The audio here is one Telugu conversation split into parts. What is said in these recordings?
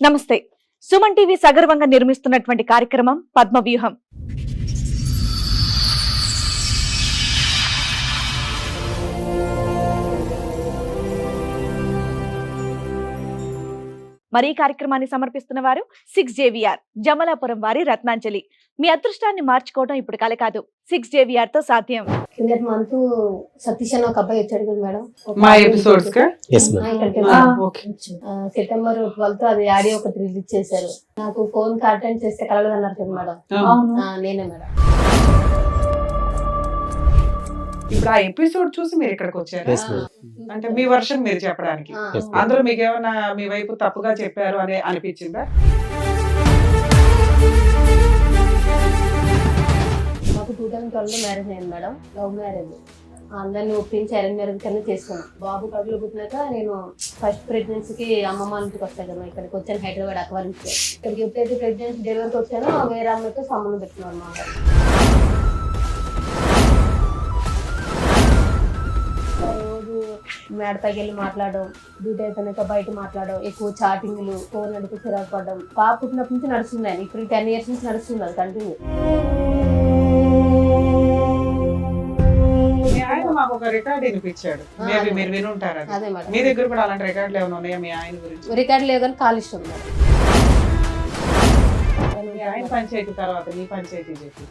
నమస్తే. సుమన్ టీవీ సగర్వంగా నిర్మిస్తున్నటువంటి కార్యక్రమం పద్మవ్యూహం. మరి ఈ కార్యక్రమాన్ని సమర్పిస్తున్న వారు 6JVR జమలాపురం వారి రత్నాంజలి. మీ అదృష్టాన్ని మార్చుకోవడం ఇప్పుడు కల కాదు, 6JVR తో సాధ్యం. కిందటి మంత్ సతీష్ అని ఒక అబ్బాయి వచ్చాడు కదా మేడం, మా ఎపిసోడ్స్ కా సెప్టెంబర్ 12 అది ఆడియో ఒకటి రిలీజ్ చేశారు. నాకు ఫోన్ అటెండ్ చేస్తే కలవదు అన్నారు కదా మేడం, నేనే మేడం. ఇప్పుడు ఆ ఎపిసోడ్ చూసి మీరు ఇక్కడికి వచ్చారు అంటే మీ వర్షన్ మీరు చెప్పడానికి, అందులో మీకు ఏమైనా మీ వైపు తప్పుగా చెప్పారు అని అనిపించిందా? మాకు 2012 మ్యారేజ్ అయింది మేడం, లవ్ మ్యారేజ్. అందరినీ ఒప్పించి అరేంజ్ మ్యారేజ్ కన్నా చేసుకున్నాం. బాబు కడుపులో పుట్టినాక నేను ఫస్ట్ ప్రెగ్నెన్సీకి అమ్మమ్మ ఇంటికి వస్తాను కదా, ఇక్కడికి వచ్చాను హైదరాబాద్ అక్వారి నుంచి. ఇక్కడికి ఎప్పుడైతే ప్రెగ్నెన్సీ డెలివరీకి వచ్చానో వేరే అమ్మతో సంబంధం పెట్టుకున్నాను మా రోజు మేడపైకి వెళ్ళి మాట్లాడడం, డ్యూటీ అయిపోయినాక బయట మాట్లాడడం, ఎక్కువ చాటింగ్లు, ఫోన్ నడిపి చిరాకు పడడం. పాప పుట్టినప్పటి నుంచి నడుస్తుంది, ఇప్పుడు 10 years నుంచి నడుస్తుంది అది కంటిన్యూ. మీ ఆయన మాకు ఒక రికార్డ్ వినిపించాడు, మేబీ మీరు వినుంటారు. అదే మేడం, మీ దగ్గర కూడా అలాంటి రికార్డులు ఏమైనా ఉన్నాయా మీ ఆయన గురించి? రికార్డు లేదు కానీ కాల్ ఇష్టం మేడం. మీ ఆయన పంచాయతీ తర్వాత మీ పంచాయతీ చెప్పి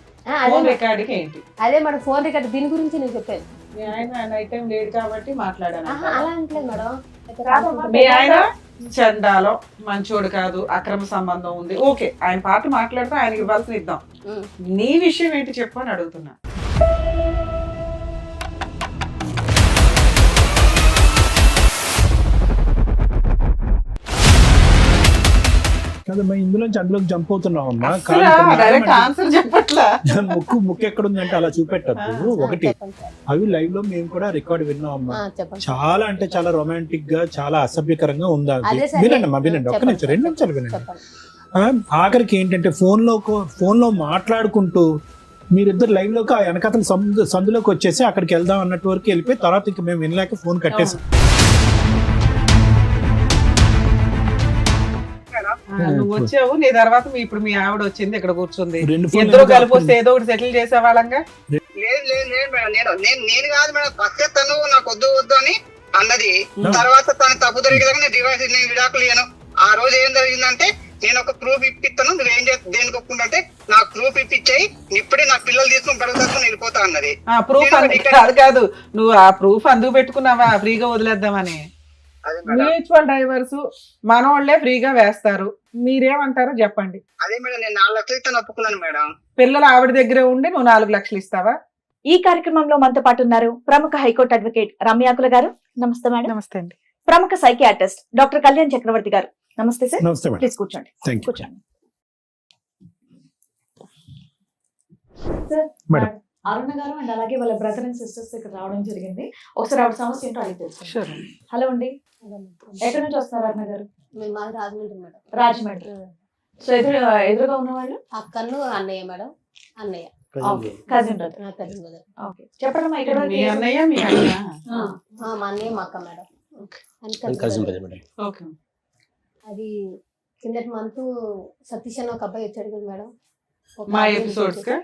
రికార్డుకి ఏంటి? అదే మేడం ఫోన్ రికార్డు, దీని గురించి నేను చెప్పాను. మీ ఆయన నైట్ టైం లేడు కాబట్టి మాట్లాడాను. అలా అంటలేదు మేడం. మీ ఆయన చండాలో మంచోడు కాదు, అక్రమ సంబంధం ఉంది, ఓకే ఆయన పాట మాట్లాడితే ఆయనకి ఇవ్వాల్సిన ఇద్దాం. నీ విషయం ఏంటి చెప్పు అని అడుగుతున్నా. కదమ్మా, ఇందులోంచి అందులోకి జంప్ అవుతున్నావు అమ్మా. డైరెక్ట్ ఆన్సర్ చెప్పట్లా. ముక్కు ఎక్కడ ఉందంటే అలా చూపెట్టద్దు. ఒకటి, అవి లైవ్ లో మేము కూడా రికార్డ్ విన్నాం అమ్మా. చాలా అంటే చాలా రొమాంటిక్ గా, చాలా అసభ్యకరంగా ఉందా. వినండి అమ్మా, వినండి, ఒక్క నిమిషం, 2 నిమిషాలు వినండి. ఆఖరికి ఏంటంటే ఫోన్ లో మాట్లాడుకుంటూ మీరిద్దరు లైవ్ లోకి ఆ వెనకతలు సందులోకి వచ్చేసి అక్కడికి వెళ్దాం అన్నట్టు వరకు వెళ్ళిపోయి తర్వాత ఇంకా మేము వినలేక ఫోన్ కట్టేసాం. నువ్వు వచ్చావు, నీ తర్వాత ఇప్పుడు మీ ఆవిడ వచ్చింది, ఇక్కడ కూర్చుంది, ఇద్దరు కలిపి వస్తే ఏదో ఒకటి సెటిల్ చేసేవాళ్ళంగా. నేను కాదు మేడం, ఫస్ట్ తను నాకు వద్దు అని అన్నది. తర్వాత తను తప్పు దొరికేదాకా నేను డివైస్ విడాకులు ఇయ్యను. ఆ రోజు ఏం జరిగిందంటే, నేను ఒక ప్రూఫ్ ఇప్పిస్తాను, నువ్వేం దేనికి ఒప్పుకుంటే నాకు ప్రూఫ్ ఇప్పించాయి, ఇప్పుడే నా పిల్లలు తీసుకుని పెరుగుతాను వెళ్ళిపోతా అన్నది. ప్రూఫ్ కాదు, నువ్వు ఆ ప్రూఫ్ అందుకు పెట్టుకున్నావా ఫ్రీగా వదిలేద్దామని? మ్యూచువల్ డైవర్స్ మనోళ్లే ఫ్రీగా వేస్తారు, మీరేమంటారో చెప్పండి. అదే మేడం, నేను 4 లక్షలు ఇస్తాను ఒప్పుకున్నాను మేడం. పిల్లలు ఆవిడ దగ్గరే ఉండి నువ్వు 4 లక్షలు ఇస్తావా? ఈ కార్యక్రమంలో మనతో పాటు ఉన్నారు ప్రముఖ హైకోర్టు అడ్వకేట్ రమ్యాకుల గారు. నమస్తే మేడం. నమస్తే అండి. ప్రముఖ సైకియాట్రిస్ట్ డాక్టర్ కళ్యాణ్ చక్రవర్తి గారు. నమస్తే సార్. నమస్తే మేడం. ప్లీజ్ కూర్చోండి. కూర్చోండి సార్. అరుణ గారు అండ్ అలాగే వాళ్ళ బ్రదర్ అండ్ సిస్టర్స్ ఇక్కడ రావడం జరిగింది. ఒకసారి ఆవిడ సమస్య ఏంటో అడిగి తెలుసు. హలో అండి, ఎక్కడి నుంచి వస్తున్నారు అరుణ గారు? రాజమండ్రి మేడం. రాజమండ్రి. సో ఎదురుగా ఉన్నవాళ్ళు అక్కను అన్నయ్య మేడం. అన్నయ్య కజిన్ చెప్పండి. మీ అన్నయ్య మీ అన్నయ్య? మా అన్నయ్య మా అక్క మేడం. అది కిందటి మంత్ సతీష్ అని ఒక అబ్బాయి వచ్చాడు కదా మేడం, మా ఎపిసోడ్స్ కా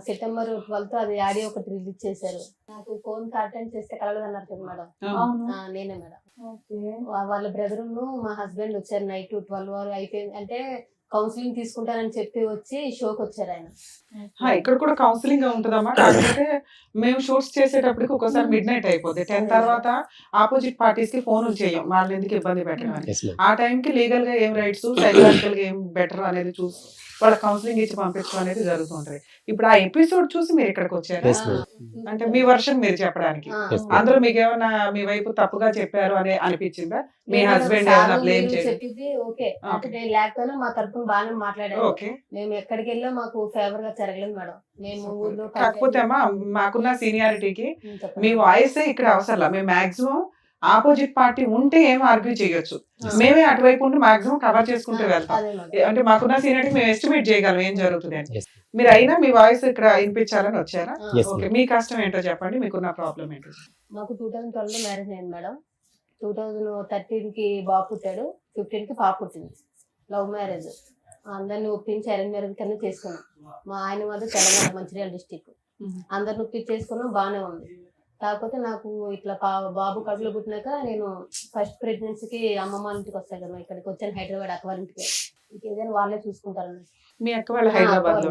సెప్టెంబర్ 12 అది ఆడియో ఒకటి రిలీజ్ చేశారు. నాకు ఫోన్ అటెండ్ చేస్తే కలవదు అన్నారు కదా మేడం, నేనే మేడం. వాళ్ళ బ్రదర్ మా హస్బెండ్ వచ్చారు నైట్ 12 అయిపోయింది అంటే కౌన్సిలింగ్ తీసుకుంటానని చెప్పి వచ్చి షోకి వచ్చారు ఆయన. ఇక్కడ కూడా కౌన్సిలింగ్ ఉంటుందమ్మా. కాకపోతే మేము షూట్స్ చేసేటప్పటికి ఒకసారి మిడ్ నైట్ అయిపోతుంది. 10 తర్వాత ఆపోజిట్ పార్టీస్ కి ఫోన్లు చేయం, వాళ్ళని ఎందుకు ఇబ్బంది పెట్టడం. ఆ టైంకి లీగల్ గా ఏం రైట్స్, సైకలాజికల్ గా ఏం బెటర్ అనేది చూసి వాళ్ళ కౌన్సిలింగ్ ఇచ్చి పంపించడం అనేది జరుగుతుంటది. ఇప్పుడు ఆ ఎపిసోడ్ చూసి మీరు ఇక్కడికి వచ్చారు అంటే మీ వర్షన్ మీరు చెప్పడానికి, అందులో మీకు ఏమైనా మీ వైపు తప్పుగా చెప్పారు అని అనిపించిందా? మీ హస్బెండ్ ఏమైనా బ్లేమ్ చెప్పింది ఓకే, లేకపోయినా మా తరఫున బాగానే మాట్లాడారు. మేము ఎక్కడికి వెళ్ళా మాకు ఫేవర్ గా జరగలేదు మేడం. మేము ఊర్లో కాకపోతే అమ్మా మాకున్న సీనియారిటీకి మీ వాయిస్ ఇక్కడ అవసరం. మేము మాక్సిమం ఆపోజిట్ పార్టీ ఉంటే ఏం ఆర్గ్యూ చేయొచ్చు, మేమే అటువైపు ఉండి మాక్సిమం కవర్ చేసుకుంటూ వెళ్తాం. అంటే మాకున్న సీనియారిటీ మేము ఎస్టిమేట్ చేయగలం ఏం జరుగుతుంది అని. మీరు అయినా మీ వాయిస్ ఇక్కడ వినిపించాలని వచ్చారా? ఓకే, మీ కష్టం ఏంటో చెప్పండి, మీకున్న ప్రాబ్లం ఏంటో. మాకు 2012 మ్యారేజ్ అయింది మేడం, 2013 కి బాబు పుట్టాడు, 15 కి పాప పుట్టింది. Love marriage. అందరిని ఒప్పించి అరేంజ్ మ్యారేజ్ కింద చేసుకున్నాం. మా ఆయన మాది తెలంగాణ మంచిర్యాల డిస్టిక్. అందరిని ఒప్పించి చేసుకున్నాం, బాగానే ఉంది. కాకపోతే నాకు ఇట్లా బాబు కడుపులో పుట్టినాక నేను ఫస్ట్ ప్రెగ్నెన్సీకి అమ్మమ్మ ఇంటికి వస్తాయి కదా, ఇక్కడికి వచ్చాను హైదరాబాద్ అక్క వాళ్ళ ఇంటికి. ఇంకేదైనా వాళ్ళే చూసుకుంటారు. మీ అక్క వాళ్ళు హైదరాబాద్ లో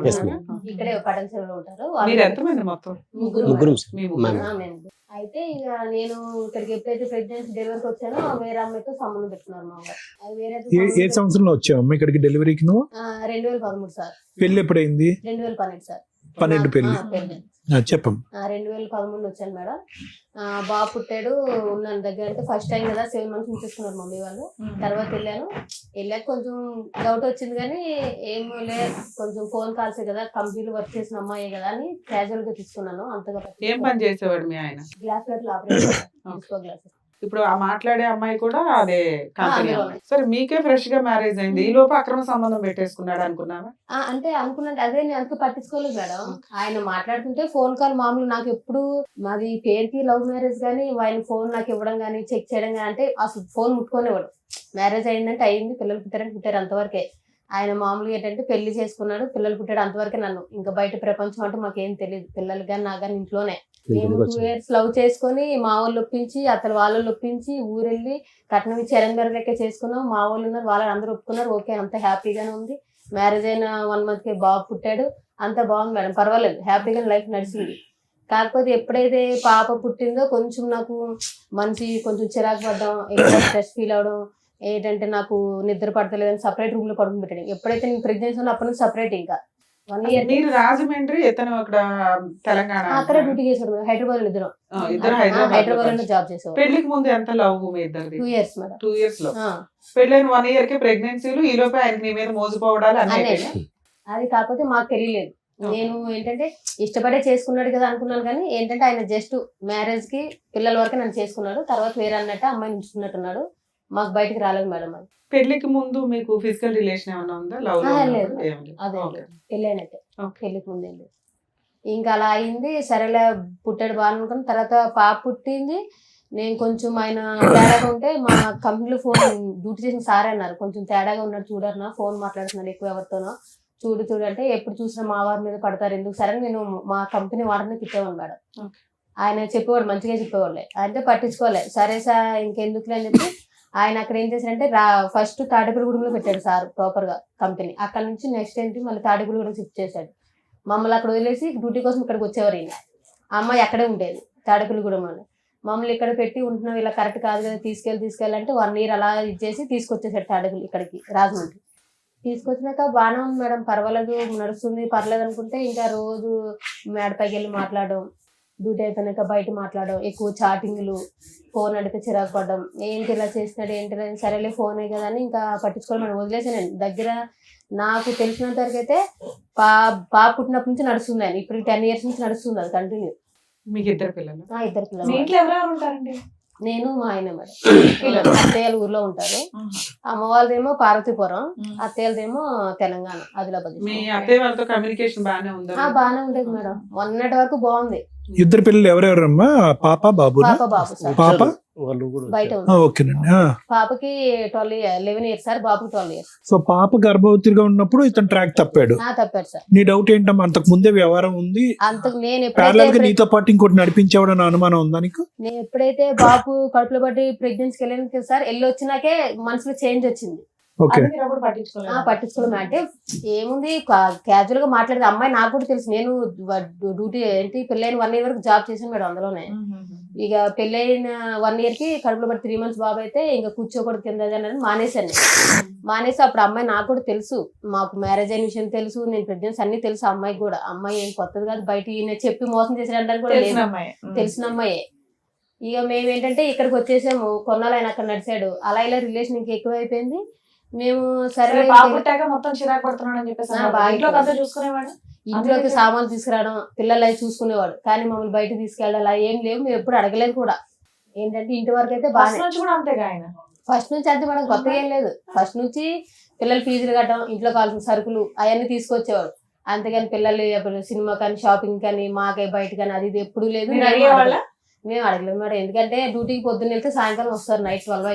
ఇక్కడే పటన్సేవలో ఉంటారు. మీరు ఎంతమంది మొత్తం? ముగ్గురు. మీ ముగ్గురు. అయితే ఇక నేను ఇక్కడికి ఎప్పుడైతే ప్రెగ్నెన్సీ డెలివరీకి వచ్చానో వేరే అమ్మాయితో సంబంధం పెట్టుకున్నారు మా వారు. అది వేరే ఏ సంవత్సరంలో వచ్చావు ఇక్కడికి డెలివరీకి నువ్వు? 2013 సార్. పెళ్లి ఎప్పుడైంది? 2012 సార్. 12 పెళ్లి. చెప్పం. 2013 వచ్చాను మేడం. బాబు పుట్టాడు, ఉన్నాను దగ్గర. అంటే ఫస్ట్ టైం కదా 7 months ఉంచేసుకున్నారు మమ్మీ వాళ్ళు. తర్వాత వెళ్ళాక కొంచెం డౌట్ వచ్చింది, కానీ ఏమో కొంచెం ఫోన్ కాల్సే కదా, కంపెనీలో వర్క్ చేసిన అమ్మాయి కదా అని క్యాజువల్ గా తీసుకున్నాను. అంతగా ఏం పని చేసేవాడు మీ ఆయన? గ్లాస్ ప్లేట్లు ఆపరేషన్ గ్లాసెస్. ఇప్పుడు ఆ మాట్లాడే అమ్మాయి కూడా అదే కంపెనీ. సరే, మీకే ఫ్రెష్ గా మ్యారేజ్ అయింది, ఈ లోపు అక్రమ సంబంధం పెట్టేసుకున్నాడు అనుకున్నావా? అంటే అనుకున్నాను, అదే నేను అందుకు పట్టించుకోలేదు మేడం. ఆయన మాట్లాడుతుంటే ఫోన్ కాల్ మామూలు. నాకు ఎప్పుడు మాది పేరుకి లవ్ మ్యారేజ్, కానీ ఆయన ఫోన్ నాకు ఇవ్వడం కానీ చెక్ చేయడం కానీ, అంటే అసలు ఫోన్ ముట్టుకోనివ్వడు. మ్యారేజ్ అయిందంటే అయింది, పిల్లలు పుట్టారంటే పుట్టారు, అంతవరకే. ఆయన మామూలుగా ఏంటంటే పెళ్లి చేసుకున్నాడు, పిల్లలు పుట్టాడు, అంతవరకే. నన్ను ఇంకా బయట ప్రపంచం అంటే మాకేం తెలియదు. పిల్లలు కానీ నా కానీ ఇంట్లోనే. మేము 2 years లవ్ చేసుకుని మా వాళ్ళు ఒప్పించి అతను వాళ్ళు ఒప్పించి ఊరెళ్ళి కట్నం ఇచ్చి అరేంజ్ లెక్క చేసుకున్నాం. మా వాళ్ళు ఉన్నారు, వాళ్ళని అందరూ ఒప్పుకున్నారు. ఓకే, అంత హ్యాపీగానే ఉంది. మ్యారేజ్ అయిన 1 month కి బాబు పుట్టాడు, అంత బాగుంది మేడం, పర్వాలేదు, హ్యాపీగా లైఫ్ నడిచింది. కాకపోతే ఎప్పుడైతే పాప పుట్టిందో కొంచెం నాకు మంచి కొంచెం చిరాకు పడ్డం, ఎక్కువ స్ట్రెస్ ఫీల్ అవడం, ఏంటంటే నాకు నిద్ర పడతలేదని సపరేట్ రూమ్ లో పడుకుని పెట్టాను. ఎప్పుడైతే నేను ప్రెగ్నెన్సీ ఉన్నా అప్పటి నుంచి సపరేట్. ఇంకా 1 year మీరు రాజమండ్రి, ఇతను అక్కడ తెలంగాణ. అక్కడ డ్యూటీ చేసాడు. హైదరాబాద్ ఇద్దరు హైదరాబాద్ లో జాబ్ చేసేవాడు. పెళ్లికి ముందు ఎంత లవ్ మీ ఇద్దరిది? 2 years మేడం. 2 years లో పెళ్ళైన 1 year కి ప్రెగ్నెన్సీలు, ఈ లోపే ఆయనకి నీ మీద మోసపోవడాలు అన్నీ. అది కాకపోతే మాకు తెలియలేదు. నేను ఏంటంటే ఇష్టపడే చేసుకున్నాడు కదా అనుకున్నాను, కానీ ఏంటంటే ఆయన జస్ట్ మ్యారేజ్ కి పిల్లల వరకు నన్ను చేసుకున్నాడు. తర్వాత వేరే అన్నట్టు అమ్మాయిని ఉంచుకున్నట్టున్నాడు. మాకు బయటకు రాలేదు మేడం. అది పెళ్లికి ముందు మీకు ఫిజికల్ రిలేషన్ ఏమైనా ఉందా? లవ్ లేదు, అదే పెళ్ళి అయినట్టే. పెళ్లికి ముందు ఏం లేదు. ఇంకా అలా అయింది. సరేలే, పుట్టాడు బాగా అనుకుని తర్వాత పాప పుట్టింది. నేను కొంచెం ఆయన తేడాగా ఉంటే మా కంపెనీలో ఫోన్ డ్యూటీ చేసిన సారే అన్నారు, కొంచెం తేడాగా ఉన్నాడు చూడన్నా, ఫోన్ మాట్లాడుతున్నాడు ఎక్కువ ఎవరితోనో, చూడు అంటే ఎప్పుడు చూసినా మా వారి మీద పడతారు ఎందుకు సరే. నేను మా కంపెనీ వాడిని తిట్టేవాడు మేడం. ఆయన చెప్పేవాడు, మంచిగా చెప్పేవాళ్ళే, అంటే పట్టించుకోలే. సరే సార్ ఇంకెందుకులే అని చెప్పి ఆయన అక్కడ ఏం చేశారంటే ఫస్ట్ తాడేపల్లిగూడెంలో పెట్టాడు సార్ ప్రాపర్ గా కంపెనీ. అక్కడ నుంచి నెక్స్ట్ ఏంటి మళ్ళీ తాడేపల్లిగూడెం షిఫ్ట్ చేశాడు. మమ్మల్ని అక్కడ వదిలేసి డ్యూటీ కోసం ఇక్కడికి వచ్చేవారు. ఈయన అమ్మాయి అక్కడే ఉండేది తాడేపల్లిగూడెంలో. మమ్మల్ని ఇక్కడ పెట్టి ఉంటున్నాం, ఇలా కరెక్ట్ కాదు కదా, తీసుకెళ్ళాలంటే 1 year అలా ఇచ్చేసి తీసుకొచ్చేసాడు తాడేపల్లి ఇక్కడికి రాజమండ్రి. తీసుకొచ్చినాక బాగానే ఉంది మేడం, పర్వాలేదు, నడుస్తుంది, పర్లేదు అనుకుంటే ఇంకా రోజు మేడపైకి వెళ్ళి మాట్లాడడం, డ్యూటీ అయిపోయినాక బయట మాట్లాడడం, ఎక్కువ చాటింగ్లు, ఫోన్ అడిగితే చిరాకు పడడం, ఏంటి ఇలా చేస్తున్నాడు ఏంటి, సరేలే ఫోనే కదా అని ఇంకా పట్టించుకోవాలి మనం వదిలేసాను. దగ్గర నాకు తెలిసినంత వరకు అయితే పాప పుట్టినప్పటి నుంచి నడుస్తుంది ఆయన, ఇప్పుడు 10 years నుంచి నడుస్తుంది అది కంటిన్యూ. మీకు 2 పిల్లలు? 2 పిల్లలు. మీ ఇంట్లో ఎవరెవరు ఉంటారండి? నేను మా ఆయన మేడం. అత్తయ్యలు ఊర్లో ఉంటారు. అమ్మ వాళ్ళదేమో పార్వతీపురం, అత్తయ్యలదేమో తెలంగాణ ఆదిలాబాద్. మీ అత్తయ్య వాళ్ళతో కమ్యూనికేషన్ బాగానే ఉందా? బాగానే ఉండేది మేడం, మొన్నటి వరకు బాగుంది. 2 పిల్లలు ఎవరెవరమ్మా? పాప బాబు? బాబు సార్ పాప బయట ఓకేనండి. పాపకి 11 years సార్, బాబుకి 12 years. సో పాప గర్భవతిగా ఉన్నప్పుడు ఇతను ట్రాక్ తప్పాడు. తప్పాడు సార్. నీ డౌట్ ఏంటమ్మా, అంతకు ముందే వ్యవహారం ఉంది, అంతకు నేను ప్యారలల్ గా నీతో పాటు ఇంకోటి నడిపించేవాడని అనుమానం ఉందా నీకు? నేను ఎప్పుడైతే బాబు కడుపులో పట్టి ప్రెగ్నెన్సీకి వెళ్ళాను సార్, వెళ్ళి వచ్చినాకే మనసులో చేంజ్ వచ్చింది. పట్టించుకోవడం అంటే ఏముంది, క్యాజువల్ గా మాట్లాడేది. అమ్మాయి నాకు కూడా తెలుసు, నేను డ్యూటీ ఏంటి పెళ్ళైన 1 year వరకు జాబ్ చేశాను మేడం అందులోనే. ఇక పెళ్ళైన 1 year కి కడుపులో పట్టి 3 months బాబు అయితే ఇంకా కూర్చోకూడదు కింద అని మానేశాను. మానేసి అప్పుడు అమ్మాయి నాకు కూడా తెలుసు, మాకు మ్యారేజ్ అయిన విషయం తెలుసు, నేను ప్రెగ్నెన్సీ అన్ని తెలుసు అమ్మాయికి కూడా. అమ్మాయి ఏం కొత్తది కాదు, బయట ఈయన చెప్పి మోసం చేసేయడానికి కూడా లేదు, తెలిసిన అమ్మాయే. ఇక మేమేంటంటే ఇక్కడికి వచ్చేసాము, కొన్నాళ్ళు ఆయన అక్కడ నడిచాడు, అలా ఇలా రిలేషన్ ఇంకా ఎక్కువ అయిపోయింది. మేము సరే మొత్తం చిరాకు పడుతున్నాడు అని చెప్పేసి చూసుకునేవాడు, ఇంట్లోకి సామాన్లు తీసుకురావడం, పిల్లలు అవి చూసుకునేవాడు. కానీ మమ్మల్ని బయట తీసుకెళ్ళాలి అలా ఏం లేవు, మేము ఎప్పుడు అడగలేదు కూడా. ఏంటంటే ఇంటి వరకు అయితే బాగా ఫస్ట్ నుంచి అంతే మేడం, కొత్తగా ఏం లేదు. ఫస్ట్ నుంచి పిల్లలు ఫీజులు కట్టడం, ఇంట్లో కావాల్సిన సరుకులు అవన్నీ తీసుకొచ్చేవాడు. అంతేగాని పిల్లలు సినిమా కానీ షాపింగ్ కానీ మాకే బయట కానీ అది ఇది ఎప్పుడు లేదు. మేము అడగలేదు మేడం, ఎందుకంటే డ్యూటీకి పొద్దున్న వెళ్తే సాయంకాలం వస్తారు, నైట్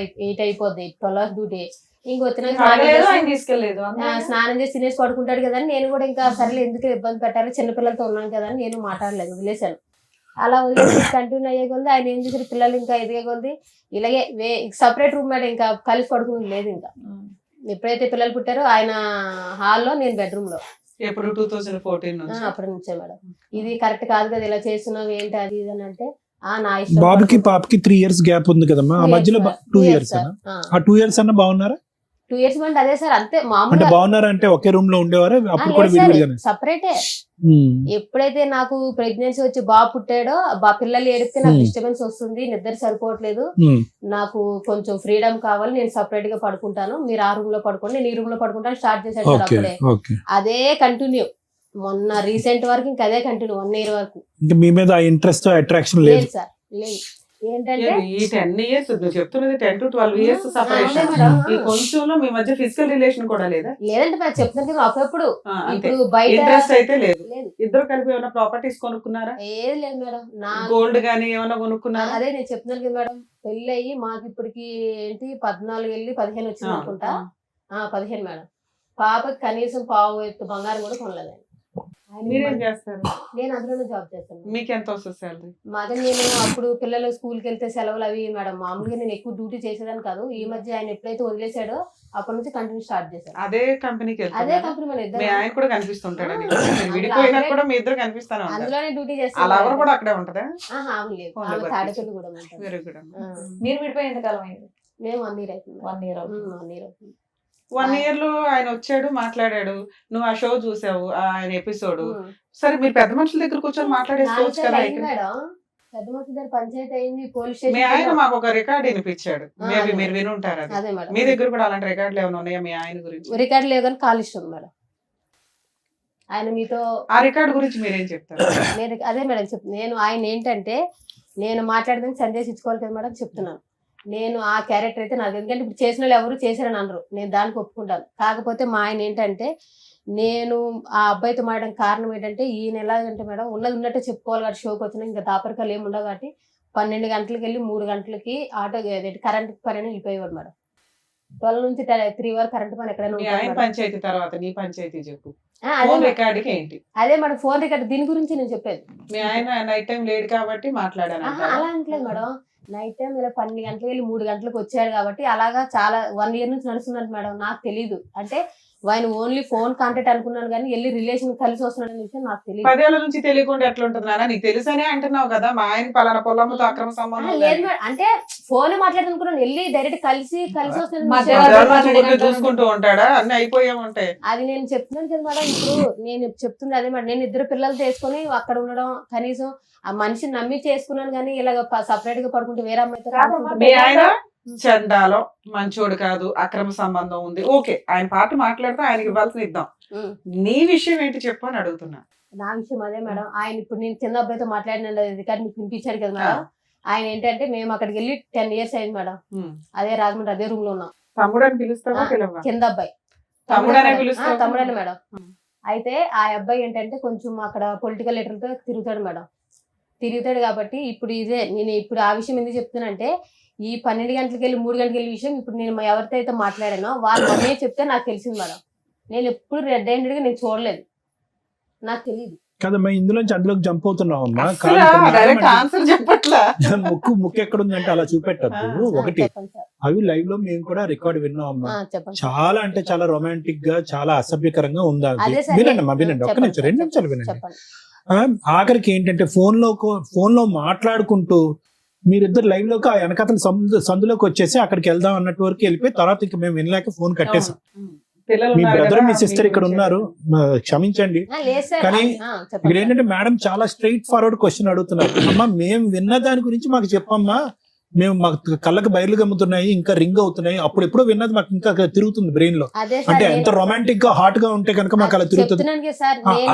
8 అయిపోద్ది, 12 hours డ్యూటీ. ఇంకొచ్చినాక తీసుకెళ్లేదు స్నానం చేసి తినేసి పడుకుంటాడు కదా అని నేను కూడా ఇంకా సరేలే ఎందుకు ఇబ్బంది పెట్టాలి, చిన్నపిల్లలతో ఉన్నాను కదా అని నేను మాట్లాడలేదు, వదిలేశాను. అలా వదిలేసి కంటిన్యూ అయ్యే కొద్ది ఆయన ఏం చేశారు, పిల్లలు ఇంకా ఎదిగే కొద్ది ఇలాగే సపరేట్ రూమ్ మేడం, ఇంకా కలిసి పడుకుని లేదు. ఇంకా ఎప్పుడైతే పిల్లలు పుట్టారో ఆయన హాల్లో, నేను బెడ్రూమ్ లో. ఎప్పుడు 2014 అప్పటి నుంచే మేడం. ఇది కరెక్ట్ కాదు కదా, ఇలా చేస్తున్నావు ఏంటి అది ఇది అని అంటే నా ఇష్టం. బాబుకి పాపకి 3 years గ్యాప్ ఉంది కదమ్మా, ఆ మధ్యలో 2 years ఆ 2 years అన్న బాగున్నారా? 2 years అంటే అదే సార్, అంతే అంటే మామూలుగా. బాగున్నారా అంటే ఒకే రూమ్ లో ఉండేవారా అప్పుడు కూడా విడివిడిగానే? సపరేటే. ఎప్పుడైతే నాకు ప్రెగ్నెన్సీ వచ్చి బాబు పుట్టాడో, పిల్లలు ఏడితే నాకు డిస్టర్బెన్స్ వస్తుంది, నిద్ర సరిపోవట్లేదు, నాకు కొంచెం ఫ్రీడమ్ కావాలి, నేను సపరేట్ గా పడుకుంటాను, మీరు ఆ రూమ్ లో పడుకోండి, నేను ఈ రూమ్ లో పడుకుంటాను స్టార్ట్ చేశాడు సార్. అప్పుడే అదే కంటిన్యూ, మొన్న రీసెంట్ వరకు ఇంకా అదే కంటిన్యూ 1 year వరకు. మీ మీద ఇంట్రెస్ట్ అట్రాక్షన్ లేదు సార్, లేదు. ఏంటంటే ఈ 10 years నువ్వు చెప్తున్నది 10 to 12 years సపరేషన్, ఈ కొంచెంలో మీ మధ్య ఫిజికల్ రిలేషన్ కూడా లేదా? లేదంటే నేను చెప్తున్నాను కదా, అప్పుడప్పుడు ఇప్పుడు బయట ఇంట్రెస్ట్ అయితే లేదు. ఇద్దరు కలిపి ఏమైనా ప్రాపర్టీస్ కొనుక్కున్నారా? ఏది లేదు మేడం. గోల్డ్ గానీ ఏమైనా కొనుక్కున్నారా? అదే నేను చెప్తున్నాను కదా మేడం, పెళ్లి అయ్యి మాకు ఇప్పటికి ఏంటి 14 వెళ్ళి 15 వచ్చింది అనుకుంటా. 15 మేడం. పాపకి కనీసం పావు ఎత్తు బంగారం కూడా కొనలేదు. మీరేం చేస్తారు? నేను అందులోనే జాబ్ చేస్తాను. మీకు ఎంత వస్తుంది సాలరీ? మాదే, నేను అప్పుడు పిల్లలు స్కూల్కి వెళ్తే సెలవులు అవి మేడం, మామూలుగా నేను ఎక్కువ డ్యూటీ చేసేదాన్ని కాదు. ఈ మధ్య ఆయన ఎప్పుడైతే వదిలేసాడో అప్పటి నుంచి కంటిన్యూ స్టార్ట్ చేశాను. అదే కంపెనీకి అదే కంపెనీ మన ఇద్దరు. మీ ఆయన కూడా కనిపిస్తుంటాడు, విడిపోయినా కూడా మీ ఇద్దరు కనిపిస్తాను. అందులోనే డ్యూటీ అలా చేస్తాను. కూడా అక్కడే ఉంటదా? లేదు, తాడేపల్లి కూడా ఉంటుంది. Very good. మీరు విడిపోయి ఎంతకాలం అయింది? మేము 1 year అవుతుంది. 1 year 1 year అవుతుంది. 1 year లో ఆయన వచ్చాడు, మాట్లాడాడు, నువ్వు ఆ షో చూసావు, ఆయన ఎపిసోడ్. సరే, మీరు పెద్ద మనుషుల దగ్గర కూర్చొని మాట్లాడేసుకోవచ్చు కదా. పెద్ద మనుషుల దగ్గర పంచాయతీ అయింది, పోలీస్ మీ ఆయన స్టేషన్. మాకు ఒక రికార్డ్ వినిపించాడు, మేబీ మీరు వినుంటారు. అది అదే మేడం, మీ దగ్గర కూడా అలాంటి రికార్డులు ఏమైనా ఉన్నాయా మీ ఆయన గురించి? రికార్డు లేదు కానీ కాల్ ఇష్టం మేడం. ఆయన మీతో ఆ రికార్డు గురించి మీరేం చెప్తారు? అదే మేడం నేను ఆయన ఏంటంటే, నేను మాట్లాడదానికి సందేశం ఇచ్చుకోవాలి కదా మేడం, చెప్తున్నాను. నేను ఆ క్యారెక్టర్ అయితే నాకు, ఎందుకంటే ఇప్పుడు చేసిన వాళ్ళు ఎవరు చేశారని అనరు, నేను దానికి ఒప్పుకుంటాను. కాకపోతే మా ఆయన ఏంటంటే, నేను ఆ అబ్బాయితో మాట్లాడడం కారణం ఏంటంటే, ఈయన ఎలాగంటే మేడం, ఉన్నది ఉన్నట్టే చెప్పుకోవాలి కాబట్టి షోకి వచ్చినా ఇంకా దాపరికాలు ఏమి ఉండవు కాబట్టి 12 గంటలకు వెళ్ళి 3 గంటలకి ఆటో కరెంట్ పని అని వెళ్ళిపోయేవాడు మేడం. 12 నుంచి 3 వరకు కరెంట్ పని ఎక్కడైనా పంచాయతీ తర్వాత నీ పంచాయతీ చెప్పు. ఏంటి అదే మేడం, ఫోన్ రికార్డ్ దీని గురించి నేను చెప్పేది. మీ ఆయన నైట్ టైం లేడు కాబట్టి మాట్లాడాను. అలా అంటలేదు మేడం, నైట్ టైం ఇలా 12 గంటలకు వెళ్ళి 3 గంటలకు వచ్చాడు కాబట్టి అలాగా చాలా 1 year నుంచి నడుస్తుందంట మేడం. నాకు తెలీదు, అంటే ఆయన ఓన్లీ ఫోన్ కాంటాక్ట్ అనుకున్నాను కానీ వెళ్ళి రిలేషన్ కలిసి వస్తున్నాడు అనే విషయం నాకు తెలియదు. 10 ఏళ్ల నుంచి తెలియకుండా ఎట్లా ఉంటుంది నాన్న? నీకు తెలుసనే అంటున్నావు కదా, మా ఆయన పలానా పొలంతో అక్రమ సంబంధం లేదు మేడం, అంటే ఫోన్ మాట్లాడుతున్నాను, వెళ్ళి డైరెక్ట్ కలిసి వస్తున్నాడు చూసుకుంటూ ఉంటాడా? అన్ని అయిపోయా ఉంటాయి. అది నేను చెప్తున్నాను కదా మేడం. ఇప్పుడు నేను చెప్తుంది అదే మేడం, నేను 2 పిల్లలు తీసుకొని అక్కడ ఉండడం, కనీసం ఆ మనిషిని నమ్మి చేసుకున్నాను కానీ ఇలాగ సపరేట్ గా పడుకుంటే వేరే అమ్మాయితో. మీ ఆయన చండాలో మంచోడు కాదు, అక్రమ సంబంధం ఉంది, ఓకే, ఆయన పాట మాట్లాడితే ఆయనకి ఇవ్వాల్సిన ఇద్దాం. నీ విషయం ఏంటి చెప్పు అని అడుగుతున్నా. నా విషయం అదే మేడం, ఆయన ఇప్పుడు నేను చిన్న అబ్బాయితో మాట్లాడిన రికార్డు మీకు వినిపించాడు కదా మేడం. ఆయన ఏంటంటే, మేము అక్కడికి వెళ్ళి 10 years అయింది మేడం, అదే రాజమండ్రి అదే రూమ్ లో ఉన్నాం. తమ్ముడు అని పిలుస్తావా? కింద అబ్బాయి తమ్ముడని మేడం. అయితే ఆ అబ్బాయి ఏంటంటే కొంచెం అక్కడ పొలిటికల్ లీడర్తో తిరుగుతాడు మేడం. తిరుగుతాడు కాబట్టి ఇప్పుడు ఇదే నేను ఇప్పుడు ఆ విషయం ఎందుకు చెప్తున్నానంటే, ఈ 12 గంటలకు వెళ్ళి 3 గంటలకు వెళ్ళి విషయం ఇప్పుడు నేను ఎవరితో అయితే మాట్లాడానో వాళ్ళు అనే చెప్తే నాకు తెలిసింది మేడం. నేను ఎప్పుడు రెడ్ హ్యాండెడ్ గా నేను చూడలేదు, నాకు తెలియదు కదమ్మా. ఇందులోంచి అందులోకి జంప్ అవుతున్నావమ్మా. ముక్కు ఎక్కడుందంటే అలా చూపెట్టద్దు. ఒకటి, అవి లైవ్ లో మేము కూడా రికార్డ్ విన్నామమ్మా. చాలా అంటే చాలా రొమాంటిక్ గా, చాలా అసభ్యకరంగా ఉందా? వినండి అమ్మా, వినండి, ఒక్క నిమిషం, 2 నిమిషాలు వినండి. ఆఖరికి ఏంటంటే ఫోన్ లో మాట్లాడుకుంటూ మీరిద్దరు లైవ్ లోకి ఆ వెనకతల సందులోకి వచ్చేసి అక్కడికి వెళ్దాం అన్నట్టు వరకు వెళ్ళిపోయి తర్వాత ఇంకా మేము వినలేక ఫోన్ కట్టేసాం. మీ బ్రదర్ మీ సిస్టర్ ఇక్కడ ఉన్నారు, క్షమించండి. కానీ ఇక్కడ ఏంటంటే మేడం చాలా స్ట్రైట్ ఫార్వర్డ్ క్వశ్చన్ అడుగుతున్నారు. అమ్మా, మేము విన్న దాని గురించి మాకు చెప్పమ్మా, మేము మాకు కళ్ళకి బయలు గమ్ముతున్నాయి, ఇంకా రింగ్ అవుతున్నాయి, అప్పుడు ఎప్పుడో విన్నది మాకు ఇంకా తిరుగుతుంది బ్రెయిన్ లో. అంటే ఎంత రొమాంటిక్ గా హాట్ గా ఉంటే కనుక మాకు అలా తిరుగుతుంది.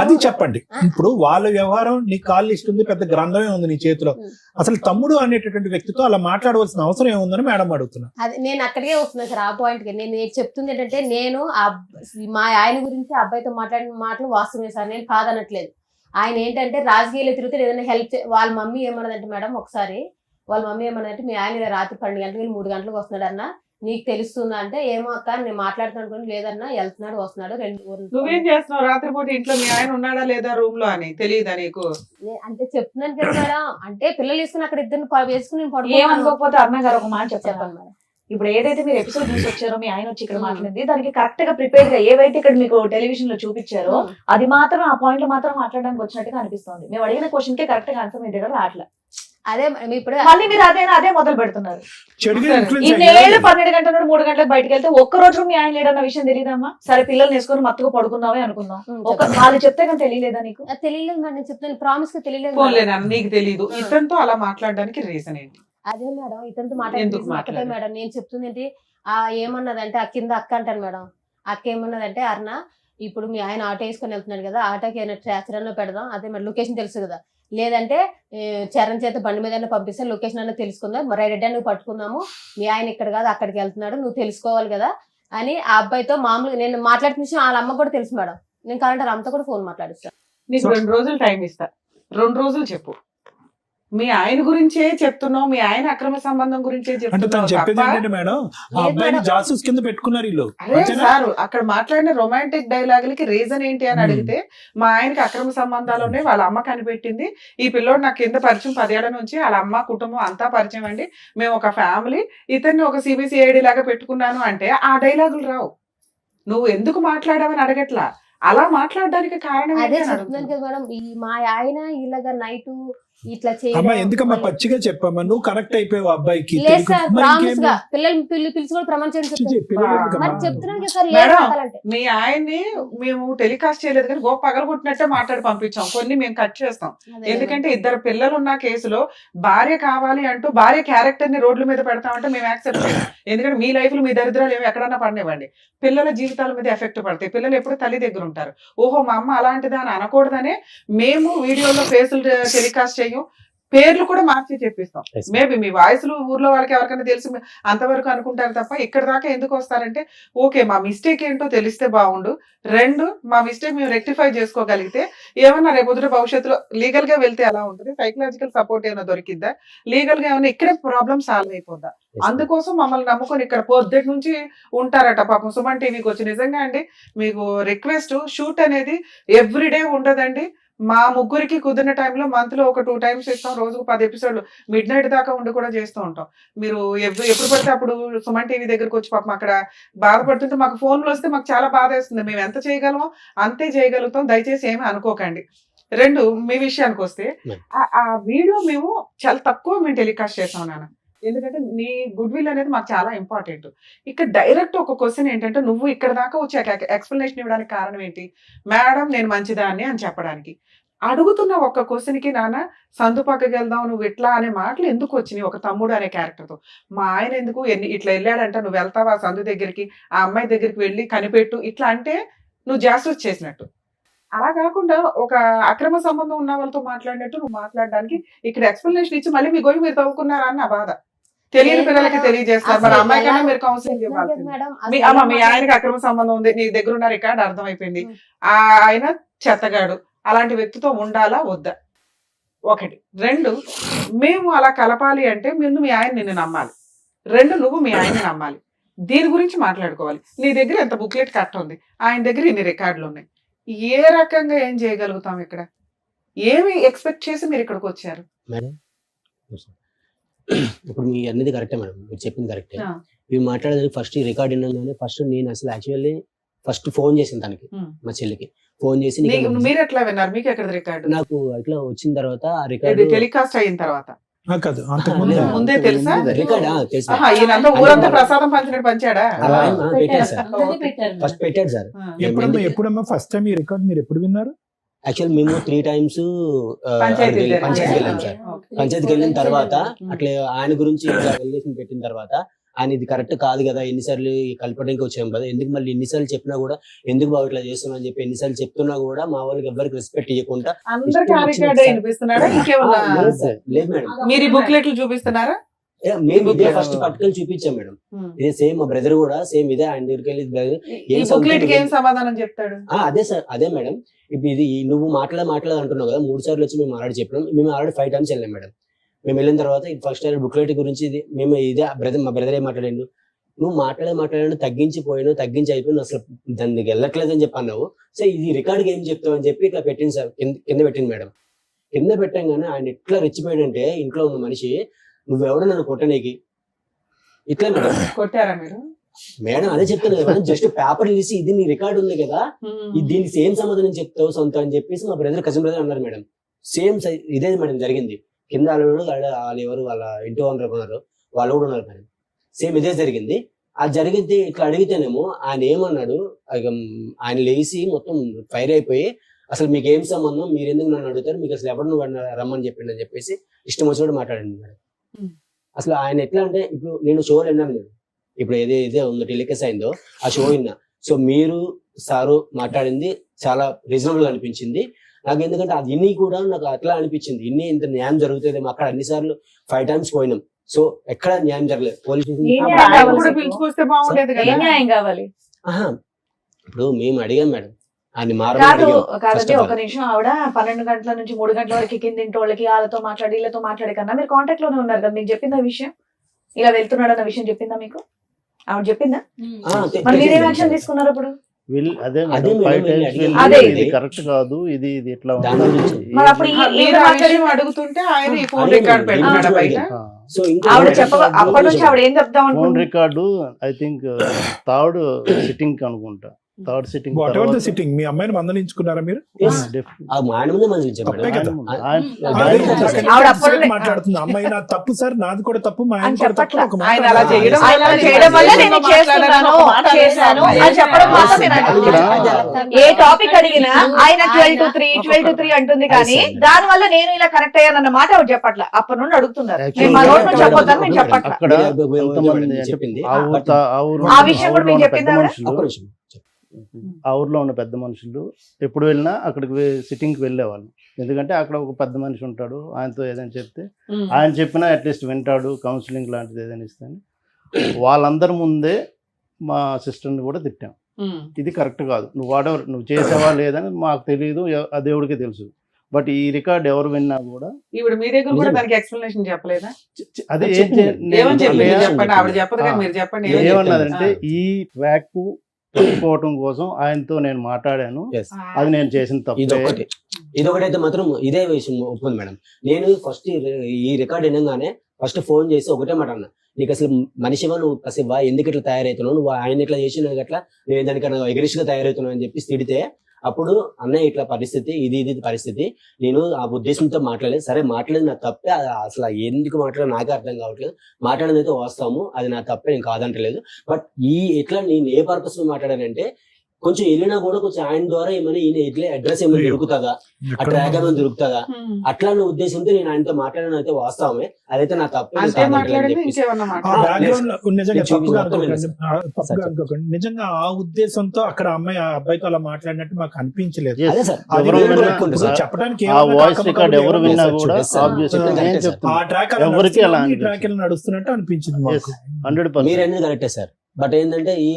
అది చెప్పండి. ఇప్పుడు వాళ్ళ వ్యవహారం, నీ కాల్ లిస్ట్ ఉంది, పెద్ద గ్రంథమే ఉంది నీ చేతిలో. అసలు తమ్ముడు అనేటటువంటి వ్యక్తితో అలా మాట్లాడవలసిన అవసరం ఏముందని మేడం అడుగుతున్నా. అది నేను అక్కడికే వస్తున్నా సార్, ఆ పాయింట్ కి. నేను చెప్తుంది ఏంటంటే, నేను మా ఆయన గురించి అబ్బాయితో మాట్లాడిన మాటలు వాస్తవమే సార్, నేను కాదనట్లేదు. ఆయన ఏంటంటే రాజకీయాలు తిరుగుతూ ఏదైనా హెల్ప్ వాళ్ళ మమ్మీ ఏమన్నదంటే మేడం ఒకసారి వాళ్ళ మమ్మీ ఏమన్నదంటే మీ ఆయన ఇలా రాత్రి 12 గంటలకు 3 గంటలకు వస్తున్నాడు అన్న నీకు తెలుస్తుందా అంటే ఏమో అక్క నేను మాట్లాడుతాను అనుకోండి లేదన్నా వెళ్తున్నాడు వస్తున్నాడు నువ్వేం చేస్తున్నావు రాత్రిపూట ఇంట్లో మీ ఆయన ఉన్నాడా లేదా రూమ్ లో అని తెలియదా నీకు? అంటే చెప్తున్నాను కదా మేడం అంటే పిల్లలు వేసుకుని అక్కడ ఇద్దరు వేసుకుని నేను ఏమనుకోకపోతే అరుణ గారు ఒక మాట చెప్పండి చెప్పండి మేడం. ఇప్పుడు ఏదైతే మీరు ఎపిసోడ్ చూసి వచ్చారో మీ ఆయన వచ్చి ఇక్కడ మాట్లాడింది దానికి కరెక్ట్ గా ప్రిపేర్ గా ఏవైతే ఇక్కడ మీకు టెలివిజన్ లో చూపించారో అది మాత్రం ఆ పాయింట్ లో మాత్రం మాట్లాడడానికి వచ్చినట్టుగా అనిపిస్తుంది. మేము అడిగిన క్వశ్చన్ కి కరెక్ట్ గా ఆన్సర్ మీ దగ్గర రావట్లేదు. అదే ఇప్పుడు మళ్ళీ మీరు అదే మొదలు పెడుతున్నారు. చెడుగా influence ఇన్నేళ్ళు అయ్యారు. 12 గంటల నుండి 3 గంటలకు బయటకు వెళ్తే ఒక్క రోజు మీ ఆయన లేడన్న విషయం తెలియదమ్మా? సరే పిల్లలు వేసుకొని మత్తుగా పడుకున్నావే అనుకుందాం, ఒక వాళ్ళు చెప్తే కానీ తెలియలేదా నీకు? తెలియలేదు మేడం నేను చెప్తాను ప్రామిస్ గా తెలియలేదు పోన్లేనా నీకు తెలీదు ఇతనితో అలా మాట్లాడడానికి రీజన్ ఏంటి? అదే మేడం ఇతనితో ఎందుకు మాట్లాడే మాట్లాడారు? మేడం నేను చెప్తుంది ఏంటి ఏమన్నదంటే ఆ కింద అక్క అంటాను మేడం. అక్క ఏమన్నదంటే అరుణ ఇప్పుడు మీ ఆయన ఆటో వేసుకొని వెళ్తున్నాడు కదా ఆటోకి ఏమైనా ట్రాచర్ లో పెడదాం అదే మరి లొకేషన్ తెలుసు కదా లేదంటే చరణ్ చేత బండి మీద పంపిస్తే లొకేషన్ అన్న తెలుసుకుందాం మరి రెడ్డి నువ్వు పట్టుకుందాము మీ ఆయన ఇక్కడ కాదు అక్కడికి వెళ్తున్నాడు నువ్వు తెలుసుకోవాలి కదా అని ఆ అబ్బాయితో మామూలుగా నేను మాట్లాడుతున్న విషయం వాళ్ళ అమ్మ కూడా తెలుసు మేడం. నేను కావాలంటే అమ్మతో కూడా ఫోన్ మాట్లాడిస్తాను. నీకు 2 రోజులు టైం ఇస్తా, 2 రోజులు చెప్పు. మీ ఆయన గురించే చెప్తున్నావు, మీ ఆయన అక్రమ సంబంధం గురించే అంటే తను చెప్తున్నావు చెప్పేది తప్ప ఏంటంటే మేడం ఆ అబ్బాయిని జాసూస్ కింద పెట్టుకున్నారు వీళ్ళు. అదే సార్ అక్కడ మాట్లాడిన రొమాంటిక్ డైలాగులకి రీజన్ ఏంటి అని అడిగితే మా ఆయనకి అక్రమ సంబంధాలు ఉన్నాయి, వాళ్ళ అమ్మ కనిపెట్టింది, ఈ పిల్లోడు నాకు కింద పరిచయం 10 ఏళ్ల నుంచి వాళ్ళ అమ్మ కుటుంబం అంతా పరిచయం అండి, మేము ఒక ఫ్యామిలీ, ఇతన్ని ఒక సిబిసిఐడి లాగా పెట్టుకున్నాను అంటే ఆ డైలాగులు రావు. నువ్వు ఎందుకు మాట్లాడావని అడగట్లా, అలా మాట్లాడడానికి కారణం అదే ఏంటి అని చెప్తున్నాను అడుగుతున్నా. కదా మేడం మా ఆయన ఇలాగా నైట్ ఇట్లా అమ్మా చేయడం ఎందుకమ్మా పచ్చిగా చెప్పమ్మా నువ్వు కనెక్ట్ అయిపోయావు అబ్బాయికి. లేదు తెలియక- సార్ మరి ప్రామిస్ ఇంకేమి? గా పిల్లలు పిలిచి కూడా ప్రమాణం చేయండి చి, చి, చెప్తాను. పిల్లలు ఎందుకమ్మా? మరి చెప్తున్నాను కదా సార్ మేడం, లేదు అనాలంటే. మీ ఆయన్ని మేము టెలికాస్ట్ చేయలేదు కానీ పగలగొట్టినట్టే మాట్లాడి పంపించాం, కొన్ని మేము కట్ చేస్తాం. అదే ఎందుకంటే 2 పిల్లలు ఉన్న కేసులో భార్య కావాలి అంటూ భార్య క్యారెక్టర్ ని రోడ్ల మీద పెడతామంటే మేము యాక్సెప్ట్ చేయం. ఎందుకంటే మీ లైఫ్ లో మీ దరిద్రాలు ఏమి ఎక్కడన్నా పడినివ్వండి, పిల్లల జీవితాల మీద ఎఫెక్ట్ పడతాయి. పిల్లలు ఎప్పుడు తల్లి దగ్గర ఉంటారు. ఓహో మా అమ్మ అలాంటిదా అని అనకూడదనే మేము వీడియోలో ఫేసులు టెలికాస్ట్ చేయం, పేర్లు కూడా మార్చి చెప్పిస్తాం. మేబీ మీ వాయిస్లు ఊర్లో వాళ్ళకి ఎవరికైనా తెలిసి అంతవరకు అనుకుంటారు తప్ప ఇక్కడ దాకా ఎందుకు వస్తారంటే ఓకే మా మిస్టేక్ ఏంటో తెలిస్తే బాగుండు, 2 మా మిస్టేక్ మేము రెక్టిఫై చేసుకోగలిగితే ఏమన్నా రేపు భవిష్యత్తులో లీగల్ గా వెళ్తే ఎలా ఉంటుంది, సైకలాజికల్ సపోర్ట్ ఏమైనా దొరికిద్దా, లీగల్ గా ఏమైనా ఇక్కడే ప్రాబ్లమ్ సాల్వ్ అయిపోద్దా. అందుకోసం మమ్మల్ని నమ్ముకొని ఇక్కడ పొద్దుటి నుంచి ఉంటారట పాపం సుమన్ టీవీకి వచ్చి. నిజంగా అండి మీకు రిక్వెస్ట్, షూట్ అనేది ఎవ్రీడే ఉండదండి. మా ముగ్గురికి కుదిరిన టైంలో మంత్ లో ఒక 2 times ఇస్తాం, రోజుకు 10 ఎపిసోడ్లు మిడ్ నైట్ దాకా ఉండి కూడా చేస్తూ ఉంటాం. మీరు ఎప్పుడు పడితే అప్పుడు సుమన్ టీవీ దగ్గరకు వచ్చి పాపం అక్కడ బాధపడుతుంటే మాకు ఫోన్లు వస్తే మాకు చాలా బాధ వేస్తుంది. మేము ఎంత చేయగలమో అంతే చేయగలుగుతాం, దయచేసి ఏమీ అనుకోకండి. 2 మీ విషయానికి వస్తే ఆ వీడియో మేము చాలా తక్కువ మేము టెలికాస్ట్ చేసాం నాన్న, ఎందుకంటే నీ గుడ్ విల్ అనేది మాకు చాలా ఇంపార్టెంట్. ఇక్కడ డైరెక్ట్ ఒక క్వశ్చన్ ఏంటంటే నువ్వు ఇక్కడ దాకా వచ్చి ఎక్స్ప్లెనేషన్ ఇవ్వడానికి కారణం ఏంటి, మేడం నేను మంచిదాన్ని అని చెప్పడానికి. అడుగుతున్న ఒక్క క్వశ్చన్ కి నాన్న సందు పక్కకి వెళ్దాం నువ్వు ఇట్లా అనే మాటలు ఎందుకు వచ్చినాయి ఒక తమ్ముడు అనే క్యారెక్టర్ తో? మా ఆయన ఎందుకు ఇట్లా వెళ్ళాడంట, నువ్వు వెళ్తావా సందు దగ్గరికి, ఆ అమ్మాయి దగ్గరికి వెళ్ళి కనిపెట్టు ఇట్లా అంటే నువ్వు జాస్టిస్ చేసినట్టు. అలా కాకుండా ఒక అక్రమ సంబంధం ఉన్న వాళ్ళతో మాట్లాడినట్టు నువ్వు మాట్లాడడానికి ఇక్కడ ఎక్స్ప్లెనేషన్ ఇచ్చి మళ్ళీ మీ గోయి మీరు తవ్వుకున్నారా అన్న బాధ తెలియని పిల్లలకి తెలియజేస్తారు. మరి అమ్మాయి కన్నా మీరు కౌన్సిలింగ్ ఇవ్వాలి. మీ ఆయనకి అక్రమ సంబంధం ఉంది, నీ దగ్గర ఉన్న రికార్డు అర్థమైపోయింది, ఆయన చెత్తగాడు, అలాంటి వ్యక్తితో ఉండాలా వద్దా? 1. 2 మేము అలా కలపాలి అంటే ముందు మీ ఆయన నిన్ను నమ్మాలి, 2 నువ్వు మీ ఆయన నమ్మాలి, దీని గురించి మాట్లాడుకోవాలి. నీ దగ్గర ఎంత బుక్లెట్ కట్ ఉంది, ఆయన దగ్గర ఇన్ని రికార్డులు ఉన్నాయి, ఏ రకంగా ఏం చేయగలుగుతాం? ఇక్కడ ఏమి ఎక్స్పెక్ట్ చేసి మీరు ఇక్కడికి వచ్చారు? మేడం ఇప్పుడు మీ అన్నది కరెక్టే మేడం, మీరు చెప్పింది కరెక్టే. మీరు మాట్లాడేదానికి ఫస్ట్ రికార్డ్ విన్నాను. ఫస్ట్ నేను అసలు యాక్చువల్లీ ఫస్ట్ ఫోన్ చేసింది తనకి, మా చెల్లికి ఫోన్ చేసి మీరు ఎట్లా విన్నారు, మీకు ఎక్కడ రికార్డు? నాకు ఇట్లా వచ్చిన తర్వాత ఆ రికార్డు టెలికాస్ట్ అయిన తర్వాత కాదు అంతకుముందే ముందే తెలుసా? రికార్డ్ తెలుసు. ఈయనంతా ఊరంతా ప్రసాదం పంచినట్టు పంచాడా? పెట్టాడు సార్, ఫస్ట్ పెట్టాడు సార్. ఎప్పుడమ్మా ఫస్ట్ టైం ఈ రికార్డ్ మీరు ఎప్పుడు విన్నారు? యాక్చువల్ మేము 3 times పంచాయతీకి వెళ్ళాం సార్. పంచాయతీకి వెళ్ళిన తర్వాత అట్లా ఆయన గురించి వెలిగేషన్ పెట్టిన తర్వాత ఆయన ఇది కరెక్ట్ కాదు కదా, ఎన్నిసార్లు కలపడానికి వచ్చాం కదా, ఎందుకు మళ్ళీ ఎన్నిసార్లు చెప్పినా కూడా ఎందుకు బాబు ఇట్లా చేస్తున్నా అని చెప్పి ఎన్నిసార్లు చెప్తున్నా కూడా మా వాళ్ళకి ఎవరికి రెస్పెక్ట్ ఇవ్వకుండా అందరికీ ఆ రికార్డే వినిపిస్తున్నాడా? ఇంకేమన్నా లేదు మేడం. మీరు బుక్లెట్లు చూపిస్తున్నారా? మేము ఇదే ఫస్ట్ పట్టుకొని చూపించాం మేడం. ఇదే సేమ్ మా బ్రదర్ కూడా సేమ్ ఇదే ఆయన దగ్గరికి వెళ్ళి brother, ఈ బుక్లెట్ కి ఏం సమాధానం చెప్తాడు? అదే సార్ అదే మేడం. ఇప్పుడు ఇది నువ్వు మాట్లాడ అంటున్నావు కదా, 3 సార్లు వచ్చి మేము ఆల్రెడీ చెప్పినాం. మేము ఆల్రెడీ 5 times వెళ్ళాం మేడం. మేము వెళ్ళిన తర్వాత ఫస్ట్ బుక్లెట్ గురించి ఇది మేము ఇదే మా బ్రదర్ ఏం మాట్లాడాడు, నువ్వు మాట్లాడాను తగ్గించి అయిపోయిన అసలు దానికి వెళ్ళట్లేదని చెప్పి అన్నావు. సో ఇది రికార్డ్కి ఏం చెప్తావు అని చెప్పి ఇట్లా పెట్టింది సార్, కింద పెట్టింది మేడం. కింద పెట్టంగానే ఆయన ఎట్లా రెచ్చిపోయాడంటే, ఇంట్లో ఉన్న మనిషి నువ్వెవడో నన్ను కొట్టనీకి ఇట్లా మేడం. కొట్టారా మీరు? మేడం అదే చెప్తాను కదా, జస్ట్ పేపర్ తీసి ఇది నీ రికార్డ్ ఉంది కదా, దీనికి సేమ్ సమాధానం చెప్తావు సొంత అని చెప్పేసి మా బ్రదర్ కజిన్ బ్రదర్ అన్నారు మేడం. సేమ్ ఇదే మేడం జరిగింది. కింద వాళ్ళు ఎవరు వాళ్ళ ఇంటి ఓనర్ ఉన్నారు, వాళ్ళు కూడా ఉన్నారు మేడం. సేమ్ ఇదే జరిగింది. అది జరిగితే ఇట్లా అడిగితేనేమో ఆయన ఏమన్నాడు, ఆయన లేచి మొత్తం ఫైర్ అయిపోయి అసలు మీకు ఏం సంబంధం, మీరు ఎందుకు నన్ను అడుగుతారు, మీకు అసలు ఎవరు నువ్వు రమ్మని చెప్పిండు అని చెప్పేసి ఇష్టం వచ్చినట్టు మాట్లాడండి మేడం. అసలు ఆయన ఎట్లా అంటే, ఇప్పుడు నేను షోలు విన్నాను నేను, ఇప్పుడు ఏదే ఉందో టెలికాస్ట్ అయిందో ఆ షో విన్నా. సో మీరు సారు మాట్లాడింది చాలా రీజనబుల్ గా అనిపించింది నాకు. ఎందుకంటే అది ఇన్ని కూడా నాకు అట్లా అనిపించింది, ఇంత న్యాయం జరుగుతుందేమో. అక్కడ అన్ని సార్లు 5 times పోయినాం. సో ఎక్కడ న్యాయం జరగలేదు. పోలీస్ పిలుచుకొస్తే బాగుండేది కదా. న్యాయం కావాలి. ఇప్పుడు మేము అడిగాం మేడం, ఆయన కాదండి ఒక నిమిషం. ఆవిడ 12 గంటల నుంచి 3 గంటల వరకు కిందింటి వాళ్ళకి వాళ్ళతో మాట్లాడి వీళ్ళతో మాట్లాడే కన్నా మీరు కాంటాక్ట్ లోనే ఉన్నారు కదా, మీకు చెప్పిందా విషయం, ఇలా వెళ్తున్నాడు అన్న విషయం చెప్పిందా మీకు? ఆవిడ చెప్పిందా? మరి మీరేం యాక్షన్ తీసుకున్నారు అప్పుడు? కరెక్ట్ కాదు, ఇది ఇట్లా అడుగుతుంటే ఆయన ఫోన్ రికార్డ్ పెట్టుకున్నాడు బయట. అప్పటి నుంచి ఆవిడ ఏం చెప్దాం phone record I think third sitting అనుకుంటా, థర్డ్ సిట్టింగ్ మీ అమ్మాయిని మందలించుకున్నారా మీరు? మాట్లాడుతుంది అమ్మాయి నా తప్పు సార్, నాది కూడా తప్పు, మా ఆయన కూడా తప్పు. ఏ టాపిక్ అడిగినా ఆయన 12 to 3 అంటుంది, కానీ దాని వల్ల నేను ఇలా కరెక్ట్ అయ్యానన్న మాట ఆవిడ చెప్పట్ల. అప్పటి నుండి అడుగుతున్నారు, చెప్పొద్దని నేను చెప్పట్ల. ఆ విషయం కూడా మీకు చెప్పిందా? ఆ ఊర్లో ఉన్న పెద్ద మనుషులు ఎప్పుడు వెళ్ళినా అక్కడికి సిట్టింగ్కి వెళ్ళేవాళ్ళు. ఎందుకంటే అక్కడ ఒక పెద్ద మనిషి ఉంటాడు, ఆయనతో ఏదైనా చెప్తే ఆయన చెప్పినా అట్లీస్ట్ వింటాడు, కౌన్సిలింగ్ లాంటిది ఏదైనా ఇస్తాను. వాళ్ళందరి ముందే మా సిస్టర్ని కూడా తిట్టాం, ఇది కరెక్ట్ కాదు, నువ్వు చేసావా లేదని మాకు తెలియదు, ఆ దేవుడికి తెలుసు. బట్ ఈ రికార్డ్ ఎవరు విన్నా కూడా ఇప్పుడు మీ దగ్గర కూడా దానికి ఎక్స్ప్లెనేషన్ చెప్పలేదా? అదే ఏమన్నదంటే ఈ ట్రాక్ పెట్టుకోవటం కోసం ఆయనతో నేను మాట్లాడాను, అది నేను చేసిన తప్పు. ఇదొకటైతే మాత్రం ఇదే విషయం ఒప్పుకుంది మేడం. నేను ఫస్ట్ ఈ రికార్డ్ వినగానే ఫస్ట్ ఫోన్ చేసి ఒకటే మాట అన్నా, నీకు అసలు మనిషివా, నువ్వు అసలు ఎందుకు ఇట్లా తయారవుతున్నావు, నువ్వు ఆయన ఇట్లా చేసిన అట్లా నేను దానికన్నా ఎగరిష్ గా తయారవుతున్నావు అని చెప్పి తిడితే, అప్పుడు అన్నయ్య ఇట్లా పరిస్థితి, ఇది పరిస్థితి, నేను ఆ ఉద్దేశంతో మాట్లాడలేదు, సరే మాట్లాడేది నా తప్పే, అసలు ఎందుకు మాట్లాడో నాకే అర్థం కావట్లేదు, మాట్లాడేది అయితే వాస్తాము, అది నా తప్పే, నేను కాదంటలేదు. బట్ ఎట్లా నేను ఏ పర్పస్ లో మాట్లాడానంటే, కొంచెం వెళ్ళినా కూడా కొంచెం ఆయన ద్వారా ఏమైనా ఈయన ఇట్లా అడ్రస్ ఏమైనా దొరుకుతుందా, ఆ ట్రాక్ ఏమైనా దొరుకుతుందా, అట్లా ఉద్దేశంతో నేను ఆయనతో మాట్లాడడం అయితే వాస్తవమే, అదైతే నా తప్పే. నిజంగా ఆ ఉద్దేశంతో అక్కడ అమ్మాయి ఆ అబ్బాయితో అలా మాట్లాడినట్టు మాకు అనిపించలేదు. చెప్పడానికి నడుస్తున్నట్టు అనిపించింది. మీరన్నీ కరెక్టే సార్. బట్ ఏంటంటే ఈ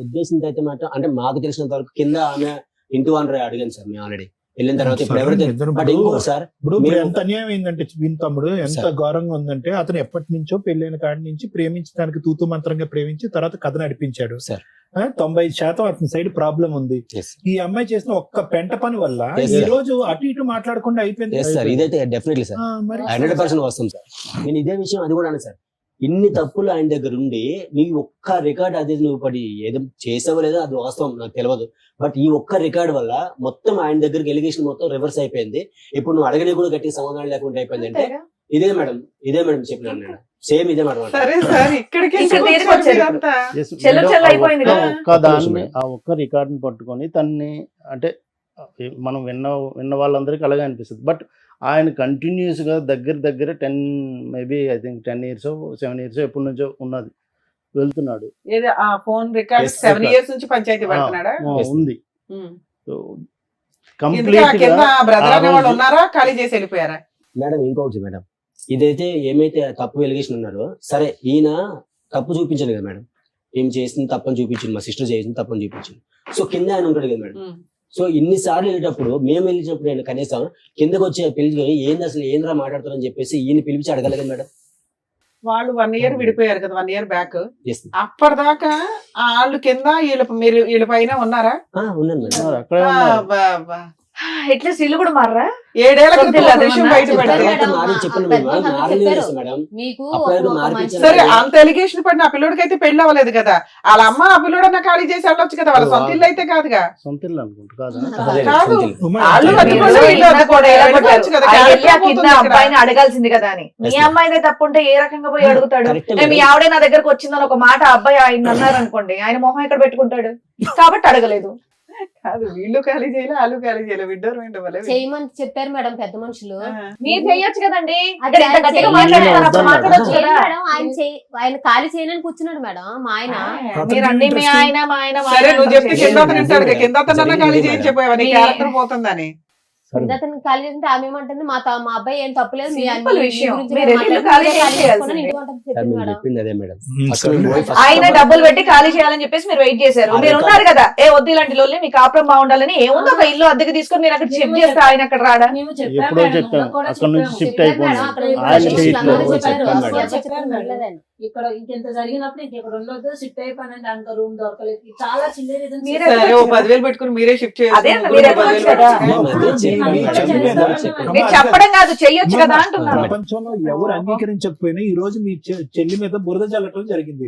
ఉద్దేశంతో అయితే మాత్రం, అంటే మాకు తెలిసినంత వరకు కింద ఆమె ఇంటి వనరు అడిగాను సార్ మేము ఆల్రెడీ వెళ్ళిన తర్వాత. ఇప్పుడు ఎంత అన్యాయం ఏంటంటే విన్ తమ్ముడు ఎంత ఘోరంగా ఉందంటే, అతను ఎప్పటి నుంచో పెళ్ళైన కాడి నుంచి ప్రేమించడానికి తూతు మంత్రంగా ప్రేమించి తర్వాత కథ నడిపించాడు. 90% అతని సైడ్ ప్రాబ్లం ఉంది. ఈ అమ్మాయి చేసిన ఒక్క పెంట పని వల్ల ఈ రోజు అటు ఇటు మాట్లాడకుండా అయిపోయింది. ఇదైతే డెఫినెట్లీ సార్ 100% వస్తాం సార్. నేను ఇదే విషయం అది కూడా అన్నా సార్, ఇన్ని తప్పులు ఆయన దగ్గర ఉండి నీ ఒక్క రికార్డ్ అది నువ్వు పడి ఏదో చేసావో లేదో అది వాస్తవం నాకు తెలియదు. బట్ ఈ ఒక్క రికార్డ్ వల్ల మొత్తం ఆయన దగ్గరికి ఎలిగేషన్ మొత్తం రివర్స్ అయిపోయింది. ఇప్పుడు నువ్వు అడగని కూడా గట్టి సమాధానం లేకుండా అయిపోయింది. అంటే ఇదే మేడం చెప్పినాను నేను, సేమ్ ఇదే మేడం. ఆ ఒక్క రికార్డుని పట్టుకొని తన్ని, అంటే మనం విన్న వాళ్ళందరికీ అలాగే అనిపిస్తుంది. బట్ ఆయన కంటిన్యూస్ గా దగ్గర 10 maybe I think 10 years 7 years ఎప్పటి నుంచో ఉన్నది వెళ్తున్నాడు. ఉంది. కంప్లీట్ గా మేడం ఇంకొకటి మేడం, ఇదైతే ఏమైతే తప్పు ఎలిగేషన్ ఉన్నారో సరే ఈయన తప్పు చూపించాడు కదా మేడం, ఏం చేసింది తప్పని చూపించింది, మా సిస్టర్ చేసింది తప్పని చూపించింది. సో కింద ఆయన ఉంటాడు కదా మేడం. సో ఇన్నిసార్లు వెళ్ళేటప్పుడు మేము వెళ్ళినప్పుడు నేను కనీసం కిందకు వచ్చి పిలిచి ఏంది అసలు ఏంద్రా మాట్లాడుతారని చెప్పేసి ఈయన పిలిచి అడగలేదు మేడం. వాళ్ళు 1 year విడిపోయారు కదా, 1 year బ్యాక్. Yes. అప్పటిదాకా వాళ్ళు కింద వీళ్ళ పైన ఉన్నారా? ఉన్నాను మేడం. అక్కడే ఉన్నారు. అట్లీస్ట్ ఇల్లు కూడా మారా 7 ఏళ్ల క్రితం ఆ విషయం బయట పడింది. మీకు సరే అంత ఎలిగేషన్ పడిన ఆ పిల్లోడికైతే పెళ్లి అవ్వలేదు కదా, వాళ్ళ అమ్మ ఆ పిల్లోడన్నా ఖాళీ చేసి వెళ్ళొచ్చు కదా, వాళ్ళ సొంత ఇల్లు అయితే కాదుగా. సొంత ఇల్లు అనుకుంటా కాదు. కాదు ఉమా, వాళ్ళు అంటే కట్టుకోవడం ఇల్లు అద్దుకోవడం వెళ్ళవచ్చు కదా, క్యారెక్టర్ కింద పోతుంది ఇక్కడ. అబ్బాయిని అడగాల్సింది కదా అని. మీ అమ్మాయిదే తప్పుంటే ఏ రకంగా పోయి అడుగుతాడు? మీ ఆవిడే నా దగ్గరకు వచ్చిందని ఒక మాట అబ్బాయి ఆయన అన్నారు అనుకోండి, ఆయన మొహం ఎక్కడ పెట్టుకుంటాడు? కాబట్టి అడగలేదు. కాదు వీళ్ళు ఖాళీ చేయలే, వాళ్ళు ఖాళీ చేయలే, విడ్డోర్ చేయమని చెప్పారు మేడం పెద్ద మనుషులు. మీరు చెయ్యొచ్చు కదండి. అదే ఇంత గట్టిగా చెయ్యాలి మాట్లాడుతున్నారు, అప్పుడు మేడం. మాట్లాడొచ్చు లేదు కదా. మేడం, ఆయన ఖాళీ చేయనని కూర్చున్నాడు మేడం మా ఆయన. మీరండి మీ ఆయన మా ఆయన మా సరే ఆయన నువ్వు చెప్తే అంటారు. కింద అతను ఉంటాడు, కింద అతనన్నా ఖాళీ చేయించిపోయావా, నీ క్యారెక్టర్ పోతుందని. అతను ఖాళీ చేస్తుంటే ఆమె ఏమంటుంది మా అబ్బాయి ఏం తప్పులేదు మీ Simple మీ విషయం. గురించి మీరు నేను వెళ్ళి మాట్లాడుకుంటే ఖాళీ ఖాళీ చేయాల్సిందే. చేసుకోండి అని ఇంటి వంటకు చెప్పింది మేడం. చెప్పింది అదే మేడం. సరే. ఆయన డబ్బులు పెట్టి ఖాళీ చేయాలని చెప్పేసి మీరు వెయిట్ చేశారు. మీరు ఉన్నారు కదా, ఏ వద్దు ఇలాంటి లోల్ని, మీ కాపురం బాగుండాలని. ఏముంది ఒక ఇల్లు అద్దెకి తీసుకొని మీరు అక్కడ షిఫ్ట్ చేస్తే ఆయన అక్కడ రాడా? ఎప్పుడో చెప్పాం అక్కడ నుంచి షిఫ్ట్ అయిపోయింది. ఆయన ఇక్కడ ఇంకెంత జరిగినప్పుడు ఇంకెక్కడ ఉండొద్దు, షిఫ్ట్ అయిపోయినండి అంత రూమ్ దొరకలేదు, చాలా చిన్న రీజన్స్. మీరే సరే ఓ 10,000 పెట్టుకుని మీరే షిఫ్ట్ అదే చేయాలి. మీరు ఎక్కవచ్చు కదా. మీరు చెప్పడం కాదు, చెయ్యొచ్చు కదా అంటున్నారు. ప్రపంచంలో ఎవరు అంగీకరించకపోయినా ఈ రోజు మీ చెల్లి మీద బురద జల్లటం జరిగింది.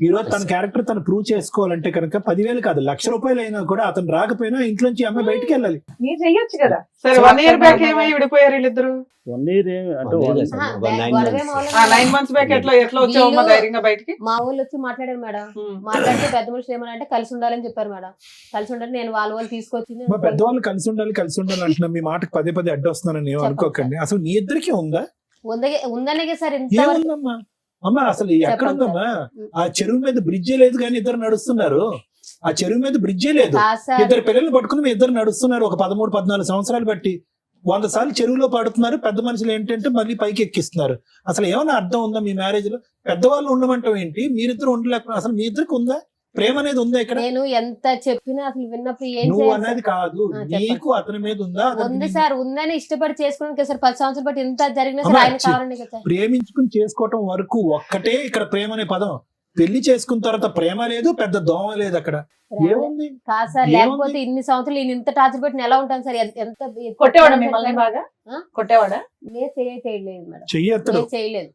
ఈ రోజు తన క్యారెక్టర్ తను ప్రూవ్ చేసుకోవాలంటే కనుక 10,000 కాదు 1,00,000 రూపాయలు అయినా కూడా అతను రాకపోయినా ఇంట్లోంచి అమ్మాయి బయటికి వెళ్ళాలి. మీరు చెయ్యొచ్చు కదా. సరే 1 year బ్యాక్ ఏమై విడిపోయారు వీళ్ళిద్దరు? 1 year అంటే గొడవే మొదలు 9 months బ్యాక్ ఎట్లా వచ్చావమ్మా ధైర్యంగా బయటికి? మా ఊళ్ళు వచ్చి మాట్లాడారు మేడం. మాట్లాడితే పెద్ద మనుషులు ఏమన్నా కలిసి ఉండాలని చెప్పారు మేడం. కలిసి ఉండాలి నేను వాళ్ళు తీసుకొచ్చింది. మా పెద్దవాళ్ళు కలిసి ఉండాలి అంటున్నా, మీ మాటకు పదే అడ్డు వస్తున్నానని ఏం అనుకోకండి. అసలు మీ ఇద్దరికి ఉందా? ఉందనే సార్ ఏముందమ్మా అమ్మా, అసలు ఎక్కడ ఉందమ్మా? ఆ చెరువు మీద బ్రిడ్జే లేదు కానీ ఇద్దరు నడుస్తున్నారు. ఆ చెరువు మీద బ్రిడ్జే లేదు, ఇద్దరు పిల్లల్ని పట్టుకుని మీ ఇద్దరు నడుస్తున్నారు. ఒక 13-14 సంవత్సరాలు బట్టి 100 సార్లు చెరువులో పడుతున్నారు. పెద్ద మనుషులు ఏంటంటే మళ్ళీ పైకి ఎక్కిస్తున్నారు. అసలు ఏమైనా అర్థం ఉందా మీ మ్యారేజ్ లో? పెద్దవాళ్ళు ఉండమంటాం ఏంటి, మీరిద్దరు ఉండలేకపోతే? అసలు మీ ఇద్దరికి ఉందా ప్రేమ అనేది? ఉందా ఇక్కడ? నేను ఎంత చెప్పినా అసలు విన్నప్పుడు ఏం నువ్వు చేయాలి అనేది కాదు, నీకు అతని మీద ఉందా? ఉంది సార్, ఉందని ఇష్టపడి చేసుకున్నాను సార్. 10 సంవత్సరాలు బట్టి ఎంత జరిగినా సార్ ఆయన కావాలని కదా. ప్రేమించుకుని చేసుకోవటం వరకు ఒక్కటే ఇక్కడ ప్రేమ అనే పదం. పెళ్లి చేసుకున్న తర్వాత ప్రేమ లేదు, పెద్ద దోమ లేదు అక్కడ. ఏముంది? కాదు సార్, లేకపోతే ఇన్ని సంవత్సరాలు నేను ఇంత టార్చర్ పెట్టి ఎలా ఉంటాను సార్? ఎంత కొట్టేవాడా మిమ్మల్ని బాగా? కొట్టేవాడా? నేను చేయలేదు మేడం, చెయ్యత్తడు నేను చేయలేదు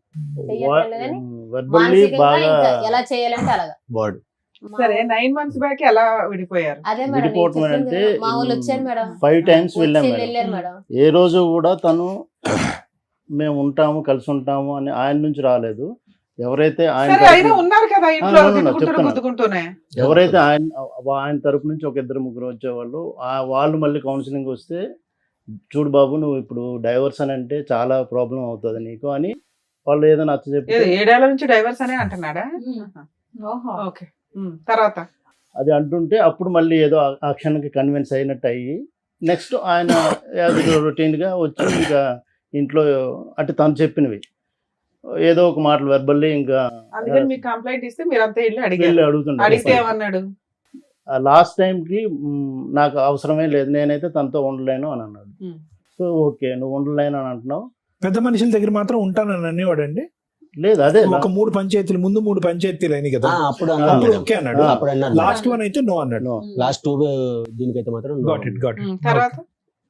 కానీ వర్బల్లీ మానసికంగా బాగా ఇంకా ఎలా చేయాలంటే అలాగా. వాడు సరే 9 months బ్యాక్ ఎలా విడిపోయారు? అదే మేడం నేను విడిపోవటం చెప్పింది అంటే కదా, మా వాళ్ళు వచ్చారు మేడం, 5 times వెళ్ళాం వచ్చి మేడం. వెళ్ళారు మేడం. ఏ రోజు కూడా తను మేము ఉంటాము కలిసి ఉంటాము అని ఆయన నుంచి రాలేదు. ఎవరైతే ఆయన సరే అయినా ఉన్నారు కదా ఇంట్లో ఆ, తిట్టుకుంటూ చెప్తున్నా. గుద్దుకుంటూనే. ఎవరైతే ఆయన తరపు నుంచి ఒక 2-3 వచ్చేవాళ్ళు, వాళ్ళు మళ్ళీ కౌన్సిలింగ్ వస్తే చూడు బాబు నువ్వు ఇప్పుడు డైవర్స్ అని అంటే చాలా ప్రాబ్లం అవుతుంది నీకు అని వాళ్ళు ఏదో నచ్చ చెప్పి 7 ఏళ్ల నుంచి డైవర్స్ అనే అంటున్నాడా? ఓకే తర్వాత అది అంటుంటే అప్పుడు మళ్ళీ ఏదో ఆ క్షణానికి కన్విన్స్ అయినట్టు అయ్యి నెక్స్ట్ ఆయన రొటీన్గా వచ్చి ఇంకా ఇంట్లో అంటే తను చెప్పినవి ఏదో ఒక మాటలు వెర్బల్లీ ఇంకా అందుకని మీకు కంప్లైంట్ ఇస్తే మీరు అంతా వెళ్ళి వెళ్ళి అడిగారు. అడిగితే అడుగుతుంటారు. ఏమన్నాడు? లాస్ట్ టైంకి నాకు అవసరమే లేదు, నేనైతే తనతో ఉండలేను అని అన్నాడు. సో ఓకే నువ్వు ఉండలేను అని అంటున్నావు. పెద్ద మనుషుల దగ్గర మాత్రం ఉంటానని అనేవాడండి. లేదు అదే ఒక 3 పంచాయతీలు ముందు 3 పంచాయతీలు అయినాయి కదా, అప్పుడు అప్పుడు ఓకే అన్నాడు. అప్పుడు అన్నారు. లాస్ట్ వన్ అయితే నో అన్నాడు. లాస్ట్ 2 దీనికైతే మాత్రం గాట్ ఇట్ తర్వాత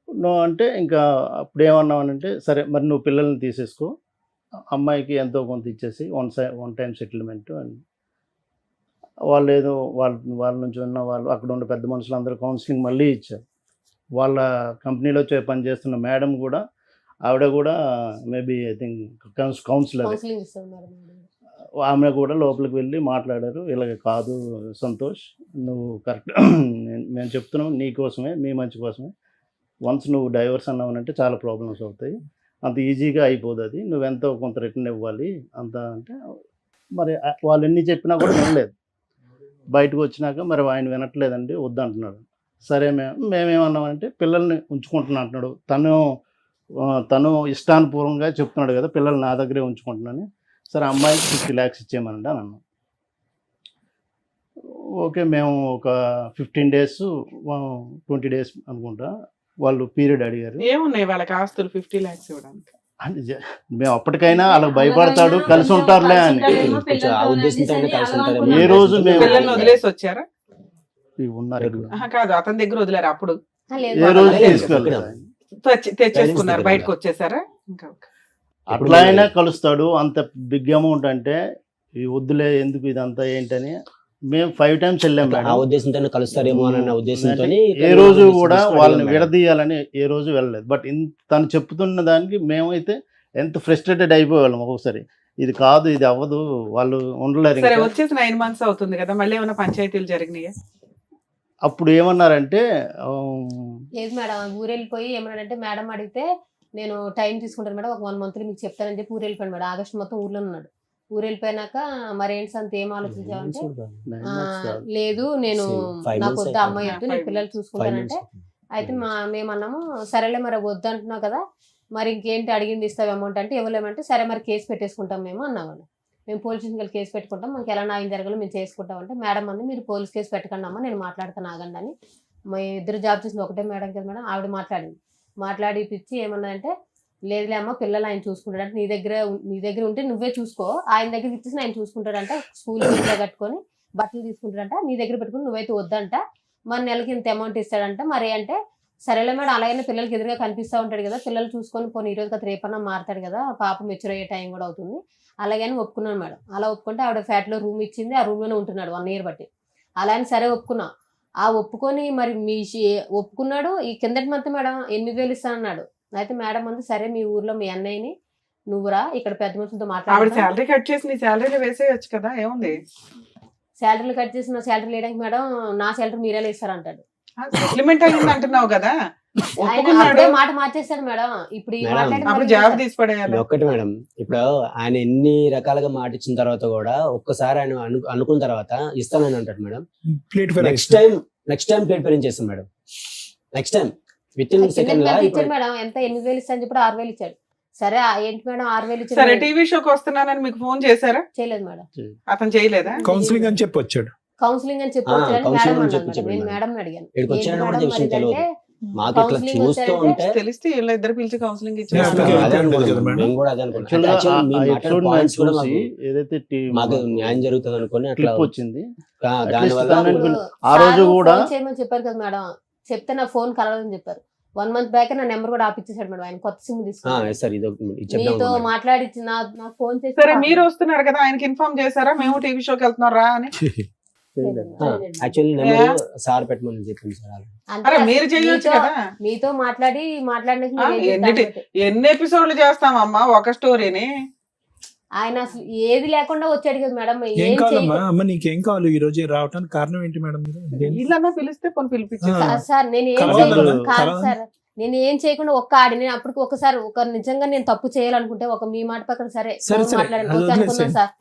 నో అంటే ఇంకా అప్పుడు ఏమన్నావనంటే సరే మరి నువ్వు పిల్లల్ని తీసేసుకో, అమ్మాయికి ఎంతో కొంత ఇచ్చేసి వన్ టైం సెటిల్మెంట్ అని వాళ్ళు ఏదో వాళ్ళ నుంచి ఉన్న వాళ్ళు అక్కడ ఉన్న పెద్ద మనుషులు అందరూ కౌన్సిలింగ్ మళ్ళీ ఇచ్చారు. వాళ్ళ కంపెనీలో పనిచేస్తున్న మేడం కూడా ఆవిడ కూడా maybe I think counsellor, counselling ఇస్తారు మేడం. ఆమె కూడా లోపలికి వెళ్ళి మాట్లాడారు. ఇలాగ కాదు సంతోష్, నువ్వు కరెక్ట్ మేము చెప్తున్నాం నీ కోసమే, మీ మంచి కోసమే. వన్స్ నువ్వు డైవర్స్ అన్నావనంటే చాలా ప్రాబ్లమ్స్ అవుతాయి, అంత ఈజీగా అయిపోదు, అది నువ్వెంతో కొంత రిటర్న్ ఇవ్వాలి అంత అంటే మరి వాళ్ళు ఎన్ని చెప్పినా కూడా వినలేదు. బయటకు వచ్చినాక మరి ఆయన వినట్లేదండి వద్దంటున్నాడు. సరే మేమేమన్నామంటే పిల్లల్ని ఉంచుకుంటున్నా అంటున్నాడు. తను తను ఇష్టానుపూర్వంగా చెప్తున్నాడు కదా, పిల్లలు నా దగ్గరే ఉంచుకుంటున్నాను, సరే అమ్మాయికి 50 lakhs ఇచ్చేయమనండి అని అన్నాం. ఓకే, మేము ఒక 15 days 20 days అనుకుంటా వాళ్ళు పీరియడ్ అడిగారు. ఏమున్నాయి వాళ్ళకి ఆస్తులు 50 lakhs ఇవ్వడానికి? అంటే మేము అప్పటికైనా వాళ్ళకి భయపడతాడు, కలిసి ఉంటారులే అని. కొంచెం ఆ ఉద్దేశంతో కలిసి ఉంటారు. ఏ రోజు మేము పిల్లల్ని వదిలేసి వచ్చారా? ఉన్నారు ఇక్కడ. కాదు, అతని దగ్గర వదిలేరు అప్పుడు ఏ రోజు తీసుకెళ్ళలేదు. తెచ్చేసుకున్నారు, బయటకు వచ్చేసారా? ఇంకా అట్లా అయినా కలుస్తాడు. అంత బిగ్ అమౌంట్ అంటే ఈ వద్దులే ఎందుకు ఇదంతా ఏంటని మేము 5 times వెళ్ళాం ఆ మేడం. ఉద్దేశంతో కలుస్తారేమో అన్న ఉద్దేశంతో ఏ రోజు కూడా వాళ్ళని విడదీయాలని ఏ రోజు వెళ్ళలేదు. బట్ తను చెప్తున్న దానికి మేమైతే ఎంత ఫ్రస్ట్రేటెడ్ అయిపోయేవాళ్ళం ఒక్కొక్కసారి. ఇది కాదు, ఇది అవ్వదు, వాళ్ళు ఉండలేరు. సరే, ఇంకా వచ్చేసి 9 months అవుతుంది కదా, మళ్ళీ ఏమైనా పంచాయతీలు జరిగినాయా? అప్పుడు ఏమన్నారంటే లేదు మేడం, ఊరు వెళ్ళిపోయి ఏమన్నాడంటే, మేడం అడిగితే నేను టైం తీసుకుంటాను మేడం, ఒక 1 month మీకు చెప్తానని చెప్పి ఊరు వెళ్ళిపోయాను మేడం. ఆగస్టు మొత్తం ఊర్లో ఉన్నాడు. ఊరు వెళ్ళిపోయినాక మరి ఏంటి సంత ఏం ఆలోచించావంటే, లేదు నేను నాకు వద్ద అమ్మాయి వద్దు, నేను పిల్లలు చూసుకుంటానంటే, అయితే మేమన్నాము సరేలే మరి వద్దు అంటున్నావు కదా, మరి ఇంకేంటి అడిగింది ఇస్తావు అమౌంట్ అంటే, ఇవ్వలేమంటే సరే మరి కేసు పెట్టేసుకుంటాం మేము అన్నాము. మేము పోలీస్ స్టేషన్కి కేసు పెట్టుకుంటాం, మాకు ఎలా న్యాయం జరగాలో మేము చేసుకుంటాం అంటే, మేడం అంది మీరు పోలీస్ కేసు పెట్టకండి అమ్మా, నేను మాట్లాడతాను ఆగండి అని. మా ఇద్దరు జాబ్ చేసిన ఒకటే మేడం కదా మేడం, ఆవిడ మాట్లాడి పిచ్చి ఏమన్నదంటే, లేదులే అమ్మ పిల్లలు ఆయన చూసుకుంటాడు అంటే, నీ దగ్గర ఉంటే నువ్వే చూసుకో, ఆయన దగ్గర ఇచ్చేసి ఆయన చూసుకుంటాడంట, స్కూల్ ఫీజులో కట్టుకొని బట్టలు తీసుకుంటాడంట, నీ దగ్గర పెట్టుకుని నువ్వైతే వద్దంట, మరి నెలకి ఇంత అమౌంట్ ఇస్తాడంట. మరి అంటే సరేలే మేడం, అలాగైనా పిల్లలకి ఎదురుగా కనిపిస్తూ ఉంటాడు కదా, పిల్లలు చూసుకొని పోనీ ఈ రోజు కదా రేపన్నా మారుతాడు కదా, పాప మెచ్యూర్ అయ్యే టైం కూడా అవుతుంది, అలాగని ఒప్పుకున్నాను మేడం. అలా ఒప్పుకుంటే ఆవిడ ఫ్లాట్లో రూమ్ ఇచ్చింది, ఆ రూమ్లోనే ఉంటున్నాడు 1 year బట్టి. అలా అని సరే ఒప్పుకున్నా. ఆ ఒప్పుకొని మరి ఒప్పుకున్నాడు. ఈ కిందటి మంత్ మేడం 8,000 ఇస్తానన్నాడు. అయితే మేడం అంది సరే మీ ఊర్లో మీ అన్నయ్యని నువ్వురా ఇక్కడ పెద్ద మనుషులతో మాట్లాడు, శాలరీ కట్ చేసి నీ శాలరీలో వేసేయచ్చు కదా, ఏముంది? శాలరీలు కట్ చేసి నా శాలరీ లేడానికి మేడం నా శాలరీ మీరే ఇస్తారంటాడు. సెటిల్మెంట్ అయింది అంటున్నావు కదా, ఆయన అప్పుడే మాట మార్చేస్తాడు మేడం. ఇప్పుడు అప్పుడు జాబ్ తీసి పడేయాలి. ఒక్కటి మేడం, ఇప్పుడు ఆయన ఎన్ని రకాలుగా మాట ఇచ్చిన తర్వాత కూడా ఒక్కసారి ఆయన అనుకున్న తర్వాత ఇస్తానని అంటాడు మేడం. నెక్స్ట్ టైం ప్లేట్ పేరెంట్ చేస్తాం madam. Next time within second ఇచ్చాడు మేడం. ఎంత 8,000 ఇస్తాను చెప్పి 6,000 ఇచ్చాడు. సరే ఏంటి మేడం 6,000 ఇచ్చాడు. సరే, టీవీ షోకి వస్తున్నానని మీకు ఫోన్ చేశారా? చేయలేదు మేడం. అతను చేయలేదా? కౌన్సిలింగ్ అని చెప్పి వచ్చాడు. కౌన్సిలింగ్ అని చెప్పి నేను మేడం అడిగాను, తెలిస్తే ఇద్దరు పిలిచి కౌన్సిలింగ్ ఇచ్చారు. ఏదైతే మాకు న్యాయం జరుగుతుంది అనుకుని అట్లా వచ్చింది. ఆ రోజు కూడా చేయమని చెప్పారు కదా మేడం, చెప్తే నా ఫోన్ కలవదని చెప్పారు. 1 month బ్యాక్ నా నెంబర్ కూడా ఆపిచ్చేసాడు మేడం. ఆయన కొత్త సిమ్ తీసుకుని మీతో మాట్లాడి నా ఫోన్ చేసి. సరే, మీరు వస్తున్నారు కదా, ఆయనకి ఇన్ఫార్మ్ చేశారా మేము టీవీ షోకి వెళ్తున్నారా అని? సార్ పెట్టమని చెప్పింది సార్. అరే మీరు చేయొచ్చు కదా. మీతో మాట్లాడిన ఎన్ని ఎపిసోడ్లు చేస్తామమ్మా ఒక స్టోరీని? ఆయన అసలు ఏది లేకుండా వచ్చాడు కదా మేడం. ఏం కావాలమ్మా అమ్మ, నీకేం కావాలి ఈ రోజు రావడానికి కారణం ఏంటి మేడం? వీళ్ళన్నా పిలిస్తే పని పిలిపించారు సార్. నేను ఏం చేయకుండా ఒక్క ఆడి నేను అప్పటికి ఒకసారి నిజంగా నేను తప్పు చేయాలనుకుంటే ఒక మీ మాట పక్కన సరే మాట్లాడాను సార్.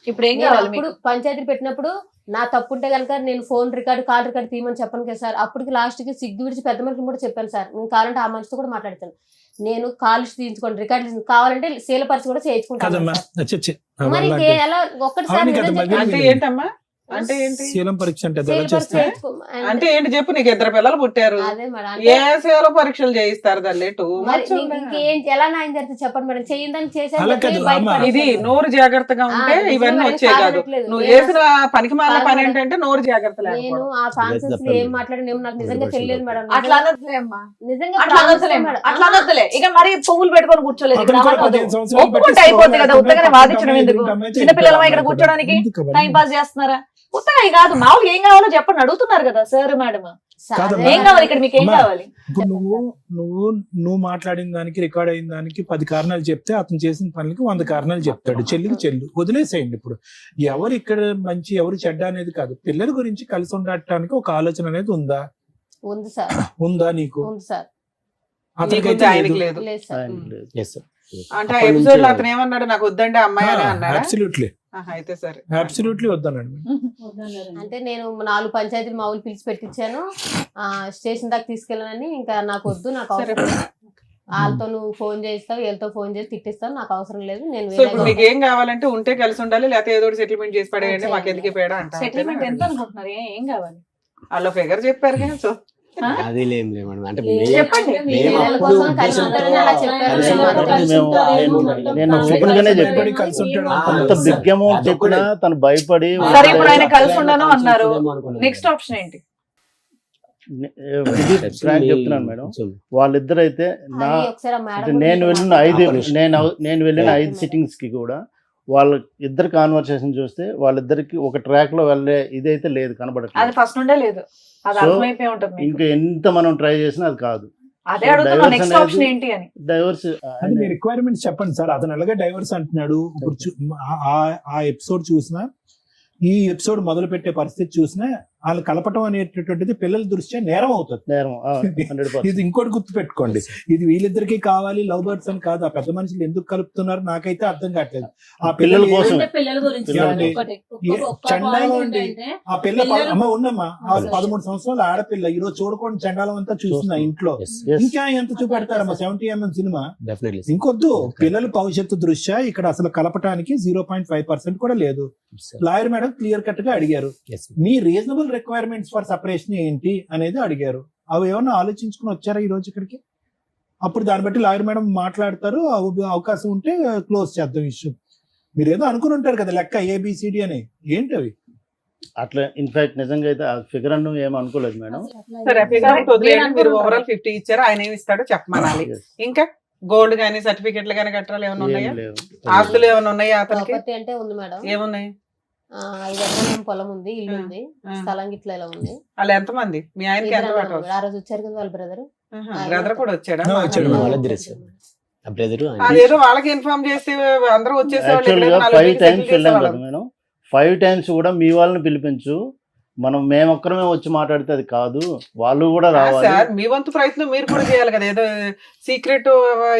ఇప్పుడు ఏం కావాలి? ఇప్పుడు పంచాయతీ పెట్టినప్పుడు నా తప్పు ఉంటే కనుక నేను ఫోన్ రికార్డు కాల్ రికార్డు తీయమని చెప్పను కదా సార్. అప్పటికి లాస్ట్ కి సిగ్గు విడిచి పెద్ద మనిషిని కూడా చెప్పాను సార్, నేను కావాలంటే ఆ మనిషితో కూడా మాట్లాడతాను, నేను కాల్ తీయించుకోండి రికార్డు కావాలంటే శీలపరిచి కూడా చేయించుకుంటాను. మరి ఎలా ఒక్కటిసారి అంటే ఏంటమ్మా? అంటే ఏంటి శీలం పరీక్ష అంటే అంటే ఏంటి చెప్పు? నీకు 2 పిల్లలు పుట్టారు, ఏ శీల పరీక్షలు చేయిస్తారు దాన్ని? ఎలా న్యాయం జరిగితే చెప్పండి మేడం. చేయిందని చేసేది ఇది నోరు జాగ్రత్తగా ఉంటే ఇవన్నీ వచ్చే కాదు. నువ్వు చేసిన పనికి మాల పని ఏంటంటే నోరు జాగ్రత్త. నేను ఆ కాన్సెప్ట్ ఏం మాట్లాడిన నాకు నిజంగా తెలియదు మేడం. అట్లా అనొద్దులే అమ్మా, నిజంగా అట్లా అనొద్దులే. ఇక మరి పువ్వులు పెట్టుకొని కూర్చోలేదు, ఒప్పుకుంటే అయిపోద్ది కదా. ఉత్తగానే వాదించడం ఎందుకు? చిన్నపిల్లలమా ఇక్కడ కూర్చోడానికి టైం పాస్ చేస్తున్నారా? ఉత్తగా కాదు, మామూలుగా ఏం కావాలో చెప్పండి అడుగుతున్నారు కదా సార్ మేడం. ఏం కావాలి ఇక్కడ, మీకు ఏం కావాలి? ఇప్పుడు నువ్వు మాట్లాడిన దానికి రికార్డ్ అయిన దానికి 10 కారణాలు చెప్తే అతను చేసిన పనులకి 100 కారణాలు చెప్తాడు. చెల్లు వదిలేసేయండి. ఇప్పుడు ఎవరు ఇక్కడ మంచి ఎవరు చెడ్డ అనేది కాదు, పిల్లల గురించి కలిసి ఉండటానికి ఒక ఆలోచన అనేది ఉందా? ఉంది సార్. ఉందా నీకు? అతనికైతే ఆయనకి లేదు. అంటే ఆ ఎపిసోడ్ లో అతను ఏమన్నాడు? నాకు వద్దంటే అమ్మాయి అని అన్నాడు. అబ్సల్యూట్లీ అయితే సరే, అబ్సల్యూట్లీ వద్దనండి. అంటే నేను 4 పంచాయతీలు మామూలు పిలిచి పెట్టించాను, స్టేషన్ దాకా తీసుకెళ్ళానని. ఇంకా నాకు వద్దు, నాకు వాళ్ళతో నువ్వు ఫోన్ చేస్తావు, వీళ్ళతో ఫోన్ చేసి తిట్టిస్తావు, నాకు అవసరం లేదు, నేను సో ఇప్పుడు మీకు ఏం కావాలంటే ఉంటే కలిసి ఉండాలి, లేకపోతే ఏదో సెటిల్మెంట్ చేసి పడేయండి, మాకు ఎందుకు పేడ సెటిల్మెంట్ ఎంత అంటారు. అనుకుంటున్నారు? ఏం కావాలి? వాళ్ళ ఫిగర్ చెప్పారు కదా. సో అది లేం మేడం, అంటే చెప్పండి. మేము పిల్లల అప్పుడు కోసం కలిసి ఉంటారని అలా చెప్పారు. కలిసి నేను open గానే చెప్పాను. కలిసి ఉంటాడు. అంత బిగ్ అమౌంట్ చెప్పినా తను భయపడి సరే, ఇప్పుడు ఆయన కలిసి ఉండను అన్నారు. నెక్స్ట్ ఆప్షన్ ఏంటి? ఇది ఫ్రాంక్ చెప్తున్నాను మేడం, వాళ్ళిద్దరు అయితే నా అది ఒకసారి ఆ మేడం నేను కూడా వెళ్ళిన చెప్పారు. నేను వెళ్ళిన 5 సిట్టింగ్స్ కి కూడా వాళ్ళ ఇద్దరు కాన్వర్సేషన్ చూస్తే వాళ్ళిద్దరికి ఒక ట్రాక్ లో వెళ్ళే ఇదైతే లేదు, అది కనబడట్లేదు. ఫస్ట్ నుండే లేదు, అది So, అర్థమైపోయి ఉంటుంది మీకు. ఇంకా ఎంత మనం ట్రై చేసినా అది కాదు. అదే అడుగుతున్నా, divorce నెక్స్ట్ అనేది- ఆప్షన్ ఏంటి అని. డైవర్స్ అది మీ రిక్వైర్మెంట్స్ చెప్పండి సార్. అతను ఎలాగే డైవర్స్ అంటున్నాడు. ఇప్పుడు ఆ ఎపిసోడ్ చూసినా, ఈ ఎపిసోడ్ మొదలు పెట్టే పరిస్థితి చూసినా, వాళ్ళు కలపటం అనేటటువంటిది పిల్లల దృష్ట్యా నేరం అవుతుంది. నేరం 100%. ఇది ఇంకోటి గుర్తు పెట్టుకోండి, ఇది వీళ్ళిద్దరికి కావాలి లవ్ బర్డ్స్ అని కాదు. ఆ పెద్ద మనుషులు ఎందుకు కలుపుతున్నారు నాకైతే అర్థం కావట్లేదు. ఆ పిల్లల పిల్లలు కోసం. అంటే పిల్లల గురించి ఏమండి? ఒకటి ఒక్క చండాలం point అండి. ఏంటంటే ఆ పిల్ల పిల్లలు- అమ్మ ఉండమ్మా, ఆ 13 సంవత్సరాల ఆడపిల్ల ఈ రోజు చూడకుండా చండాలం అంతా చూస్తున్నా ఇంట్లో. Yes, ఇంకా ఎంత చూపెడతారమ్మా 70mm సినిమా? definitely. ఇంకొద్దు, పిల్లల భవిష్యత్తు దృష్ట్యా ఇక్కడ అసలు కలపటానికి 0.5% కూడా లేదు. లాయర్ మేడం క్లియర్ కట్ గా అడిగారు, Yes. Me reasonable requirements for separation ఏంటి అనేది అడిగారు. అవి ఏమన్నా ఆలోచించుకుని వచ్చారా ఈ రోజు ఇక్కడికి? అప్పుడు దాన్ని బట్టి లాయర్ మేడం మాట్లాడతారు, అవకాశం ఉంటే క్లోజ్ చేద్దాం ఇష్యూ. మీరు ఏదో అనుకుని ఉంటారు కదా లెక్క ABCD అని, ఏంటి అవి? అట్లా ఇన్ఫాక్ట్ నిజంగా అయితే ఆ ఫిగర్ అన్ను ఏం అనుకోలేదు మేడం. సరే, ఫిగర్ సరే, వదిలేయండి. మీరు మీరు అనుకుంటారు. ఓవరాల్ 50 ఇచ్చారు, ఆయన ఏమి ఇస్తాడో చెప్పమనాలి. Yes. ఇంకా గోల్డ్ గానీ సర్టిఫికెట్లు గానీ కట్టాలి ఏమైనా ఉన్నాయా? ఏం లేవు. ఆస్తులు ఏమైనా ఉన్నాయా అతనికి? ప్రాపర్టీ అంటే ఉంది మేడం, ఏమున్నాయి? 5 ఎకరాల పొలం ఉంది, ఇల్లు ఉంది, ఆ. స్థలం గిట్ల ఇలా ఉంది. వాళ్ళు ఎంతమంది? మీ ఆయనకి ఎంత ఇద్దరు పట్టవచ్చు? ఆ రోజు వచ్చారు కదా వాళ్ళ బ్రదర్. బ్రదర్ కూడా వచ్చాడా? ఆ, వచ్చాడు. వాళ్ళిద్దరు ఆ బ్రదర్ అదేదో వాళ్ళకి ఇన్ఫార్మ్ చేస్తే అందరూ వచ్చేసేవాళ్ళు. యాక్చువల్ గా ఇక్కడ 5 నలుగురికి టైమ్స్ settle వెళ్ళాం కదా చేసేవాళ్ళం. మేడం. 5 టైమ్స్ కూడా మీ వాళ్ళని పిలిపించు, మనం మేమొక్కరమే వచ్చి మాట్లాడితే అది కాదు, వాళ్ళు కూడా రావాలి. సార్, మీ వంతు ప్రయత్నం మీరు కూడా చేయాలి కదా. ఏదో సీక్రెట్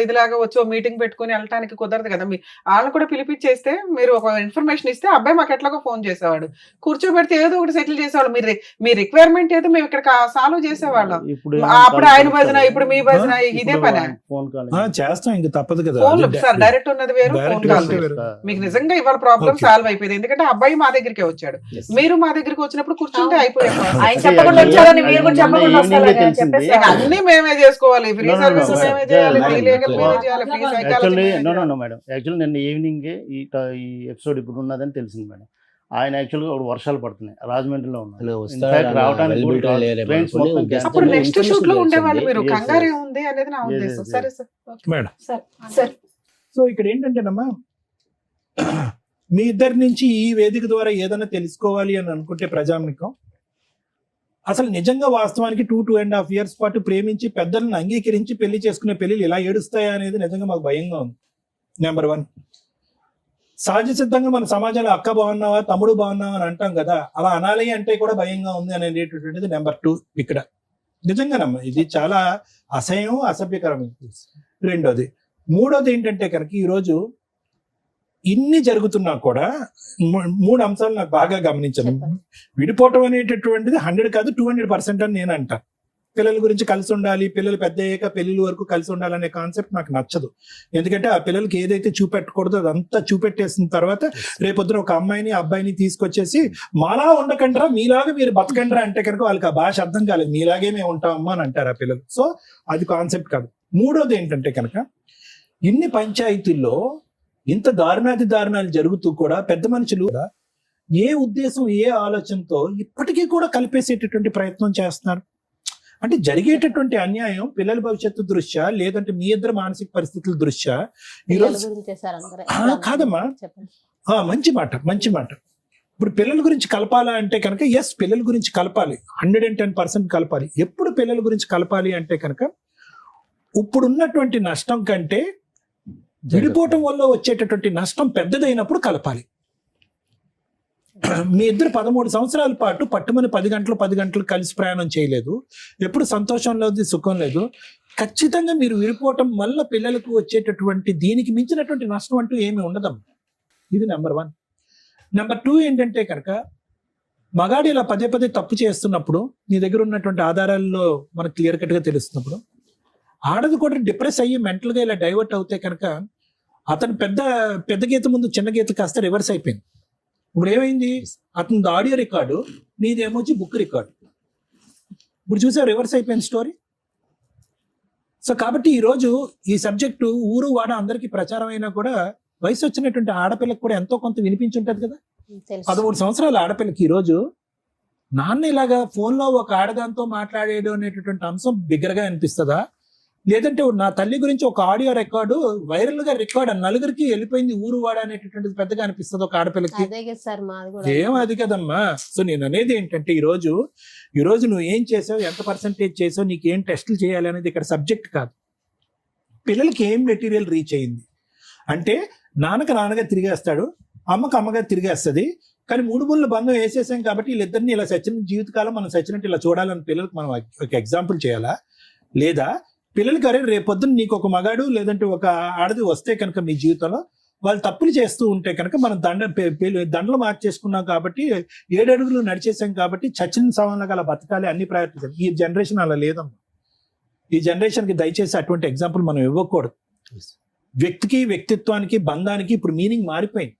ఇదిలాగా వచ్చి మీటింగ్ పెట్టుకుని వెళ్ళటానికి కుదరదు కదా. వాళ్ళని కూడా పిలిపించేస్తే మీరు ఒక ఇన్ఫర్మేషన్ ఇస్తే అబ్బాయి మాకు ఎట్లాగో ఫోన్ చేసేవాడు, కూర్చోబెడితే ఏదో ఒకటి సెటిల్ చేసేవాడు. మీరు మీ రిక్వైర్మెంట్ ఏదో మేము ఇక్కడ సాల్వ్ చేసేవాళ్ళం. ఇప్పుడు అప్పుడు ఆయన భజన, ఇప్పుడు మీ భజన, ఇదే పని. ఫోన్ కాల్ చేస్తాం, ఇంక తప్పదు కదా. ఫోన్ సార్ డైరెక్ట్ ఉన్నది వేరు, ఫోన్ Direct కాల్ గా వేరు. వేరు. మీకు నిజంగా ఇవాళ ప్రాబ్లం Okay. సాల్వ్ అయిపోయింది. ఎందుకంటే అబ్బాయి మా దగ్గరికి వచ్చాడు, మీరు మా దగ్గరికి వచ్చినప్పుడు కూర్చుంటే అయిపోయాం. ఆయన చెప్పకుండా వచ్చారని మీరు కూడా చెప్పకుండా వస్తారా? చెప్పేసి అన్ని మేమే చేసుకోవాలి, free No, no, no, service no, మేమే no, చేయాలి, no, free no, legal no, మేమే no. చేయాలి, free actually psychology no madam, actually నిన్న ఈవినింగ్ ఈ ఎపిసోడ్ ఇప్పుడు ఉన్నదని తెలిసింది మేడం. ఆయన యాక్చువల్గా ఒక వర్షాలు పడుతున్నాయి, రాజమండ్రిలో ఉన్నారు. Infact రావడానికి కూడా trains మొత్తం cancel. అప్పుడు నెక్స్ట్ షూట్ లో ఉండేవాళ్ళు. మీరు Yes, కంగారు yes. ఉంది అనేది నా Yes, ఉద్దేశం. yes, సరే సార్, మేడం. సార్ సో ఇక్కడ ఏంటంటేనమ్మా, మీ ఇద్దరి నుంచి ఈ వేదిక ద్వారా ఏదైనా తెలుసుకోవాలి అని అనుకుంటే ప్రజానికం, అసలు నిజంగా వాస్తవానికి 2.5 years పాటు ప్రేమించి పెద్దలను అంగీకరించి పెళ్లి చేసుకునే పెళ్లిలు ఇలా ఏడుస్తాయా అనేది నిజంగా మాకు భయంగా ఉంది. నెంబర్ 1, సహజ సిద్ధంగా మన సమాజంలో అక్క బాగున్నావా, తమ్ముడు బాగున్నావా అని అంటాం కదా, అలా అనాలి అంటే కూడా భయంగా ఉంది అనేటటువంటిది నెంబర్ 2 ఇక్కడ. నిజంగానమ్మా ఇది చాలా అసహ్యం, అసభ్యకరం. రెండోది. మూడోది ఏంటంటే కనుక ఈరోజు ఇన్ని జరుగుతున్నా కూడా 3 అంశాలు నాకు బాగా గమనించాను. చెప్పండి. విడిపోవటం అనేటటువంటిది 100 కాదు 200% అని నేను అంటా. పిల్లల గురించి కలిసి ఉండాలి, పిల్లలు పెద్ద అయ్యాక పెళ్లిల వరకు కలిసి ఉండాలనే కాన్సెప్ట్ నాకు నచ్చదు. ఎందుకంటే ఆ పిల్లలకి ఏదైతే చూపెట్టకూడదో అదంతా చూపెట్టేసిన తర్వాత రేపొద్దున ఒక అమ్మాయిని అబ్బాయిని తీసుకొచ్చేసి మాలా ఉండకండ్రా, మీలాగా మీరు బతకండ్రా అంటే కనుక వాళ్ళకి ఆ భాష అర్థం కాలేదు. మీలాగే మేము ఉంటామమ్మా అని అంటారు ఆ పిల్లలు. సో అది కాన్సెప్ట్ కాదు. మూడోది ఏంటంటే కనుక ఇన్ని పంచాయతీల్లో ఇంత దారుణాలు జరుగుతూ కూడా పెద్ద మనుషులు ఏ ఉద్దేశం, ఏ ఆలోచనతో ఇప్పటికీ కూడా కలిపేసేటటువంటి ప్రయత్నం చేస్తున్నారు. అంటే జరిగేటటువంటి అన్యాయం పిల్లల భవిష్యత్తు దృష్ట్యా, లేదంటే మీ ఇద్దరు మానసిక పరిస్థితుల దృష్ట్యా పిల్లల ఈరోజు గురించి సార్ అందరూ కాదమ్మా. చెప్పండి. మంచి మాట. ఇప్పుడు పిల్లల గురించి కలపాలా అంటే కనుక ఎస్, పిల్లల గురించి కలపాలి, 110% కలపాలి. ఎప్పుడు పిల్లల గురించి కలపాలి అంటే కనుక ఇప్పుడున్నటువంటి నష్టం కంటే విడిపోవటం వల్ల వచ్చేటటువంటి నష్టం పెద్దదైనప్పుడు కలపాలి. మీ ఇద్దరు 13 సంవత్సరాల పాటు పట్టుమని 10 గంటలు కలిసి ప్రయాణం చేయలేదు, ఎప్పుడు సంతోషం లేదు, సుఖం లేదు. ఖచ్చితంగా మీరు విడిపోవటం వల్ల పిల్లలకు వచ్చేటటువంటి దీనికి మించినటువంటి నష్టం అంటూ ఏమి ఉండదమ్మా. ఇది నెంబర్ 1. నెంబర్ 2 ఏంటంటే కనుక మగాడు ఇలా పదే తప్పు చేస్తున్నప్పుడు నీ దగ్గర ఉన్నటువంటి ఆధారాల్లో మనకు క్లియర్ కట్ గా తెలుస్తున్నప్పుడు ఆడది కూడా డిప్రెస్ అయ్యి మెంటల్ గా ఇలా డైవర్ట్ అవుతే కనుక అతను పెద్ద గీత ముందు చిన్న గీత కాస్త రివర్స్ అయిపోయింది. ఇప్పుడు ఏమైంది, అతని ఆడియో రికార్డు, నీదేమొచ్చి బుక్ రికార్డు. ఇప్పుడు చూసా రివర్స్ అయిపోయింది స్టోరీ. సో కాబట్టి ఈరోజు ఈ సబ్జెక్టు ఊరు వాడ అందరికీ ప్రచారం అయినా కూడా వయసు వచ్చినటువంటి ఆడపిల్లకి కూడా ఎంతో కొంత వినిపించుంటది కదా. 13 సంవత్సరాల ఆడపిల్లకి ఈరోజు నాన్న ఇలాగా ఫోన్లో ఒక ఆడదాంతో మాట్లాడేయడం అనేటటువంటి అంశం బిగ్గరగా అనిపిస్తుందా, లేదంటే నా తల్లి గురించి ఒక ఆడియో రికార్డు వైరల్ గా రికార్డ్ నలుగురికి వెళ్ళిపోయింది ఊరు వాడ అనేటటువంటిది పెద్దగా అనిపిస్తుంది ఒక ఆడపిల్లకి? ఏం అది కదమ్మా. సో నేను అనేది ఏంటంటే ఈ రోజు నువ్వు ఏం చేసావు, ఎంత పర్సెంటేజ్ చేసావు, నీకు ఏం టెస్టులు చేయాలి అనేది ఇక్కడ సబ్జెక్ట్ కాదు. పిల్లలకి ఏం మెటీరియల్ రీచ్ అయ్యింది అంటే నాన్నగా తిరిగేస్తాడు, అమ్మకి అమ్మగా తిరిగేస్తుంది. కానీ 3 ముళ్ళ బంధం వేసేసాం కాబట్టి వీళ్ళిద్దరిని ఇలా సచిన జీవితకాలం మనం సచ్చినట్టు ఇలా చూడాలని పిల్లలకు మనం ఒక ఎగ్జాంపుల్ చేయాలా? లేదా పిల్లలకి అరే రేపొద్దున నీకు ఒక మగాడు లేదంటే ఒక ఆడది వస్తే కనుక మీ జీవితంలో వాళ్ళు తప్పులు చేస్తూ ఉంటే కనుక మనం దండలు మార్చేసుకున్నాం కాబట్టి 7 అడుగులు నడిచేసాం కాబట్టి చచ్చిన సవాళ్ళగా అలా బతకాలి అన్ని ప్రయత్నించాలి. ఈ జనరేషన్ అలా లేదమ్మా. ఈ జనరేషన్కి దయచేసి అటువంటి ఎగ్జాంపుల్ మనం ఇవ్వకూడదు. వ్యక్తికి, వ్యక్తిత్వానికి, బంధానికి ఇప్పుడు మీనింగ్ మారిపోయింది.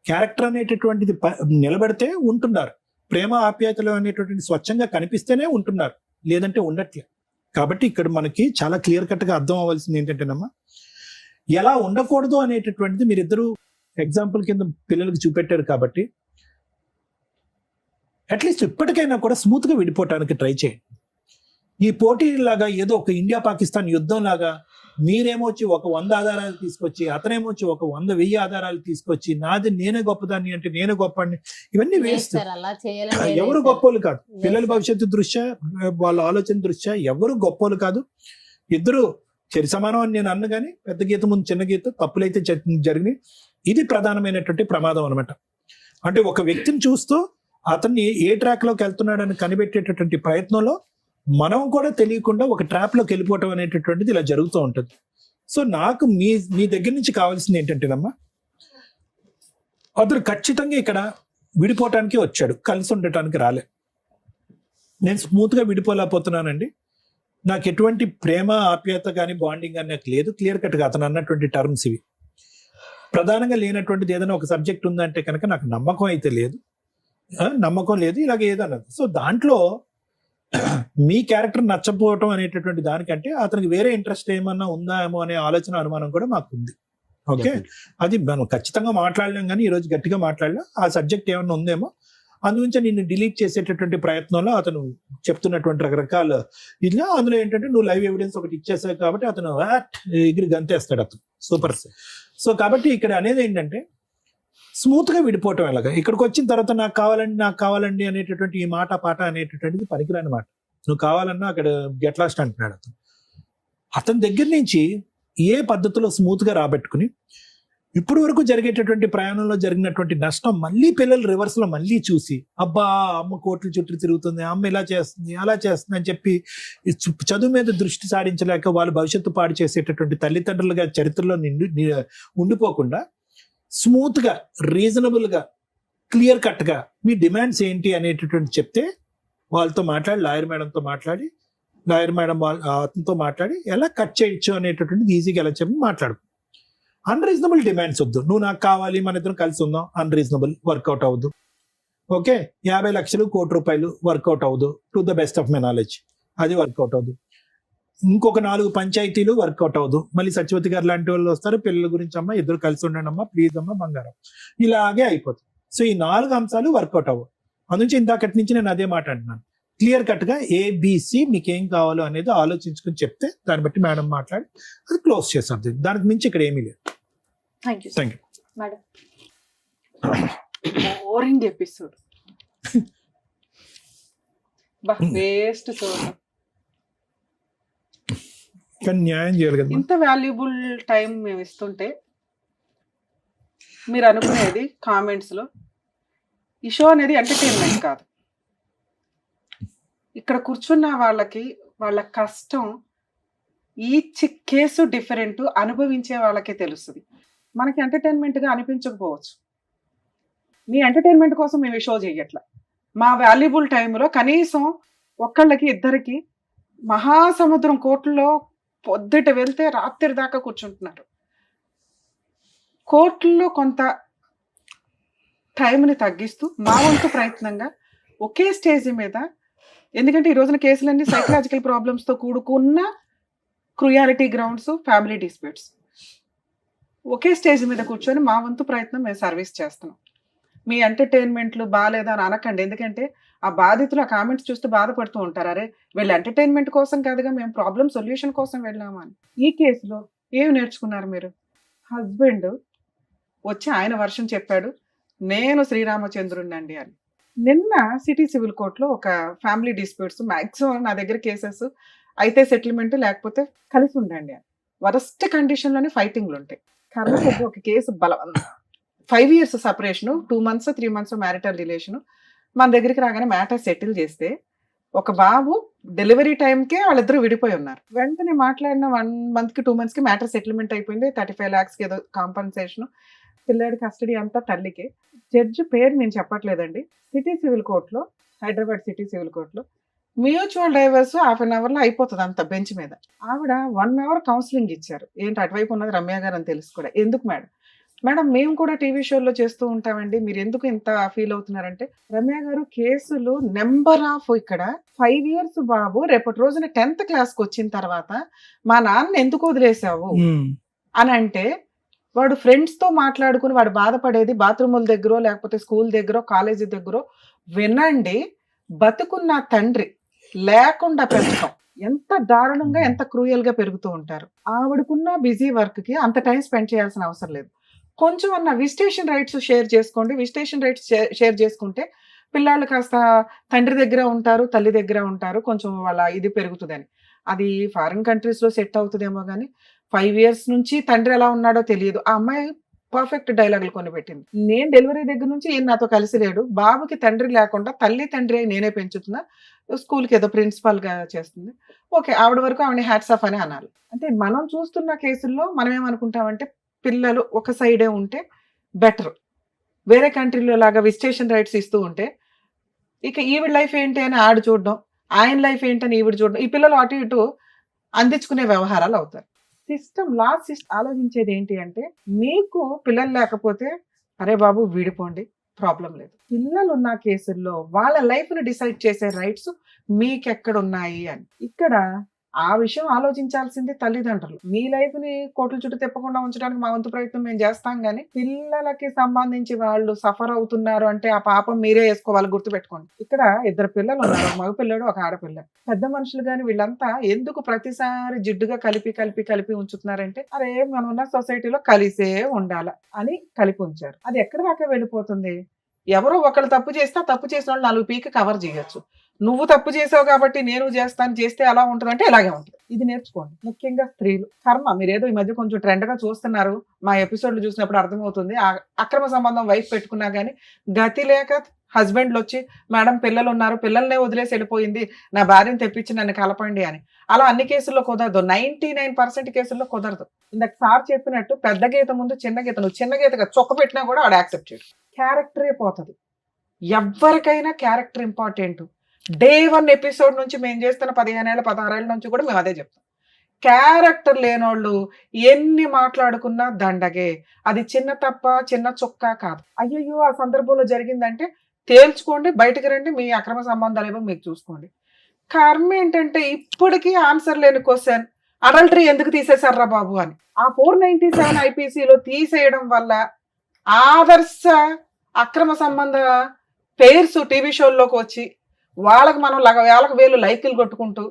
క్యారెక్టర్ అనేటటువంటిది నిలబడితే ఉంటున్నారు, ప్రేమ ఆప్యాయతలు అనేటటువంటి స్వచ్ఛంగా కనిపిస్తేనే ఉంటున్నారు, లేదంటే ఉండట్లే. కాబట్టి ఇక్కడ మనకి చాలా క్లియర్ కట్ గా అర్థం అవ్వాల్సింది ఏంటంటేనమ్మా, ఎలా ఉండకూడదు అనేటటువంటిది మీరిద్దరూ ఎగ్జాంపుల్ కింద పిల్లలకు చూపెట్టారు కాబట్టి అట్లీస్ట్ ఇప్పటికైనా కూడా స్మూత్ గా విడిపోవటానికి ట్రై చేయండి. ఈ పోటీ లాగా ఏదో ఒక ఇండియా పాకిస్తాన్ యుద్ధం లాగా మీరేమొచ్చి ఒక 100 ఆధారాలు తీసుకొచ్చి, అతనేమొచ్చి ఒక 100,000 ఆధారాలు తీసుకొచ్చి నేనే గొప్పదాన్ని అంటే నేనే గొప్పని, ఇవన్నీ వేస్ట్. ఎవరు గొప్పోళ్ళు కాదు. పిల్లల భవిష్యత్తు దృష్ట్యా, వాళ్ళ ఆలోచన దృష్ట్యా ఎవరు గొప్పోళ్ళు కాదు. ఇద్దరు చరి సమానం అని నేను అన్న కానీ పెద్ద గీత ముందు చిన్న గీత తప్పులైతే జరిగినాయి. ఇది ప్రధానమైనటువంటి ప్రమాదం అనమాట. అంటే ఒక వ్యక్తిని చూస్తూ అతన్ని ఏ ట్రాక్ లోకి వెళ్తున్నాడని కనిపెట్టేటటువంటి ప్రయత్నంలో మనం కూడా తెలియకుండా ఒక ట్రాప్ లోకి వెళ్ళిపోవటం అనేటటువంటిది ఇలా జరుగుతూ ఉంటుంది. సో నాకు మీ దగ్గర నుంచి కావాల్సింది ఏంటంటేనమ్మా, అతను ఖచ్చితంగా ఇక్కడ విడిపోవటానికి వచ్చాడు, కలిసి ఉండటానికి రాలే. నేను స్మూత్ గా విడిపోలేకపోతున్నానండి, నాకు ఎటువంటి ప్రేమ ఆప్యాయత కానీ బాండింగ్ కానీ నాకు లేదు. క్లియర్ కట్ గా అతను అన్నటువంటి టర్మ్స్ ఇవి. ప్రధానంగా లేనటువంటిది ఏదైనా ఒక సబ్జెక్ట్ ఉందంటే కనుక నాకు నమ్మకం అయితే లేదు, నమ్మకం లేదు, ఇలాగ ఏదన్నది. సో దాంట్లో మీ క్యారెక్టర్ నచ్చపోవటం అనేటటువంటి దానికంటే అతనికి వేరే ఇంట్రెస్ట్ ఏమన్నా ఉందా ఏమో అనే ఆలోచన, అనుమానం కూడా మాకు ఉంది. ఓకే, అది మనం ఖచ్చితంగా మాట్లాడలేం కానీ ఈరోజు గట్టిగా మాట్లాడలేం. ఆ సబ్జెక్ట్ ఏమన్నా ఉందేమో, అందుగురించి నిన్ను డిలీట్ చేసేటటువంటి ప్రయత్నంలో అతను చెప్తున్నటువంటి రకరకాల ఇలా, అందులో ఏంటంటే నువ్వు లైవ్ ఎవిడెన్స్ ఒకటి ఇచ్చేసావు కాబట్టి అతను ఎగిరి గంతేస్తాడు అతను. సూపర్. సో కాబట్టి ఇక్కడ అనేది ఏంటంటే స్మూత్ గా విడిపోవటం ఎలాగా. ఇక్కడికి వచ్చిన తర్వాత నాకు కావాలండి అనేటటువంటి ఈ మాట పాట అనేటటువంటిది పనికిరాని మాట. నువ్వు కావాలన్నా అక్కడ గెట్ లాస్ట్ అంటున్నాడు అతను. అతని దగ్గర నుంచి ఏ పద్ధతిలో స్మూత్ గా రాబెట్టుకుని ఇప్పుడు వరకు జరిగేటటువంటి ప్రయాణంలో జరిగినటువంటి నష్టం మళ్ళీ పిల్లలు రివర్స్ లో మళ్ళీ చూసి, అబ్బా అమ్మ కోట్ల చుట్టూ తిరుగుతుంది, అమ్మ ఇలా చేస్తుంది అలా చేస్తుంది అని చెప్పి చదువు మీద దృష్టి సారించలేక వాళ్ళు భవిష్యత్తు పాడు చేసేటటువంటి తల్లిదండ్రులుగా చరిత్రలో ఉండిపోకుండా స్మూత్ గా, రీజనబుల్ గా, క్లియర్ కట్ గా మీ డిమాండ్స్ ఏంటి అనేటటువంటి చెప్తే వాళ్ళతో మాట్లాడి, లాయర్ మేడంతో మాట్లాడి, లాయర్ మేడం అతనితో మాట్లాడి ఎలా కట్ చేయొచ్చు అనేటటువంటిది ఈజీగా ఎలా చెప్పి మాట్లాడు. అన్రీజనబుల్ డిమాండ్స్ వద్దు. నువ్వు నాకు కావాలి, మన ఇద్దరం కలిసి ఉందాం, అన్రీజనబుల్, వర్కౌట్ అవ్వదు. ఓకే, 50 లక్షలు, ₹1 కోటి వర్కౌట్ అవ్వదు. To the best of my knowledge అది వర్కౌట్ అవ్వదు. ఇంకొక 4 పంచాయతీలు వర్కౌట్ అవ్వదు. మళ్ళీ సత్యవతి గారు లాంటి వాళ్ళు వస్తారు, పిల్లల గురించి అమ్మ ఇద్దరు కలిసి ఉండండి అమ్మా, ప్లీజ్ అమ్మ, బంగారం, ఇలాగే అయిపోతుంది. సో ఈ 4 అంశాలు వర్కౌట్ అవ్వవు. అందునుంచి ఇందాకటి నుంచి నేను అదే మాట అంటున్నాను. క్లియర్ కట్ గా ABC మీకు ఏం కావాలో అనేది ఆలోచించుకుని చెప్తే దాన్ని బట్టి మేడం మాట్లాడి అది క్లోజ్ చేస్తారు. దానికి మించి ఇక్కడ ఏమీ లేదు. Thank you madam. Boring episode, waste. కానీ న్యాయం చేయాలి కదా. ఇంత వాల్యుబుల్ టైం మేము ఇస్తుంటే మీరు అనుకునేది కామెంట్స్ లో ఈ షో అనేది ఎంటర్టైన్మెంట్ కాదు. ఇక్కడ కూర్చున్న వాళ్ళకి వాళ్ళ కష్టం, ఈచ్ కేసు డిఫరెంట్, అనుభవించే వాళ్ళకే తెలుస్తుంది. మనకి ఎంటర్టైన్మెంట్గా అనిపించకపోవచ్చు. మీ ఎంటర్టైన్మెంట్ కోసం మేము ఈ షో చెయ్యట్లా. మా వాల్యుబుల్ టైంలో కనీసం ఒక్కళ్ళకి ఇద్దరికి మహాసముద్రం కోట్లలో పొద్దుట వెళ్తే రాత్రి దాకా కూర్చుంటున్నారు. కోర్టుల్లో కొంత టైంని తగ్గిస్తూ మా వంతు ప్రయత్నంగా ఒకే స్టేజ్ మీద, ఎందుకంటే ఈ రోజున కేసులన్నీ సైకలాజికల్ ప్రాబ్లమ్స్తో కూడుకున్న క్రుయాలిటీ గ్రౌండ్స్, ఫ్యామిలీ డిస్ప్యూట్స్, ఒకే స్టేజ్ మీద కూర్చొని మా వంతు ప్రయత్నం మేము సర్వీస్ చేస్తున్నాం. మీ ఎంటర్టైన్మెంట్లు బాగాలేదా అని అనకండి, ఎందుకంటే ఆ బాధితులు ఆ కామెంట్స్ చూస్తూ బాధపడుతూ ఉంటారు. అరే వీళ్ళు ఎంటర్టైన్మెంట్ కోసం కాదుగా, మేము ప్రాబ్లం సొల్యూషన్ కోసం వెళ్ళామా అని. ఈ కేసులో ఏమి నేర్చుకున్నారు మీరు? హస్బెండ్ వచ్చి ఆయన వర్షం చెప్పాడు, నేను శ్రీరామచంద్రుడినండి అని. నిన్న సిటీ సివిల్ కోర్టులో ఒక ఫ్యామిలీ డిస్ప్యూట్స్, మ్యాక్సిమం నా దగ్గర కేసెస్ అయితే సెటిల్మెంట్ లేకపోతే కలిసి ఉండండి అని. వరస్ట్ కండిషన్లోనే ఫైటింగ్లు ఉంటాయి. కర్మ ఒక case 5 years separation, 2 months 3 months marital relation. మన దగ్గరికి రాగానే మ్యాటర్ సెటిల్ చేస్తే ఒక బాబు డెలివరీ టైంకే వాళ్ళిద్దరూ విడిపోయి ఉన్నారు. వెంటనే మాట్లాడిన 1 month 2 months మ్యాటర్ సెటిల్మెంట్ అయిపోయింది. 35 lakhs ఏదో కాంపన్సేషన్, పిల్లాడి కస్టడీ అంతా తల్లికే. జడ్జి పేరు నేను చెప్పట్లేదండి. సిటీ సివిల్ కోర్టులో, హైదరాబాద్ సిటీ సివిల్ కోర్టులో మ్యూచువల్ డైవర్స్ 1/2 hourలో అయిపోతుంది అంత బెంచ్ మీద. ఆవిడ 1 hour కౌన్సిలింగ్ ఇచ్చారు. ఏంటి అటువైపు ఉన్నది రమ్య గారు అని తెలుసు కూడా. ఎందుకు మేడం మేము కూడా టీవీ షోల్లో చేస్తూ ఉంటామండి, మీరు ఎందుకు ఇంత ఫీల్ అవుతున్నారంటే, రమ్య గారు కేసులు నెంబర్ ఆఫ్, ఇక్కడ 5 years బాబు రేపటి రోజున 10th క్లాస్కి వచ్చిన తర్వాత మా నాన్న ఎందుకు వదిలేసావు అని అంటే, వాడు ఫ్రెండ్స్తో మాట్లాడుకుని వాడు బాధపడేది బాత్రూముల దగ్గర లేకపోతే స్కూల్ దగ్గర కాలేజీ దగ్గర వినండి. బతుకున్న తండ్రి లేకుండా పెంచడం ఎంత దారుణంగా, ఎంత క్రూయల్గా పెరుగుతూ ఉంటారు. ఆవిడకున్న బిజీ వర్క్కి అంత టైం స్పెండ్ చేయాల్సిన అవసరం లేదు. కొంచెం అన్న విజిటేషన్ రైట్స్ షేర్ చేసుకోండి. విజిటేషన్ రైట్స్ షేర్ చేసుకుంటే పిల్లలు కాస్త తండ్రి దగ్గర ఉంటారు, తల్లి దగ్గర ఉంటారు, కొంచెం వాళ్ళ ఇది పెరుగుతుందని. అది ఫారిన్ కంట్రీస్లో సెట్ అవుతుందేమో కానీ 5 years నుంచి తండ్రి ఎలా ఉన్నాడో తెలియదు. ఆ అమ్మాయి పర్ఫెక్ట్ డైలాగులు కొని పెట్టింది. నేను డెలివరీ దగ్గర నుంచి ఈయన నాతో కలిసి లేడు, బాబుకి తండ్రి లేకుండా తల్లి తండ్రి అయి నేనే పెంచుతున్నా, స్కూల్కి ఏదో ప్రిన్సిపాల్గా చేస్తుంది. ఓకే, ఆవిడ వరకు ఆవిడ హ్యాట్స్ ఆఫ్ అని అనాలి. అంటే మనం చూస్తున్న కేసుల్లో మనం ఏమనుకుంటామంటే, పిల్లలు ఒక సైడే ఉంటే బెటర్, వేరే కంట్రీలో లాగా విజిటేషన్ రైట్స్ ఇస్తూ ఉంటే ఇక ఈవిడ లైఫ్ ఏంటి అని ఆడు చూడడం, ఆయన లైఫ్ ఏంటని ఈవిడ చూడడం, ఈ పిల్లలు అటు ఇటు అందించుకునే వ్యవహారాలు అవుతారు. లా సిస్టమ్ ఆలోచించేది ఏంటి అంటే, మీకు పిల్లలు లేకపోతే అరే బాబు విడిపోండి, ప్రాబ్లం లేదు. పిల్లలు ఉన్న కేసుల్లో వాళ్ళ లైఫ్ని డిసైడ్ చేసే రైట్స్ మీకెక్కడ ఉన్నాయి అని. ఇక్కడ ఆ విషయం ఆలోచించాల్సింది తల్లిదండ్రులు. మీ లైఫ్ ని కోట్ల చుట్టూ తిప్పకుండా ఉంచడానికి మా వంతు ప్రయత్నం మేము చేస్తాం, కానీ పిల్లలకి సంబంధించి వాళ్ళు సఫర్ అవుతున్నారు అంటే ఆ పాపం మీరే వేసుకోవాలి. గుర్తుపెట్టుకోండి, ఇక్కడ 2 పిల్లలు ఉన్నారు, ఒక మగ పిల్లడు ఒక ఆడపిల్ల. పెద్ద మనుషులు కానీ వీళ్ళంతా ఎందుకు ప్రతిసారి జిడ్డుగా కలిపి ఉంచుతున్నారంటే, అరే మనం ఉన్న సొసైటీలో కలిసే ఉండాల అని కలిపి ఉంచారు. అది ఎక్కడి దాకా వెళ్ళిపోతుంది? ఎవరో ఒకళ్ళు తప్పు చేస్తే తప్పు చేసిన వాళ్ళు 4 పీకి కవర్ చేయొచ్చు. నువ్వు తప్పు చేసావు కాబట్టి నేను చేస్తాను, చేస్తే ఎలా ఉంటుంది అంటే ఇలాగే ఉంటుంది. ఇది నేర్చుకోండి. ముఖ్యంగా స్త్రీలు కర్మ. మీరేదో ఈ మధ్య కొంచెం ట్రెండ్ గా చూస్తున్నారు, మా ఎపిసోడ్లు చూసినప్పుడు అర్థమవుతుంది. అక్రమ సంబంధం వైఫ్ పెట్టుకున్నా కానీ గతి లేక హస్బెండ్లు వచ్చి, మేడం పిల్లలు ఉన్నారు, పిల్లల్నే వదిలేసి వెళ్ళిపోయింది, నా భార్యను తెప్పించి నన్ను కలపండి అని. అలా అన్ని కేసుల్లో కుదరదు, 99% కేసుల్లో కుదరదు. ఇందాక సార్ చెప్పినట్టు పెద్ద గీత ముందు చిన్న గీత, నువ్వు చిన్న గీతగా చొక్క పెట్టినా కూడా వాడు యాక్సెప్ట్ చేయడు. క్యారెక్టరే పోతుంది. ఎవరికైనా క్యారెక్టర్ ఇంపార్టెంట్. Day 1 ఎపిసోడ్ నుంచి మేము చేస్తున్న 15 ఏళ్ళ 16 ఏళ్ళ నుంచి కూడా మేము అదే చెప్తాం. క్యారెక్టర్ లేనోళ్ళు ఎన్ని మాట్లాడుకున్నా దండగే. అది చిన్న తప్ప చిన్న చొక్క కాదు. అయ్యయ్యో ఆ సందర్భంలో జరిగిందంటే తేల్చుకోండి, బయటకు రండి, మీ అక్రమ సంబంధాలు ఏమో మీకు చూసుకోండి. కర్మ ఏంటంటే ఇప్పటికీ ఆన్సర్ లేని క్వశ్చన్, అడల్టరీ ఎందుకు తీసేశారా బాబు అని. ఆ 497 IPCలో తీసేయడం వల్ల ఆదర్శ అక్రమ సంబంధ పేర్స్ టీవీ షోల్లోకి వచ్చి వాళ్ళకి మనం వేలకు వేలు లైకులు కొట్టుకుంటూ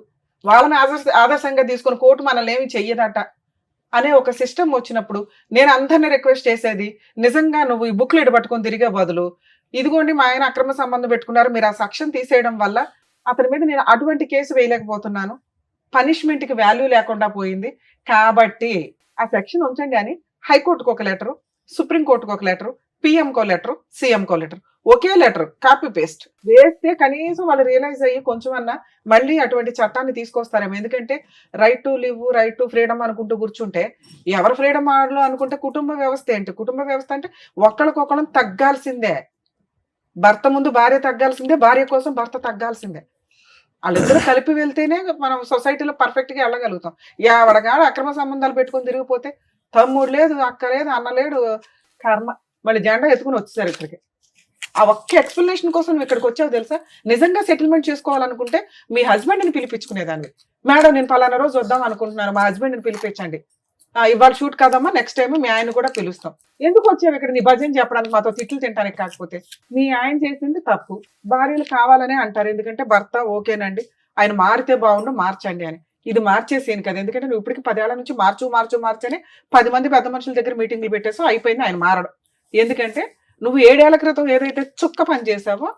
వాళ్ళని ఆదర్శంగా తీసుకుని కోర్టు మనల్ని ఏమి చెయ్యదట అనే ఒక సిస్టమ్ వచ్చినప్పుడు నేను అందరినీ రిక్వెస్ట్ చేసేది, నిజంగా నువ్వు ఈ బుక్లెట్ పట్టుకొని తిరిగే బదులు, ఇదిగోండి మా ఆయన అక్రమ సంబంధం పెట్టుకున్నారు, మీరు ఆ సెక్షన్ తీసేయడం వల్ల అతని మీద నేను అటువంటి కేసు వేయలేకపోతున్నాను, పనిష్మెంట్కి వాల్యూ లేకుండా పోయింది, కాబట్టి ఆ సెక్షన్ ఉంచండి అని హైకోర్టుకు ఒక లెటరు, సుప్రీంకోర్టుకు ఒక లెటరు, పిఎంకో లెటరు, సీఎంకో లెటర్, ఒకే లెటర్ కాపీ పేస్ట్ వేస్తే కనీసం వాళ్ళు రియలైజ్ అయ్యి కొంచెం అన్నా మళ్ళీ అటువంటి చట్టాన్ని తీసుకొస్తారేమో. ఎందుకంటే right to live, right to freedom అనుకుంటూ కూర్చుంటే ఎవరు ఫ్రీడమ్ ఆడలో అనుకుంటే కుటుంబ వ్యవస్థ ఏంటి? కుటుంబ వ్యవస్థ అంటే ఒకళ్ళకొకళ్ళం తగ్గాల్సిందే. భర్త ముందు భార్య తగ్గాల్సిందే, భార్య కోసం భర్త తగ్గాల్సిందే. వాళ్ళిద్దరూ కలిపి వెళ్తేనే మనం సొసైటీలో పర్ఫెక్ట్ గా వెళ్ళగలుగుతాం. ఎవడగాడు అక్రమ సంబంధాలు పెట్టుకొని తిరిగిపోతే తమ్ముడు లేదు, అక్క లేదు, అన్న లేడు, కర్మ. మళ్ళీ జెండా ఎత్తుకుని వచ్చేసారు ఇక్కడికి. ఆ ఒక్క ఎక్స్ప్లెనేషన్ కోసం నువ్వు ఇక్కడికి వచ్చావు తెలుసా? నిజంగా సెటిల్మెంట్ చేసుకోవాలనుకుంటే మీ హస్బెండ్ని పిలిపించుకునేదాన్ని. మేడం నేను పలానా రోజు వద్దాం అనుకుంటున్నాను, మా హస్బెండ్ని పిలిపించండి. ఇవాళ షూట్ కాదమ్మా, నెక్స్ట్ టైం మీ ఆయన కూడా పిలుస్తాం. ఎందుకు వచ్చావు ఇక్కడ నీ భజన చెప్పడానికి, మాతో తిట్లు తింటానికి కాకపోతే? మీ ఆయన చేసింది తప్పు. భార్యలు కావాలనే అంటారు, ఎందుకంటే భర్త ఓకేనండి ఆయన మారితే బాగుండు మార్చండి అని. ఇది మార్చేసేను కదా, ఎందుకంటే నువ్వు ఇప్పటికి 10 ఏళ్ల నుంచి మార్చని 10 మంది పెద్ద మనుషుల దగ్గర మీటింగ్లు పెట్టేసో అయిపోయింది ఆయన మారడం. ఎందుకంటే నువ్వు 7 ఏళ్ల క్రితం ఏదైతే చుక్క పని చేసావో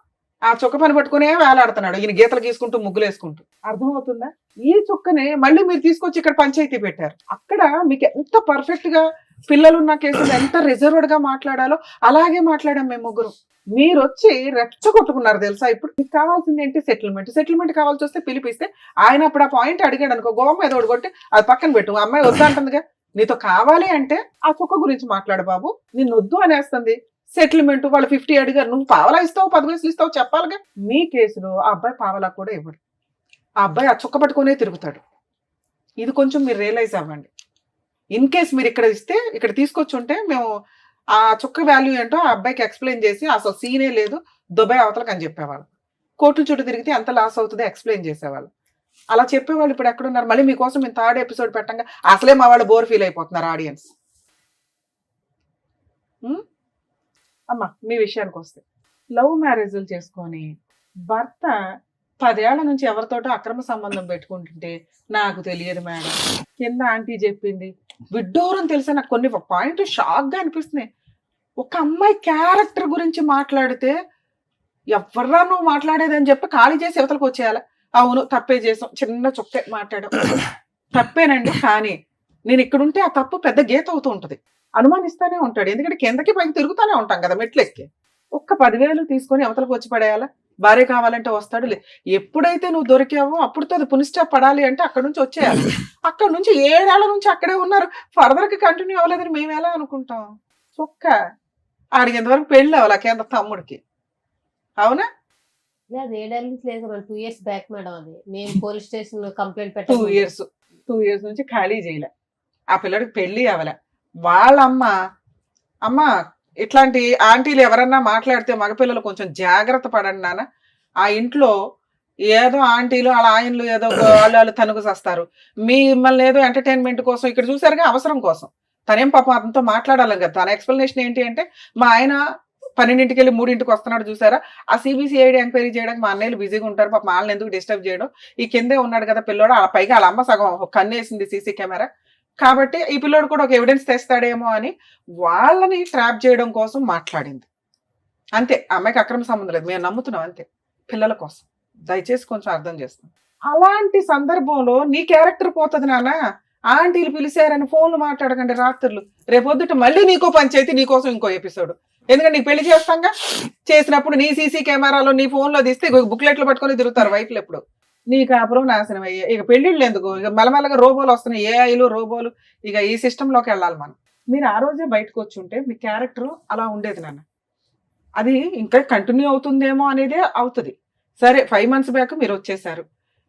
ఆ చుక్క పని పట్టుకునే వేలాడుతున్నాడు ఈయన, గీతలు గీసుకుంటూ ముగ్గులు వేసుకుంటూ. అర్థమవుతుందా? ఈ చుక్కనే మళ్ళీ మీరు తీసుకొచ్చి ఇక్కడ పంచాయతీ పెట్టారు. అక్కడ మీకు ఎంత పర్ఫెక్ట్ గా పిల్లలున్న కేసులు ఎంత రిజర్వ్డ్ గా మాట్లాడాలో అలాగే మాట్లాడాం మేము ముగ్గురు. మీరు వచ్చి రెచ్చగొట్టుకున్నారు తెలుసా. ఇప్పుడు మీకు కావాల్సింది ఏంటి? సెటిల్మెంట్ కావాల్సి వస్తే పిలిపిస్తే ఆయన అప్పుడు ఆ పాయింట్ అడిగాడు అనుకో, గోమ మీద కొట్టి అది పక్కన పెట్టు, అమ్మాయి వద్దంటుందిగా. నీతో కావాలి అంటే ఆ చుక్క గురించి మాట్లాడు బాబు, నిన్ను వద్దు అనేస్తుంది. సెటిల్మెంట్ వాళ్ళు 50 అడిగారు, నువ్వు పావలా ఇస్తావు 10 పైసలు ఇస్తావు చెప్పాలిగా. మీ కేసులో ఆ అబ్బాయి పావలా కూడా ఇవ్వడు, ఆ అబ్బాయి ఆ చుక్క పట్టుకునే తిరుగుతాడు. ఇది కొంచెం మీరు రియలైజ్ అవ్వండి. ఇన్ కేస్ మీరు ఇక్కడ ఇస్తే, ఇక్కడ తీసుకొచ్చి ఉంటే మేము ఆ చుక్క వాల్యూ ఏంటో ఆ అబ్బాయికి ఎక్స్ప్లెయిన్ చేసి అసలు సీనే లేదు దుబాయ్ అవతలకు అని చెప్పేవాళ్ళు. కోర్టుల చుట్టూ తిరిగితే ఎంత లాస్ అవుతుందో ఎక్స్ప్లెయిన్ చేసేవాళ్ళు. అలా చెప్పేవాళ్ళు ఇప్పుడు ఎక్కడున్నారు? మళ్ళీ మీకోసం మేము 3rd ఎపిసోడ్ పెట్టంగా అసలే మా వాళ్ళు బోర్ ఫీల్ అయిపోతున్నారు ఆడియన్స్. అమ్మా మీ విషయానికి వస్తే, లవ్ మ్యారేజ్లు చేసుకొని భర్త 10 ఏళ్ల నుంచి ఎవరితోటో అక్రమ సంబంధం పెట్టుకుంటుంటే నాకు తెలియదు మేడం, కింద ఆంటీ చెప్పింది, విడ్డూరం తెలిసే నాకు కొన్ని పాయింట్ షాక్ గా అనిపిస్తున్నాయి. ఒక అమ్మాయి క్యారెక్టర్ గురించి మాట్లాడితే ఎవర్రా నువ్వు మాట్లాడేదని చెప్పి ఖాళీ చేసి యువతలకు వచ్చేయాలి. అవును తప్పే చేసాం, చిన్న చుక్కే మాట్లాడాం, తప్పేనండి. కానీ నేను ఇక్కడుంటే ఆ తప్పు పెద్ద గీత అవుతూ ఉంటుంది, అనుమానిస్తానే ఉంటాడు. ఎందుకంటే కిందకి పైకి తిరుగుతూనే ఉంటాం కదా మెట్లెక్కి. ఒక్క 10,000 తీసుకొని అవతలకు వచ్చి పడేయాలా? భార్య కావాలంటే వస్తాడు. ఎప్పుడైతే నువ్వు దొరికావో అప్పుడుతో అది పునిస్టాప్ పడాలి అంటే అక్కడ నుంచి వచ్చేయాలి. అక్కడ నుంచి 7 ఏళ్ల నుంచి అక్కడే ఉన్నారు, ఫర్దర్ కి కంటిన్యూ అవ్వలేదని మేము ఎలా అనుకుంటాం? చొక్క ఆడికి ఎంతవరకు పెళ్ళి అవ్వాలి కేంద్ర తమ్ముడికి, అవునా? లేదు 7 ఏళ్ళ నుంచి లేదు మేడం, 2 years బ్యాక్ మేడం. అది మేము పోలీస్ స్టేషన్ కంప్లైంట్ 2 years నుంచి ఖాళీ చేయలే, ఆ పిల్లడికి పెళ్లి అవ్వలే. వాళ్ళ అమ్మ ఇట్లాంటి ఆంటీలు ఎవరన్నా మాట్లాడితే మగపిల్లలు కొంచెం జాగ్రత్త పడండి నాన్న. ఆ ఇంట్లో ఏదో ఆంటీలు వాళ్ళ ఆయనలు ఏదో వాళ్ళు తనుగు చేస్తారు, మిమ్మల్ని ఏదో ఎంటర్టైన్మెంట్ కోసం ఇక్కడ చూసారుగా, అవసరం కోసం. తనేం పాపం అతనితో మాట్లాడాలి కదా. తన ఎక్స్ప్లెనేషన్ ఏంటి అంటే, మా ఆయన 12ంటికి వెళ్ళి 3ంటికి వస్తున్నాడు చూసారా, ఆ CBCID ఎంక్వైరీ చేయడానికి మా అన్నయ్యలు బిజీగా ఉంటారు, పాప వాళ్ళని ఎందుకు డిస్టర్బ్ చేయడం, ఈ కిందే ఉన్నాడు కదా పిల్లోడు, ఆ పైగా వాళ్ళ అమ్మ సగం కన్నేసింది సీసీ కెమెరా, కాబట్టి ఈ పిల్లోడు కూడా ఒక ఎవిడెన్స్ తెస్తాడేమో అని వాళ్ళని ట్రాప్ చేయడం కోసం మాట్లాడింది అంతే. అమ్మాయికి అక్రమ సంబంధం లేదు, మేము నమ్ముతున్నాం అంతే, పిల్లల కోసం. దయచేసి కొంచెం అర్థం చేస్తాం. అలాంటి సందర్భంలో నీ క్యారెక్టర్ పోతుంది నాన్న. ఆంటీలు పిలిచారని ఫోన్లు మాట్లాడకండి రాత్రులు, రేపొద్దుట మళ్ళీ నీకో పంచాయతీ, నీకోసం ఇంకో ఎపిసోడ్. ఎందుకంటే నీకు పెళ్లి చేస్తాంగా, చేసినప్పుడు నీ సీసీ కెమెరాలో నీ ఫోన్లో తీస్తే బుక్లెట్లు పట్టుకొని తిరుగుతారు వైఫ్లు. ఎప్పుడు నీ కాపురం నాశనం అయ్యే, ఇక పెళ్లిళ్ళు ఎందుకు, ఇక మెల్లమెల్లగా రోబోలు వస్తున్నాయి, ఏఐలు రోబోలు, ఇక ఈ సిస్టంలోకి వెళ్ళాలి మనం. మీరు ఆ రోజే బయటకు వచ్చి ఉంటే మీ క్యారెక్టర్ అలా ఉండేది నాన్న. అది ఇంకా కంటిన్యూ అవుతుందేమో అనేదే అవుతుంది. సరే 5 months బ్యాక్ మీరు వచ్చేసారు,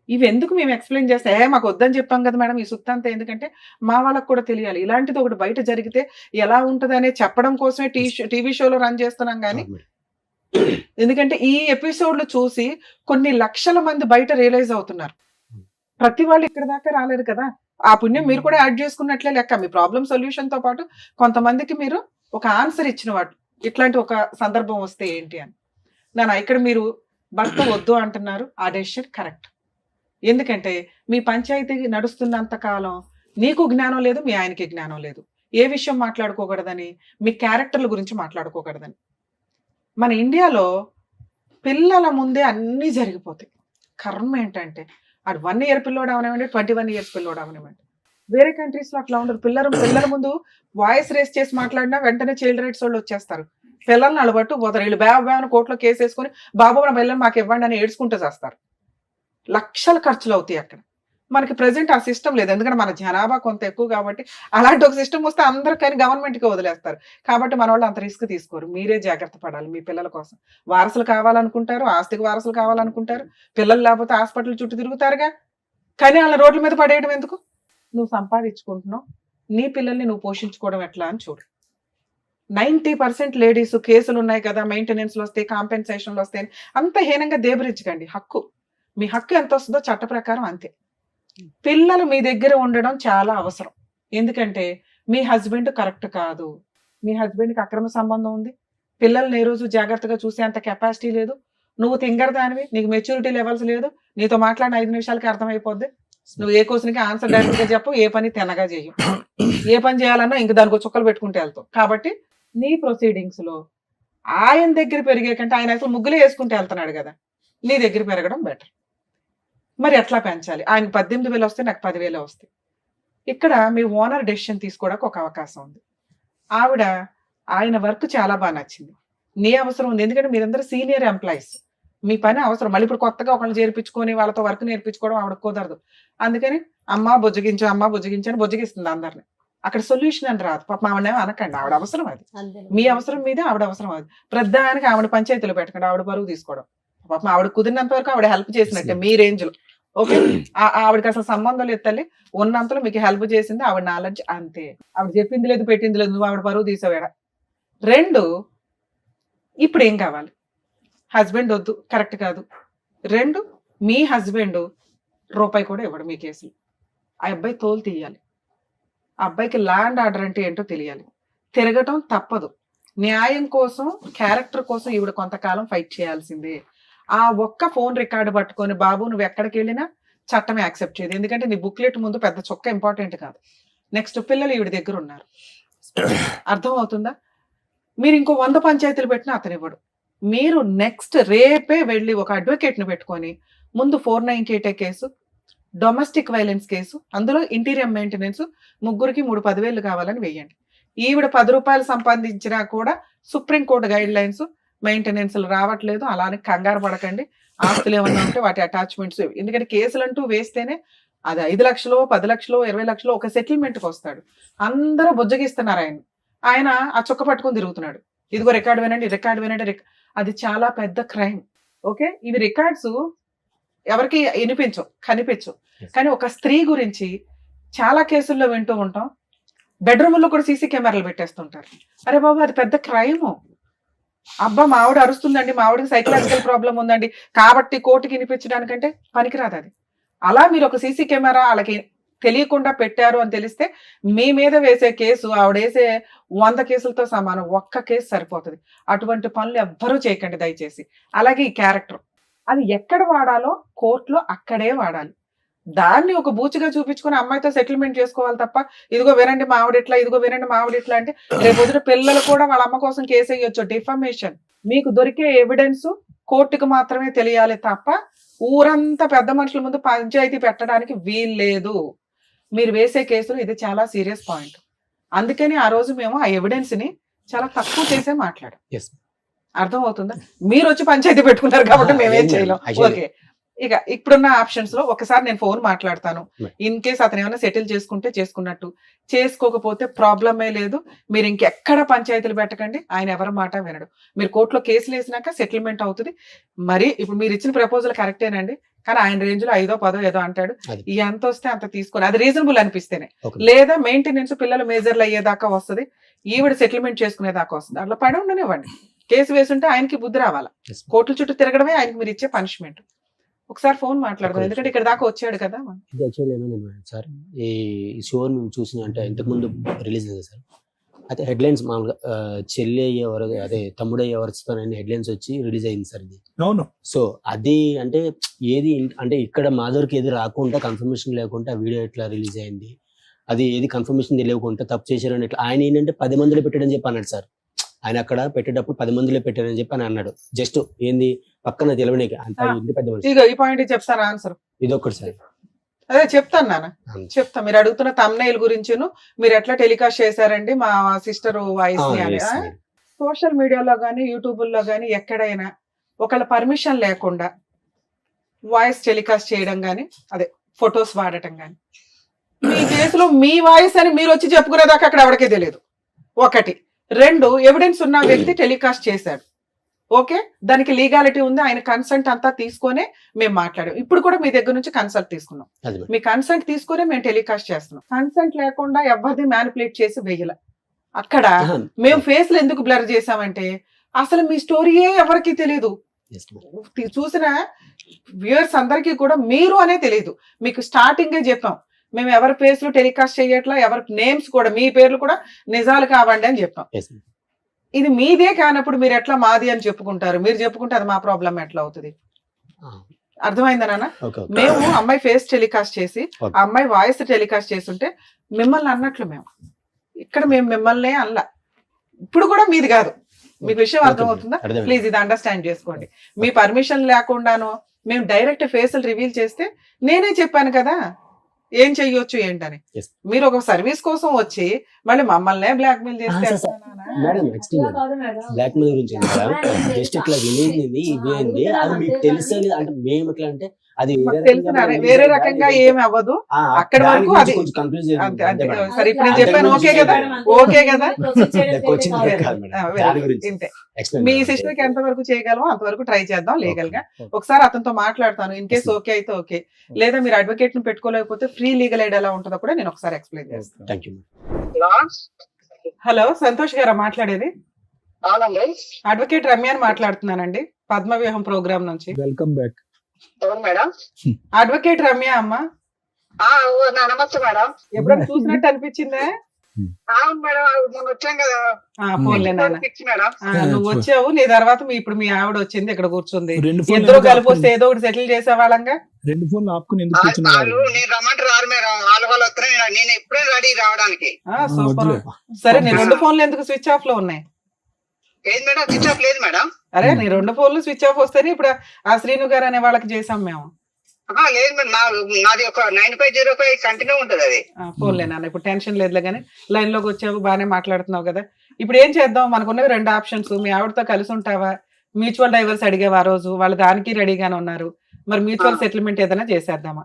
ఇవి ఎందుకు మేము ఎక్స్ప్లెయిన్ చేస్తే మాకు వద్దని చెప్పాం కదా మేడం ఈ సుత్తంతా, ఎందుకంటే మా వాళ్ళకు కూడా తెలియాలి ఇలాంటిది ఒకటి బయట జరిగితే ఎలా ఉంటుంది అనే చెప్పడం కోసమే టీవీ షోలో రన్ చేస్తున్నాం. కానీ ఎందుకంటే ఈ ఎపిసోడ్లు చూసి కొన్ని లక్షల మంది బయట రియలైజ్ అవుతున్నారు. ప్రతి వాళ్ళు ఇక్కడ దాకా రాలేరు కదా, ఆ పుణ్యం మీరు కూడా యాడ్ చేసుకున్నట్లే లెక్క. మీ ప్రాబ్లం సొల్యూషన్ తో పాటు కొంతమందికి మీరు ఒక ఆన్సర్ ఇచ్చిన వాడు, ఇట్లాంటి ఒక సందర్భం వస్తే ఏంటి అని. నాన్న ఇక్కడ మీరు భర్త వద్దు అంటున్నారు, ఆ డెసిషన్ కరెక్ట్. ఎందుకంటే మీ పంచాయతీ నడుస్తున్నంత కాలం నీకు జ్ఞానం లేదు, మీ ఆయనకి జ్ఞానం లేదు. ఏ విషయం మాట్లాడుకోకూడదని, మీ క్యారెక్టర్ల గురించి మాట్లాడుకోకూడదని. మన ఇండియాలో పిల్లల ముందే అన్నీ జరిగిపోతాయి. కర్మ ఏంటంటే అది 1 year పిల్లోడు అవనివ్వండి, 21 years పిల్లోడు అవనివ్వండి. వేరే కంట్రీస్లో అట్లా ఉండదు. పిల్లల ముందు వాయిస్ రేస్ చేసి మాట్లాడినా వెంటనే చైల్డ్ రైట్స్ వాళ్ళు వచ్చేస్తారు, పిల్లల్ని అలబట్టు పోతారు. వీళ్ళు బ్యాను కోర్టులో కేసు వేసుకొని బాబు నా పిల్లలు మాకు ఇవ్వండి అని ఏడ్చుకుంటూ చేస్తారు. లక్షల ఖర్చులు అవుతాయి అక్కడ. మనకి ప్రెసెంట్ ఆ సిస్టమ్ లేదు, ఎందుకంటే మన జనాభా కొంత ఎక్కువ కాబట్టి. అలాంటి ఒక సిస్టమ్ వస్తే అందరు కానీ గవర్నమెంట్కి వదిలేస్తారు. కాబట్టి మన వాళ్ళు అంత రిస్క్ తీసుకోరు. మీరే జాగ్రత్త పడాలి మీ పిల్లల కోసం. వారసులు కావాలనుకుంటారు, ఆస్తికి వారసులు కావాలనుకుంటారు. పిల్లలు లేకపోతే హాస్పిటల్ చుట్టూ తిరుగుతారుగా, కానీ వాళ్ళ రోడ్ల మీద పడేయడం ఎందుకు? నువ్వు సంపాదించుకుంటున్నావు, నీ పిల్లల్ని నువ్వు పోషించుకోవడం ఎట్లా అని చూడు. 90% లేడీస్ కేసులు ఉన్నాయి కదా, మెయింటెనెన్స్లు వస్తాయి, కాంపెన్సేషన్లు వస్తాయి, అంత హీనంగా దేబరించకండి. హక్కు, మీ హక్కు ఎంత వస్తుందో చట్ట ప్రకారం అంతే. పిల్లలు మీ దగ్గర ఉండడం చాలా అవసరం. ఎందుకంటే మీ హస్బెండ్ కరెక్ట్ కాదు, మీ హస్బెండ్కి అక్రమ సంబంధం ఉంది, పిల్లల్ని ఏ రోజు జాగ్రత్తగా చూసే అంత కెపాసిటీ లేదు, నువ్వు తింగరదానివి, నీకు మెచ్యూరిటీ లెవెల్స్ లేదు, నీతో మాట్లాడిన 5 నిమిషాలకి అర్థమైపోద్ది. నువ్వు ఏ క్వశ్చన్కి ఆన్సర్ డైరెక్ట్గా చెప్పు, ఏ పని తినగా చేయు, ఏ పని చేయాలన్నా ఇంక దానికి చుక్కలు పెట్టుకుంటే వెళ్తావు. కాబట్టి నీ ప్రొసీడింగ్స్ లో ఆయన దగ్గర పెరిగే కంటే, ఆయన అసలు ముగ్గులే వేసుకుంటే వెళ్తున్నాడు కదా, నీ దగ్గర పెరగడం బెటర్. మరి ఎట్లా పెంచాలి? ఆయన 18,000 వస్తే నాకు 10,000 వస్తాయి. ఇక్కడ మీ ఓనర్ డెసిషన్ తీసుకోవడానికి ఒక అవకాశం ఉంది. ఆవిడ ఆయన వర్క్ చాలా బాగా నచ్చింది, నీ అవసరం ఉంది, ఎందుకంటే మీరందరూ సీనియర్ ఎంప్లాయీస్, మీ పని అవసరం. మళ్ళీ ఇప్పుడు కొత్తగా ఒకళ్ళు చేర్పించుకొని వాళ్ళతో వర్క్ నేర్పించుకోవడం ఆవిడ కుదరదు. అందుకని అమ్మ బుజ్జగించు అని బుజ్జగిస్తుంది అందరిని. అక్కడ సొల్యూషన్ అని రాదు. పాప ఆవిడేమో అనకండి, ఆవిడ అవసరం అది, మీ అవసరం మీదే ఆవిడ అవసరం అది. ప్రధానికి ఆవిడ పంచాయతీలు పెట్టకండి, ఆవిడ బరువు తీసుకోవడం. పాపం ఆవిడ కుదిరినంత వరకు ఆవిడ హెల్ప్ చేసినట్టే మీ రేంజ్ లో. ఓకే, ఆవిడకి అసలు సంబంధం లేదు తల్లి, ఉన్నంతలో మీకు హెల్ప్ చేసింది ఆవిడ నాలెడ్జ్ అంతే. ఆవిడ చెప్పింది లేదు, పెట్టింది లేదు, నువ్వు ఆవిడ బరువు తీసావేడ. 2, ఇప్పుడు ఏం కావాలి? హస్బెండ్ వద్దు, కరెక్ట్ కాదు. 2, మీ హస్బెండ్ రూపాయి కూడా ఇవ్వడు మీ కేసులు. ఆ అబ్బాయి తోలు తీయాలి, ఆ అబ్బాయికి ల్యాండ్ ఆర్డర్ అంటే ఏంటో తెలియాలి. తిరగటం తప్పదు. న్యాయం కోసం, క్యారెక్టర్ కోసం ఈవిడ కొంతకాలం ఫైట్ చేయాల్సిందే. ఆ ఒక్క ఫోన్ రికార్డు పట్టుకొని బాబు నువ్వు ఎక్కడికి వెళ్ళినా చట్టమే యాక్సెప్ట్ చేయదు. ఎందుకంటే నీ బుక్లెట్ ముందు పెద్ద చొక్క ఇంపార్టెంట్ కాదు. నెక్స్ట్ పిల్లలు ఈవిడ దగ్గర ఉన్నారు, అర్థం అవుతుందా? మీరు ఇంకో 100 పంచాయతీలు పెట్టినా అతను ఇవ్వడు. మీరు నెక్స్ట్ రేపే వెళ్ళి ఒక అడ్వకేట్ని పెట్టుకొని ముందు 498 కేసు, డొమెస్టిక్ వైలెన్స్ కేసు, అందులో ఇంటీరియర్ మెయింటెనెన్స్, ముగ్గురికి 3-10,000 కావాలని వేయండి. ఈవిడ 10 రూపాయలు సంపాదించినా కూడా సుప్రీంకోర్టు గైడ్ లైన్స్, మెయింటెనెన్స్లు రావట్లేదు, అలానే కంగారు పడకండి. ఆస్తులు ఏమన్నా ఉంటే వాటి అటాచ్మెంట్స్, ఎందుకంటే కేసులు అంటూ వేస్తేనే అది 5 లక్షలు, 10 లక్షలు, 20 లక్షలు ఒక సెటిల్మెంట్కి వస్తాడు. అందరూ బుజ్జగిస్తున్నారు ఆయన ఆ చొక్క పట్టుకొని తిరుగుతున్నాడు. ఇదిగో రికార్డు వినండి. అది చాలా పెద్ద క్రైమ్. ఓకే, ఇవి రికార్డ్స్ ఎవరికి కనిపించవు. కానీ ఒక స్త్రీ గురించి చాలా కేసుల్లో వింటూ ఉంటాం. బెడ్రూమ్లో కూడా సీసీ కెమెరాలు పెట్టేస్తుంటారు. అరే బాబు, అది పెద్ద క్రైమ్. అబ్బా మా ఆవిడ అరుస్తుందండి, మా ఆవిడకి సైకలాజికల్ ప్రాబ్లం ఉందండి కాబట్టి కోర్టుకి వినిపించడానికంటే పనికిరాదు అది. అలా మీరు ఒక సీసీ కెమెరా వాళ్ళకి తెలియకుండా పెట్టారు అని తెలిస్తే మీ మీద వేసే కేసు ఆవిడ వేసే 100 కేసులతో సమానం. ఒక్క కేసు సరిపోతుంది. అటువంటి పనులు ఎవ్వరూ చేయకండి దయచేసి. అలాగే ఈ క్యారెక్టర్, అది ఎక్కడ వాడాలో కోర్టులో అక్కడే వాడాలి. దాన్ని ఒక బూచిగా చూపించుకుని అమ్మాయితో సెటిల్మెంట్ చేసుకోవాలి తప్ప, ఇదిగో వినండి మా ఆవిడ ఇట్లా, ఇదిగో వినండి మా ఆవిడ ఇట్లా అంటే రేపు వదిన పిల్లలు కూడా వాళ్ళ అమ్మ కోసం కేసు వేయొచ్చు. డిఫమేషన్. మీకు దొరికే ఎవిడెన్స్ కోర్టుకు మాత్రమే తెలియాలి తప్ప ఊరంతా పెద్ద మనుషుల ముందు పంచాయతీ పెట్టడానికి వీల్లేదు. మీరు వేసే కేసులు ఇది చాలా సీరియస్ పాయింట్. అందుకని ఆ రోజు మేము ఆ ఎవిడెన్స్ ని చాలా తక్కువ చేసే మాట్లాడాం. అర్థం అవుతుందా? మీరు వచ్చి పంచాయతీ పెట్టుకున్నారు కాబట్టి మేమేం చేయలేం. ఓకే, ఇక ఇప్పుడున్న ఆప్షన్స్ లో ఒకసారి నేను ఫోన్ మాట్లాడతాను. ఇన్ కేస్ అతను ఏమైనా సెటిల్ చేసుకుంటే చేసుకున్నట్టు, చేసుకోకపోతే ప్రాబ్లమే లేదు. మీరు ఇంకెక్కడ పంచాయతీలు పెట్టకండి. ఆయన ఎవరి మాట వినడు. మీరు కోర్టులో కేసులు వేసినాక సెటిల్మెంట్ అవుతుంది. మరి ఇప్పుడు మీరు ఇచ్చిన ప్రపోజల్ కరెక్టేనండి, కానీ ఆయన రేంజ్ లో 5దో 10దో ఏదో అంటాడు. ఎంత వస్తే అంత తీసుకొని, అది రీజనబుల్ అనిపిస్తేనే, లేదా మెయింటెనెన్స్ పిల్లలు మేజర్లు అయ్యేదాకా వస్తుంది, ఈవిడ సెటిల్మెంట్ చేసుకునేదాకా వస్తుంది. అట్లా పడి ఉండనివ్వండి. కేసు వేసుంటే ఆయనకి బుద్ధి రావాలా. కోర్టుల చుట్టూ తిరగడమే ఆయనకి మీరు ఇచ్చే పనిష్మెంట్. ఒకసారి ఫోన్ మాట్లాడదాం, ఎందుకంటే ఇక్కడ దాకా వచ్చాడు కదా. ఇది యాక్చువల్లీ ఏమైంది సార్, ఈ షో మేము చూసిన అంటే ఇంతకుముందు రిలీజ్ అయింది సార్. అయితే హెడ్లైన్స్ మామూలుగా చెల్లి అయ్యేవారు, అదే తమ్ముడు అయ్యేవారు హెడ్లైన్స్ వచ్చి రిలీజ్ అయింది సార్ ఇది. అవును. సో అది అంటే ఏది అంటే ఇక్కడ మాధురికి ఏది రాకుండా, కన్ఫర్మేషన్ లేకుండా వీడియో ఎట్లా రిలీజ్ అయింది, అది ఏది కన్ఫర్మేషన్ తెలియకుండా తప్పు చేశారని ఇట్లా ఆయన ఏంటంటే 10 మందిలో పెట్టాడని చెప్పి అన్నాడు సార్. ఆయన అక్కడ పెట్టేటప్పుడు 10 మందిలో పెట్టారని చెప్పి అని అన్నాడు. జస్ట్ ఏంది పక్కన తెలవడానికి అంత ఇంటి పెద్ద మనిషి. ఈ పాయింట్ చెప్తాను ఆన్సర్. ఇది ఒక్కటి సార్. అదే చెప్తాను నాన్న, చెప్తా. మీరు అడుగుతున్న తమ్నైల్ గురించి మీరు ఎట్లా టెలికాస్ట్ చేశారండి మా సిస్టర్ వాయిస్ ని అని. సోషల్ మీడియాలో గానీ యూట్యూబ్ లో గానీ ఎక్కడైనా ఒకళ్ళ పర్మిషన్ లేకుండా వాయిస్ టెలికాస్ట్ చేయడం గానీ, అదే ఫొటోస్ వాడటం కానీ. మీ కేసులో మీ వాయిస్ అని మీరు వచ్చి చెప్పుకునేదాకా అక్కడ ఎవరికే తెలియదు. 1 2 ఎవిడెన్స్ ఉన్న వ్యక్తి టెలికాస్ట్ చేశాడు. ఓకే, దానికి లీగాలిటీ ఉంది, ఆయన కన్సెంట్ అంతా తీసుకొనే మేము మాట్లాడాం. ఇప్పుడు కూడా మీ దగ్గర నుంచి కన్సల్ట్ తీసుకున్నాం. మీ కన్సెంట్ తీసుకునే మేము టెలికాస్ట్ చేస్తున్నాం. కన్సెంట్ లేకుండా ఎవరిది మ్యానిపులేట్ చేసి వేయలే. అక్కడ మేము ఫేస్లు ఎందుకు బ్లర్ చేసామంటే అసలు మీ స్టోరీయే ఎవరికి తెలియదు. చూసిన వ్యూయర్స్ అందరికీ కూడా మీరు అనే తెలియదు. మీకు స్టార్టింగే చెప్పాం, మేము ఎవరి ఫేస్లు టెలికాస్ట్ చేయట్లా, ఎవరి నేమ్స్ కూడా మీ పేర్లు కూడా నిజాలు కావండి అని చెప్పాం. ఇది మీదే కానప్పుడు మీరు ఎట్లా మాది అని చెప్పుకుంటారు? మీరు చెప్పుకుంటే అది మా ప్రాబ్లం ఎట్లా అవుతుంది? అర్థమైందా నాన్న? మేము అమ్మాయి ఫేస్ టెలికాస్ట్ చేసి ఆ అమ్మాయి వాయిస్ టెలికాస్ట్ చేస్తుంటే మిమ్మల్ని అన్నట్లు మేము ఇక్కడ మేము మిమ్మల్ని అనలా. ఇప్పుడు కూడా మీది కాదు. మీకు విషయం అర్థమవుతుందా? ప్లీజ్ ఇది అండర్స్టాండ్ చేసుకోండి. మీ పర్మిషన్ లేకుండాను మేము డైరెక్ట్ ఫేసులు రివీల్ చేస్తే నేనే చెప్పాను కదా ఏం చెయ్యొచ్చు ఏంటని. మీరు ఒక సర్వీస్ కోసం వచ్చి మళ్ళీ మమ్మల్ని బ్లాక్ మెయిల్ చేస్తే మేడం బ్లాక్ మెయిల్ గురించి జస్ట్ ఇట్లా వినేది అది మీకు తెలుసు అంటే మేము ఎట్లా అంటే అది వేరే రకంగా ఏమి అవ్వదు. అక్కడ వరకు అది సరే ఇప్పుడు నేను చెప్పాను. ఓకే కదా? ఓకే కదా? మీ సిస్టర్ కి ఎంత వరకు చేయగలమో అంతవరకు ట్రై చేద్దాం లీగల్ గా. ఒకసారి అతనితో మాట్లాడతాను. ఇన్ కేసు ఓకే అయితే ఓకే, లేదా మీరు అడ్వకేట్ ని పెట్టుకోలేకపోతే ఫ్రీ లీగల్ ఎయిడ్ ఎలా ఉంటుందో కూడా నేను ఒకసారి ఎక్స్ప్లెయిన్ చేస్తాను. హలో, సంతోష్ గారా మాట్లాడేది? అడ్వకేట్ రమ్య అని మాట్లాడుతున్నానండి, పద్మవ్యూహం ప్రోగ్రామ్ నుంచి. Welcome back. అడ్వకేట్ రమ్య అమ్మా. నమస్తే మేడం. ఎప్పుడైనా చూసినట్టు అనిపించిందా? అవును మేడం, మొన్న వచ్చాం కదా. ఫోన్లే నాన్న, మేడం నువ్వు వచ్చావు, నీ తర్వాత ఇప్పుడు మీ ఆవిడ వచ్చింది, ఇక్కడ కూర్చుంది. ఇద్దరు కలిపి వస్తే ఏదో ఒకటి సెటిల్ చేసేవాళ్ళంగా. 2 ఫోన్లు ఆపుకుని నేను రమ్మంటారు రారు మేడం, వాళ్ళు వస్తున్నా. నేను ఎప్పుడే రెడీ రావడానికి. సూపర్. సరే, నీ 2 ఫోన్లు ఎందుకు స్విచ్ ఆఫ్ లో ఉన్నాయి? ఏది మేడం స్విచ్ ఆఫ్ లేదు మేడం. అరే నీ 2 ఫోన్లు స్విచ్ ఆఫ్ వస్తేనే ఇప్పుడు ఆ శ్రీను గారు అనే వాళ్ళకి చేసాం మేము. లేదు మేడం, నాది ఒక 9505 కంటిన్యూ ఉంటది అది. ఫోన్లే నాన్న, ఇప్పుడు టెన్షన్ లేదులే కానీ లైన్ లోకి వచ్చావు, బాగానే మాట్లాడుతున్నావు కదా. ఇప్పుడు ఏం చేద్దాం? మనకున్నవి 2 ఆప్షన్స్. మీ ఆవిడతో కలిసి ఉంటావా? మ్యూచువల్ డైవర్స్ అడిగేవా ఆ రోజు? వాళ్ళు దానికి రెడీగానే ఉన్నారు. మరి మ్యూచువల్ సెటిల్మెంట్ ఏదైనా చేసేద్దామా?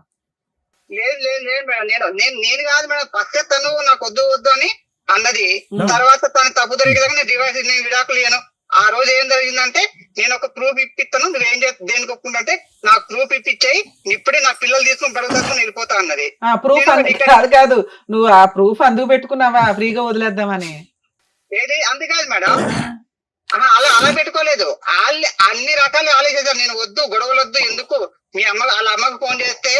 లేదు లేదు లేదు మేడం, నేను కాదు మేడం, ఫస్ట్ తను నాకు వద్దు అని అన్నది. తర్వాత తను తప్పు దొరికేదాకా నేను డివైస్ విడాకులు ఇయ్యను. ఆ రోజు ఏం జరిగిందంటే నేను ఒక ప్రూఫ్ ఇప్పిస్తాను, నువ్వేం దేనికి ఒప్పుకుంటే నాకు ప్రూఫ్ ఇప్పించాయి, ఇప్పుడే నా పిల్లలు తీసుకుని పెరుగుతాను వెళ్ళిపోతా అన్నది. ప్రూఫ్ కాదు, నువ్వు ఆ ప్రూఫ్ అందుకు పెట్టుకున్నావా ఫ్రీగా వదిలేద్దామని? ఏది అందుకాదు మేడం, అలా పెట్టుకోలేదు. అన్ని రకాలు ఆలోచించారు. నేను వద్దు, గొడవలు వద్దు, ఎందుకు మీ వాళ్ళ అమ్మకు ఫోన్ చేస్తే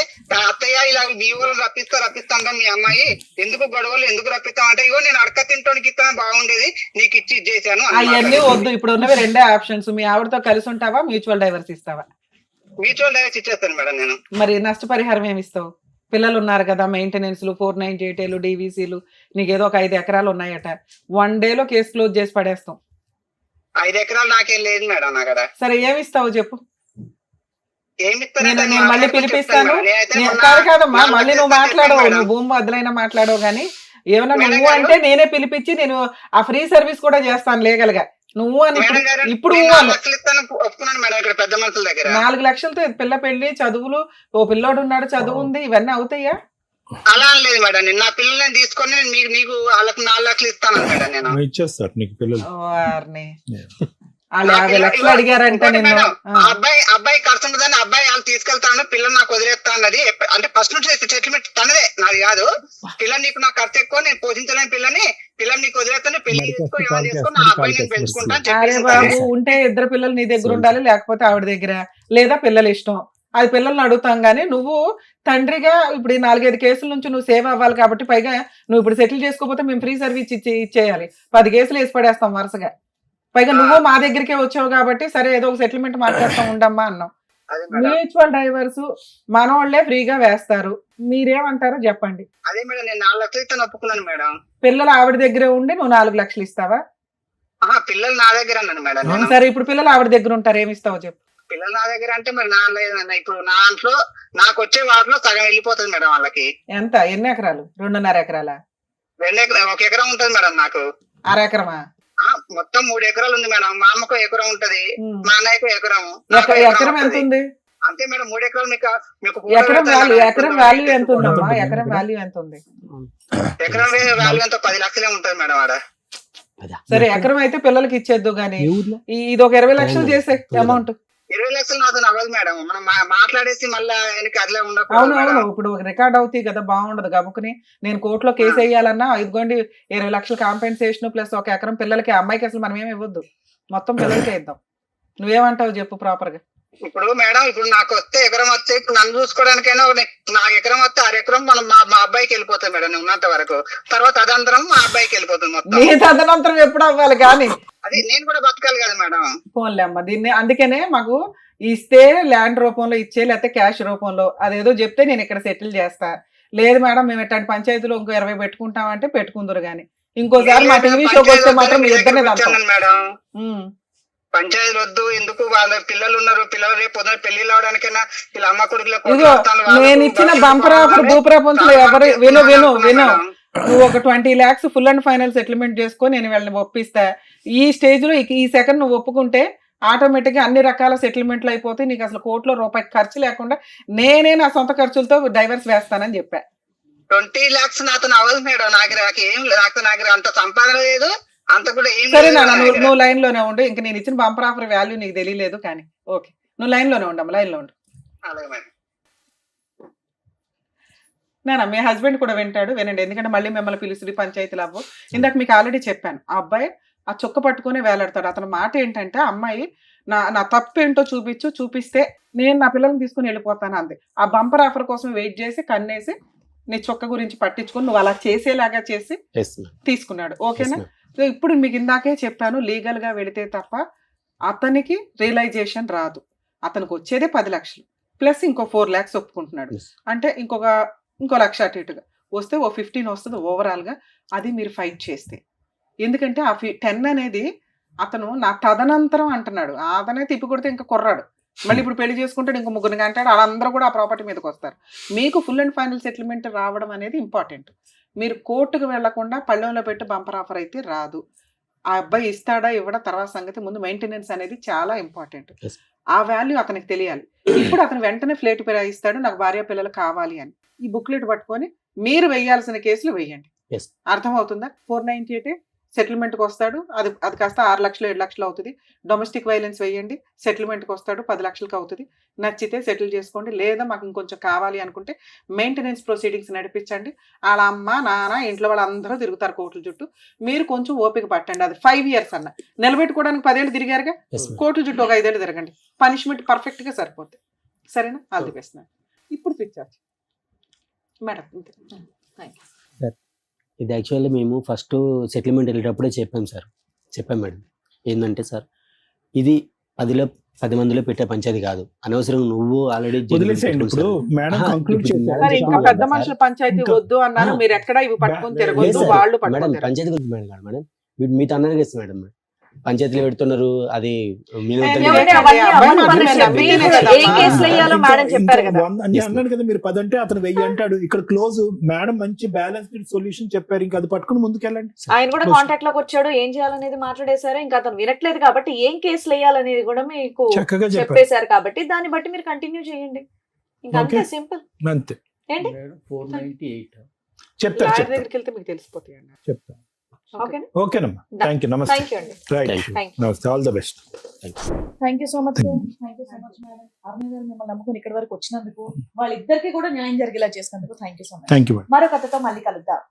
అత్తయ్య ఇలా మీ ఊరు రప్పిస్తాం మీ అమ్మాయి, ఎందుకు గొడవలు ఎందుకు రప్పిస్తాం అంటే, ఇగో నేను అడక తింటానికి ఇస్తాను బాగుండేది, నీకు ఇచ్చి ఇచ్చేసాను. అవన్నీ వద్దు. ఇప్పుడు ఉన్నవి 2 ఆప్షన్స్. మీ ఆవిడతో కలిసి ఉంటావా, మ్యూచువల్ డైవర్స్ ఇస్తావా? మ్యూచువల్ డైవర్స్ ఇచ్చేస్తాను మేడం నేను. మరి నష్టపరిహారం ఏమి ఇస్తావు? పిల్లలు ఉన్నారు కదా, మెయింటెనెన్స్ 498 DVCలు, నీకేదో ఒక 5 ఎకరాలు ఉన్నాయట. 1 డేలో కేసు క్లోజ్ చేసి పడేస్తాం. 5 ఎకరాలు నాకేం లేదు మేడం నా కదా. సరే ఏమి ఇస్తావు చెప్పు? నేను మళ్ళీ పిలిపిస్తాను. కాదమ్మా, మళ్ళీ నువ్వు మాట్లాడవు, నువ్వు భూమి వద్దలైనా మాట్లాడవు కానీ ఏమన్నా నువ్వు అంటే నేనే పిలిపించి నేను ఆ ఫ్రీ సర్వీస్ కూడా చేస్తాను లీగల్ గా. నువ్వు అని ఇప్పుడు 4 లక్షలతో పిల్ల పెళ్లి, చదువులు, ఓ పిల్లోడు ఉన్నాడు, చదువు ఉంది, ఇవన్నీ అవుతాయా? అలా లేదు మేడం, నేను నా పిల్లల్ని తీసుకొని మీకు వాళ్ళకి 4 లక్షలు ఇస్తాను మేడం. నేను ఇచ్చేస్తారు నీకు పిల్లలు. వాళ్ళు 50 లక్షలు అడిగారంటే నేను అబ్బాయి ఖర్చు ఉంటుందని అబ్బాయి వాళ్ళు తీసుకెళ్తాను, పిల్లలు నాకు వదిలేస్తా అన్నది. అంటే ఫస్ట్ నుంచి సెటిల్మెంట్ తనదే, నాది కాదు. పిల్లలు నీకు నాకు ఖర్చు ఎక్కువ, నేను పోషించలేని పిల్లని నీకు వదిలేస్తాను, పెళ్లి చేసుకో, ఎవరు చేసుకో, నా అబ్బాయి నేను పెంచుకుంటాను. బాబు ఉంటే 2 పిల్లలు నీ దగ్గర ఉండాలి, లేకపోతే ఆవిడ దగ్గర, లేదా పిల్లలు ఇష్టం, అది పిల్లల్ని అడుగుతాం. గానీ నువ్వు తండ్రిగా ఇప్పుడు 4-5 కేసుల నుంచి నువ్వు సేవ్ అవ్వాలి కాబట్టి, పైగా నువ్వు ఇప్పుడు సెటిల్ చేసుకోకపోతే మేము ఫ్రీ సర్వీస్ ఇచ్చేయాలి. 10 కేసులు వేసి పడేస్తాం వరుసగా. పైగా నువ్వు మా దగ్గరికే వచ్చావు కాబట్టి సరే ఏదో ఒక సెటిల్మెంట్ మాట్లాడుతూ ఉండమ్మా అన్నాం. మ్యూచువల్ డైవర్స్ మనోళ్లే ఫ్రీగా వేస్తారు, మీరేమంటారో చెప్పండి. అదే మేడం, నేను 4 లక్షలు ఇస్తాను ఒప్పుకున్నాను మేడం. పిల్లలు ఆవిడ దగ్గరే ఉండి నువ్వు 4 లక్షలు ఇస్తావా? పిల్లలు నా దగ్గర అన్నాను మేడం. సరే ఇప్పుడు పిల్లలు ఆవిడ దగ్గర ఉంటారు, ఏమి ఇస్తావో చెప్పు. పిల్లలు నా దగ్గర అంటే మరి ఇప్పుడు నా దాంట్లో నాకు వచ్చే వాటిలో సగం వెళ్ళిపోతుంది మేడం వాళ్ళకి. ఎంత? ఎన్ని ఎకరాలు? 2.5 ఎకరాలా? 2 ఎకరాలు, 1 ఎకరం ఉంటుంది మేడం నాకు. 1/2 ఎకరమా? మొత్తం 3 ఎకరాలు ఉంది మేడం. మా అమ్మకు ఎకరం ఉంటది, మా అన్నయ్యకు ఎకరం. ఎకరం ఎంత ఉంది? అంతే మేడం 3 ఎకరాలు మీకు ఎకరం వాల్యూ ఎంత ఉందమ్మా? ఎకరం వాల్యూ ఎంత ఉంది? ఎకరం వాల్యూ ఎంత 10 లక్షలే ఉంటుంది మేడం ఆడ. సరే ఎకరం అయితే పిల్లలకి ఇచ్చేద్దు గానీ ఇది ఒక 20 లక్షలు చేసే అమౌంట్. 20 లక్షలు నాతో అవ్వదు మేడం, మనం మాట్లాడేసి మళ్ళీ అట్లా ఉండదు. అవును ఇప్పుడు రికార్డ్ అవుతాయి కదా, బాగుండదు గబుకుని నేను కోర్టులో కేసు వేయాలన్నా ఇదిగోండి 20 లక్షల కాంపెన్సేషన్ ప్లస్ ఒక ఎకరం పిల్లలకి. అమ్మాయికి అసలు మనం ఏమి ఇవ్వద్దు, మొత్తం పిల్లలకే ఇద్దాం. నువ్వేమంటావు చెప్పు ప్రాపర్ గా. ఇప్పుడు మేడం ఇప్పుడు నాకు వస్తే ఎకరం వస్తే ఇప్పుడు నన్ను చూసుకోవడానికైనా నాకు ఎకరం వస్తే 6 ఎకరం మనం మా అబ్బాయికి వెళ్ళిపోతాయి మేడం ఉన్నంత వరకు. తర్వాత అదంతరం మా అబ్బాయికి వెళ్ళిపోతుంది మొత్తం. తదనంతరం ఎప్పుడు అవ్వాలి కానీ అది నేను కూడా బతకాలి కదా మేడం. పోన్లే అమ్మ, దీన్ని అందుకనే మాకు ఇస్తే ల్యాండ్ రూపంలో ఇచ్చే లేకపోతే క్యాష్ రూపంలో అదేదో చెప్తే నేను ఇక్కడ సెటిల్ చేస్తా. లేదు మేడం మేము ఇట్లాంటి పంచాయతీలో ఇంకో 20 పెట్టుకుంటామంటే పెట్టుకుందరు గానీ ఇంకోసారి మా టీవీ షోకి వస్తే మాత్రం మీ ఇద్దరినే మేడం. పంచాయతీలు వద్దు, ఎందుకు వాళ్ళ పిల్లలు ఉన్నారు, పిల్లలు రేపు పొద్దున పెళ్లి అవడానికైనా ఇలా అమ్మ కొడుకులకు. నేను ఇచ్చిన బంపర్ ఆఫర్ భూప్రపంచంలో ఎవరు విను నువ్వు ఒక 20 lakhs full and final settlement చేసుకో, నేను వీళ్ళని ఒప్పిస్తా. ఈ స్టేజ్ లో ఈ సెకండ్ నువ్వు ఒప్పుకుంటే ఆటోమేటిక్ గా అన్ని రకాల సెటిల్మెంట్లు అయిపోతాయి. నీకు అసలు కోర్టులో రూపాయి ఖర్చు లేకుండా నేనే నా సొంత ఖర్చులతో డైవర్స్ వేస్తానని చెప్పా. 20 lakhs నాతో అవ్వదు మేడం, నాకు అంత సంపాదన లేదు, అంత కూడా ఏం. సరే నాన్న నువ్వు లైన్ లోనే ఉండు, ఇంకా నేను ఇచ్చిన బంపర్ ఆఫర్ వాల్యూ నీకు తెలియలేదు కానీ ఓకే నువ్వు లైన్ లోనే ఉండమ్మా, లైన్ లో ఉండు. నాన్న మీ హస్బెండ్ కూడా వింటాడు, వినండి. ఎందుకంటే మళ్ళీ మిమ్మల్ని పిలుస్తుంది పంచాయతీలు అవ్వు. ఇందాక మీకు ఆల్రెడీ చెప్పాను, ఆ అబ్బాయి ఆ చొక్క పట్టుకుని వేలాడతాడు. అతని మాట ఏంటంటే అమ్మాయి నా తప్పు ఏంటో చూపిస్తే నేను నా పిల్లల్ని తీసుకుని వెళ్ళిపోతాను అంది. ఆ బంపర్ ఆఫర్ కోసం వెయిట్ చేసి కన్నేసి నీ చొక్క గురించి పట్టించుకుని నువ్వు అలా చేసేలాగా చేసి తీసుకున్నాడు. ఓకేనా? సో ఇప్పుడు మీకు ఇందాకే చెప్పాను, లీగల్ గా వెళితే తప్ప అతనికి రియలైజేషన్ రాదు. అతనికి వచ్చేదే 10 లక్షలు ప్లస్ ఇంకో 4 lakhs ఒప్పుకుంటున్నాడు అంటే ఇంకో లక్ష అటు ఇటుగా వస్తే ఓ 15 వస్తుంది ఓవరాల్ గా. అది మీరు ఫైట్ చేస్తే, ఎందుకంటే ఆ 10 అనేది అతను నా తదనంతరం అంటున్నాడు. అతనే తిప్పి కొడితే ఇంకా కుర్రాడు, మళ్ళీ ఇప్పుడు పెళ్లి చేసుకుంటాడు, ఇంకో 3 అంటాడు, వాళ్ళందరూ కూడా ఆ ప్రాపర్టీ మీదకి వస్తారు. మీకు ఫుల్ అండ్ ఫైనల్ సెటిల్మెంట్ రావడం అనేది ఇంపార్టెంట్. మీరు కోర్టుకు వెళ్లకుండా పళ్ళెంలో పెట్టి బంపర్ ఆఫర్ అయితే రాదు. ఆ అబ్బాయి ఇస్తాడా ఇవ్వడా తర్వాత సంగతి, ముందు మెయింటెనెన్స్ అనేది చాలా ఇంపార్టెంట్. ఆ వాల్యూ అతనికి తెలియాలి. ఇప్పుడు అతను వెంటనే ఫ్లేట్ ఇస్తాడు, నాకు భార్య పిల్లలు కావాలి అని. ఈ బుక్లెట్ పట్టుకొని మీరు వేయాల్సిన కేసులు వేయండి. అర్థమవుతుందా? 498 సెటిల్మెంట్కి వస్తాడు, అది కాస్త 6 లక్షలు 7 లక్షలు అవుతుంది. డొమెస్టిక్ వైలెన్స్ వేయండి, సెటిల్మెంట్కి వస్తాడు 10 లక్షలకు అవుతుంది. నచ్చితే సెటిల్ చేసుకోండి, లేదా మాకు ఇంకొంచెం కావాలి అనుకుంటే మెయింటెనెన్స్ ప్రొసీడింగ్స్ నడిపించండి. వాళ్ళ అమ్మ నాన్న ఇంట్లో వాళ్ళందరూ తిరుగుతారు కోర్టుల చుట్టూ, మీరు కొంచెం ఓపిక పట్టండి. అది 5 years అన్న నిలబెట్టుకోవడానికి 10 ఏళ్ళు తిరిగారుగా, కోర్టుల చుట్టూ ఒక 5 ఏళ్ళు తిరగండి, పనిష్మెంట్ పర్ఫెక్ట్ గా సరిపోతుంది. సరేనా? All the best. ఇప్పుడు పిచ్చార్జ్ మేడం. ఇది యాక్చువల్లీ మేము ఫస్ట్ సెటిల్మెంట్ వెళ్ళేటప్పుడే చెప్పాం మేడం. ఏంటంటే సార్ ఇది 10 మందిలో పెట్టే పంచాయతీ కాదు, అనవసరం నువ్వు ఆల్రెడీ ఇంకా పెద్ద మనుషుల పంచాయతీ వద్దు అన్నారు. మీరు ఎక్కడ ఇవి పట్టుకొని తిరగొద్దు, వాళ్ళు మేడం పంచాయతీ గురించి మేడం మీతో అన్నారు కదా మేడం, పంచాయతీలు పెడుతున్నారు అది అన్నాడు కదా మీరు 10 అంటే అతను 1000 అంటాడు. ఇక్కడ క్లోజ్ మేడం మంచి బ్యాలెన్స్డ్ సొల్యూషన్ చెప్పారు, ఇంకా అది పట్టుకుని ముందుకెళ్ళండి. ఆయన కూడా కాంటాక్ట్ లోకి వచ్చాడు, ఏం చేయాలనేది మాట్లాడేశారు. ఇంకా అతను వినట్లేదు కాబట్టి ఏం కేసులు వేయాలనేది కూడా మీకు చక్కగా చెప్పేశారు. కాబట్టి దాన్ని బట్టి మీరు కంటిన్యూ చేయండి. ఇంకా అంతే, సింపుల్. అంతే. ఏంటి చెప్తారు దగ్గరికి వెళ్తే మీకు తెలిసిపోతాయి. చెప్తాను. ఓకేనమ్మా, థ్యాంక్ యూ. నమస్తే. Right, all the best. Thank you so much. Thank you so much madam. Aruna garu మిమ్మల్ని నమ్ముకుని ఇక్కడి వరకు వచ్చినందుకు, వాళ్ళిద్దరికి కూడా న్యాయం జరిగేలా చేసినందుకు thank you so much. Thank you. మరో కథతో మళ్ళీ కలుద్దాం.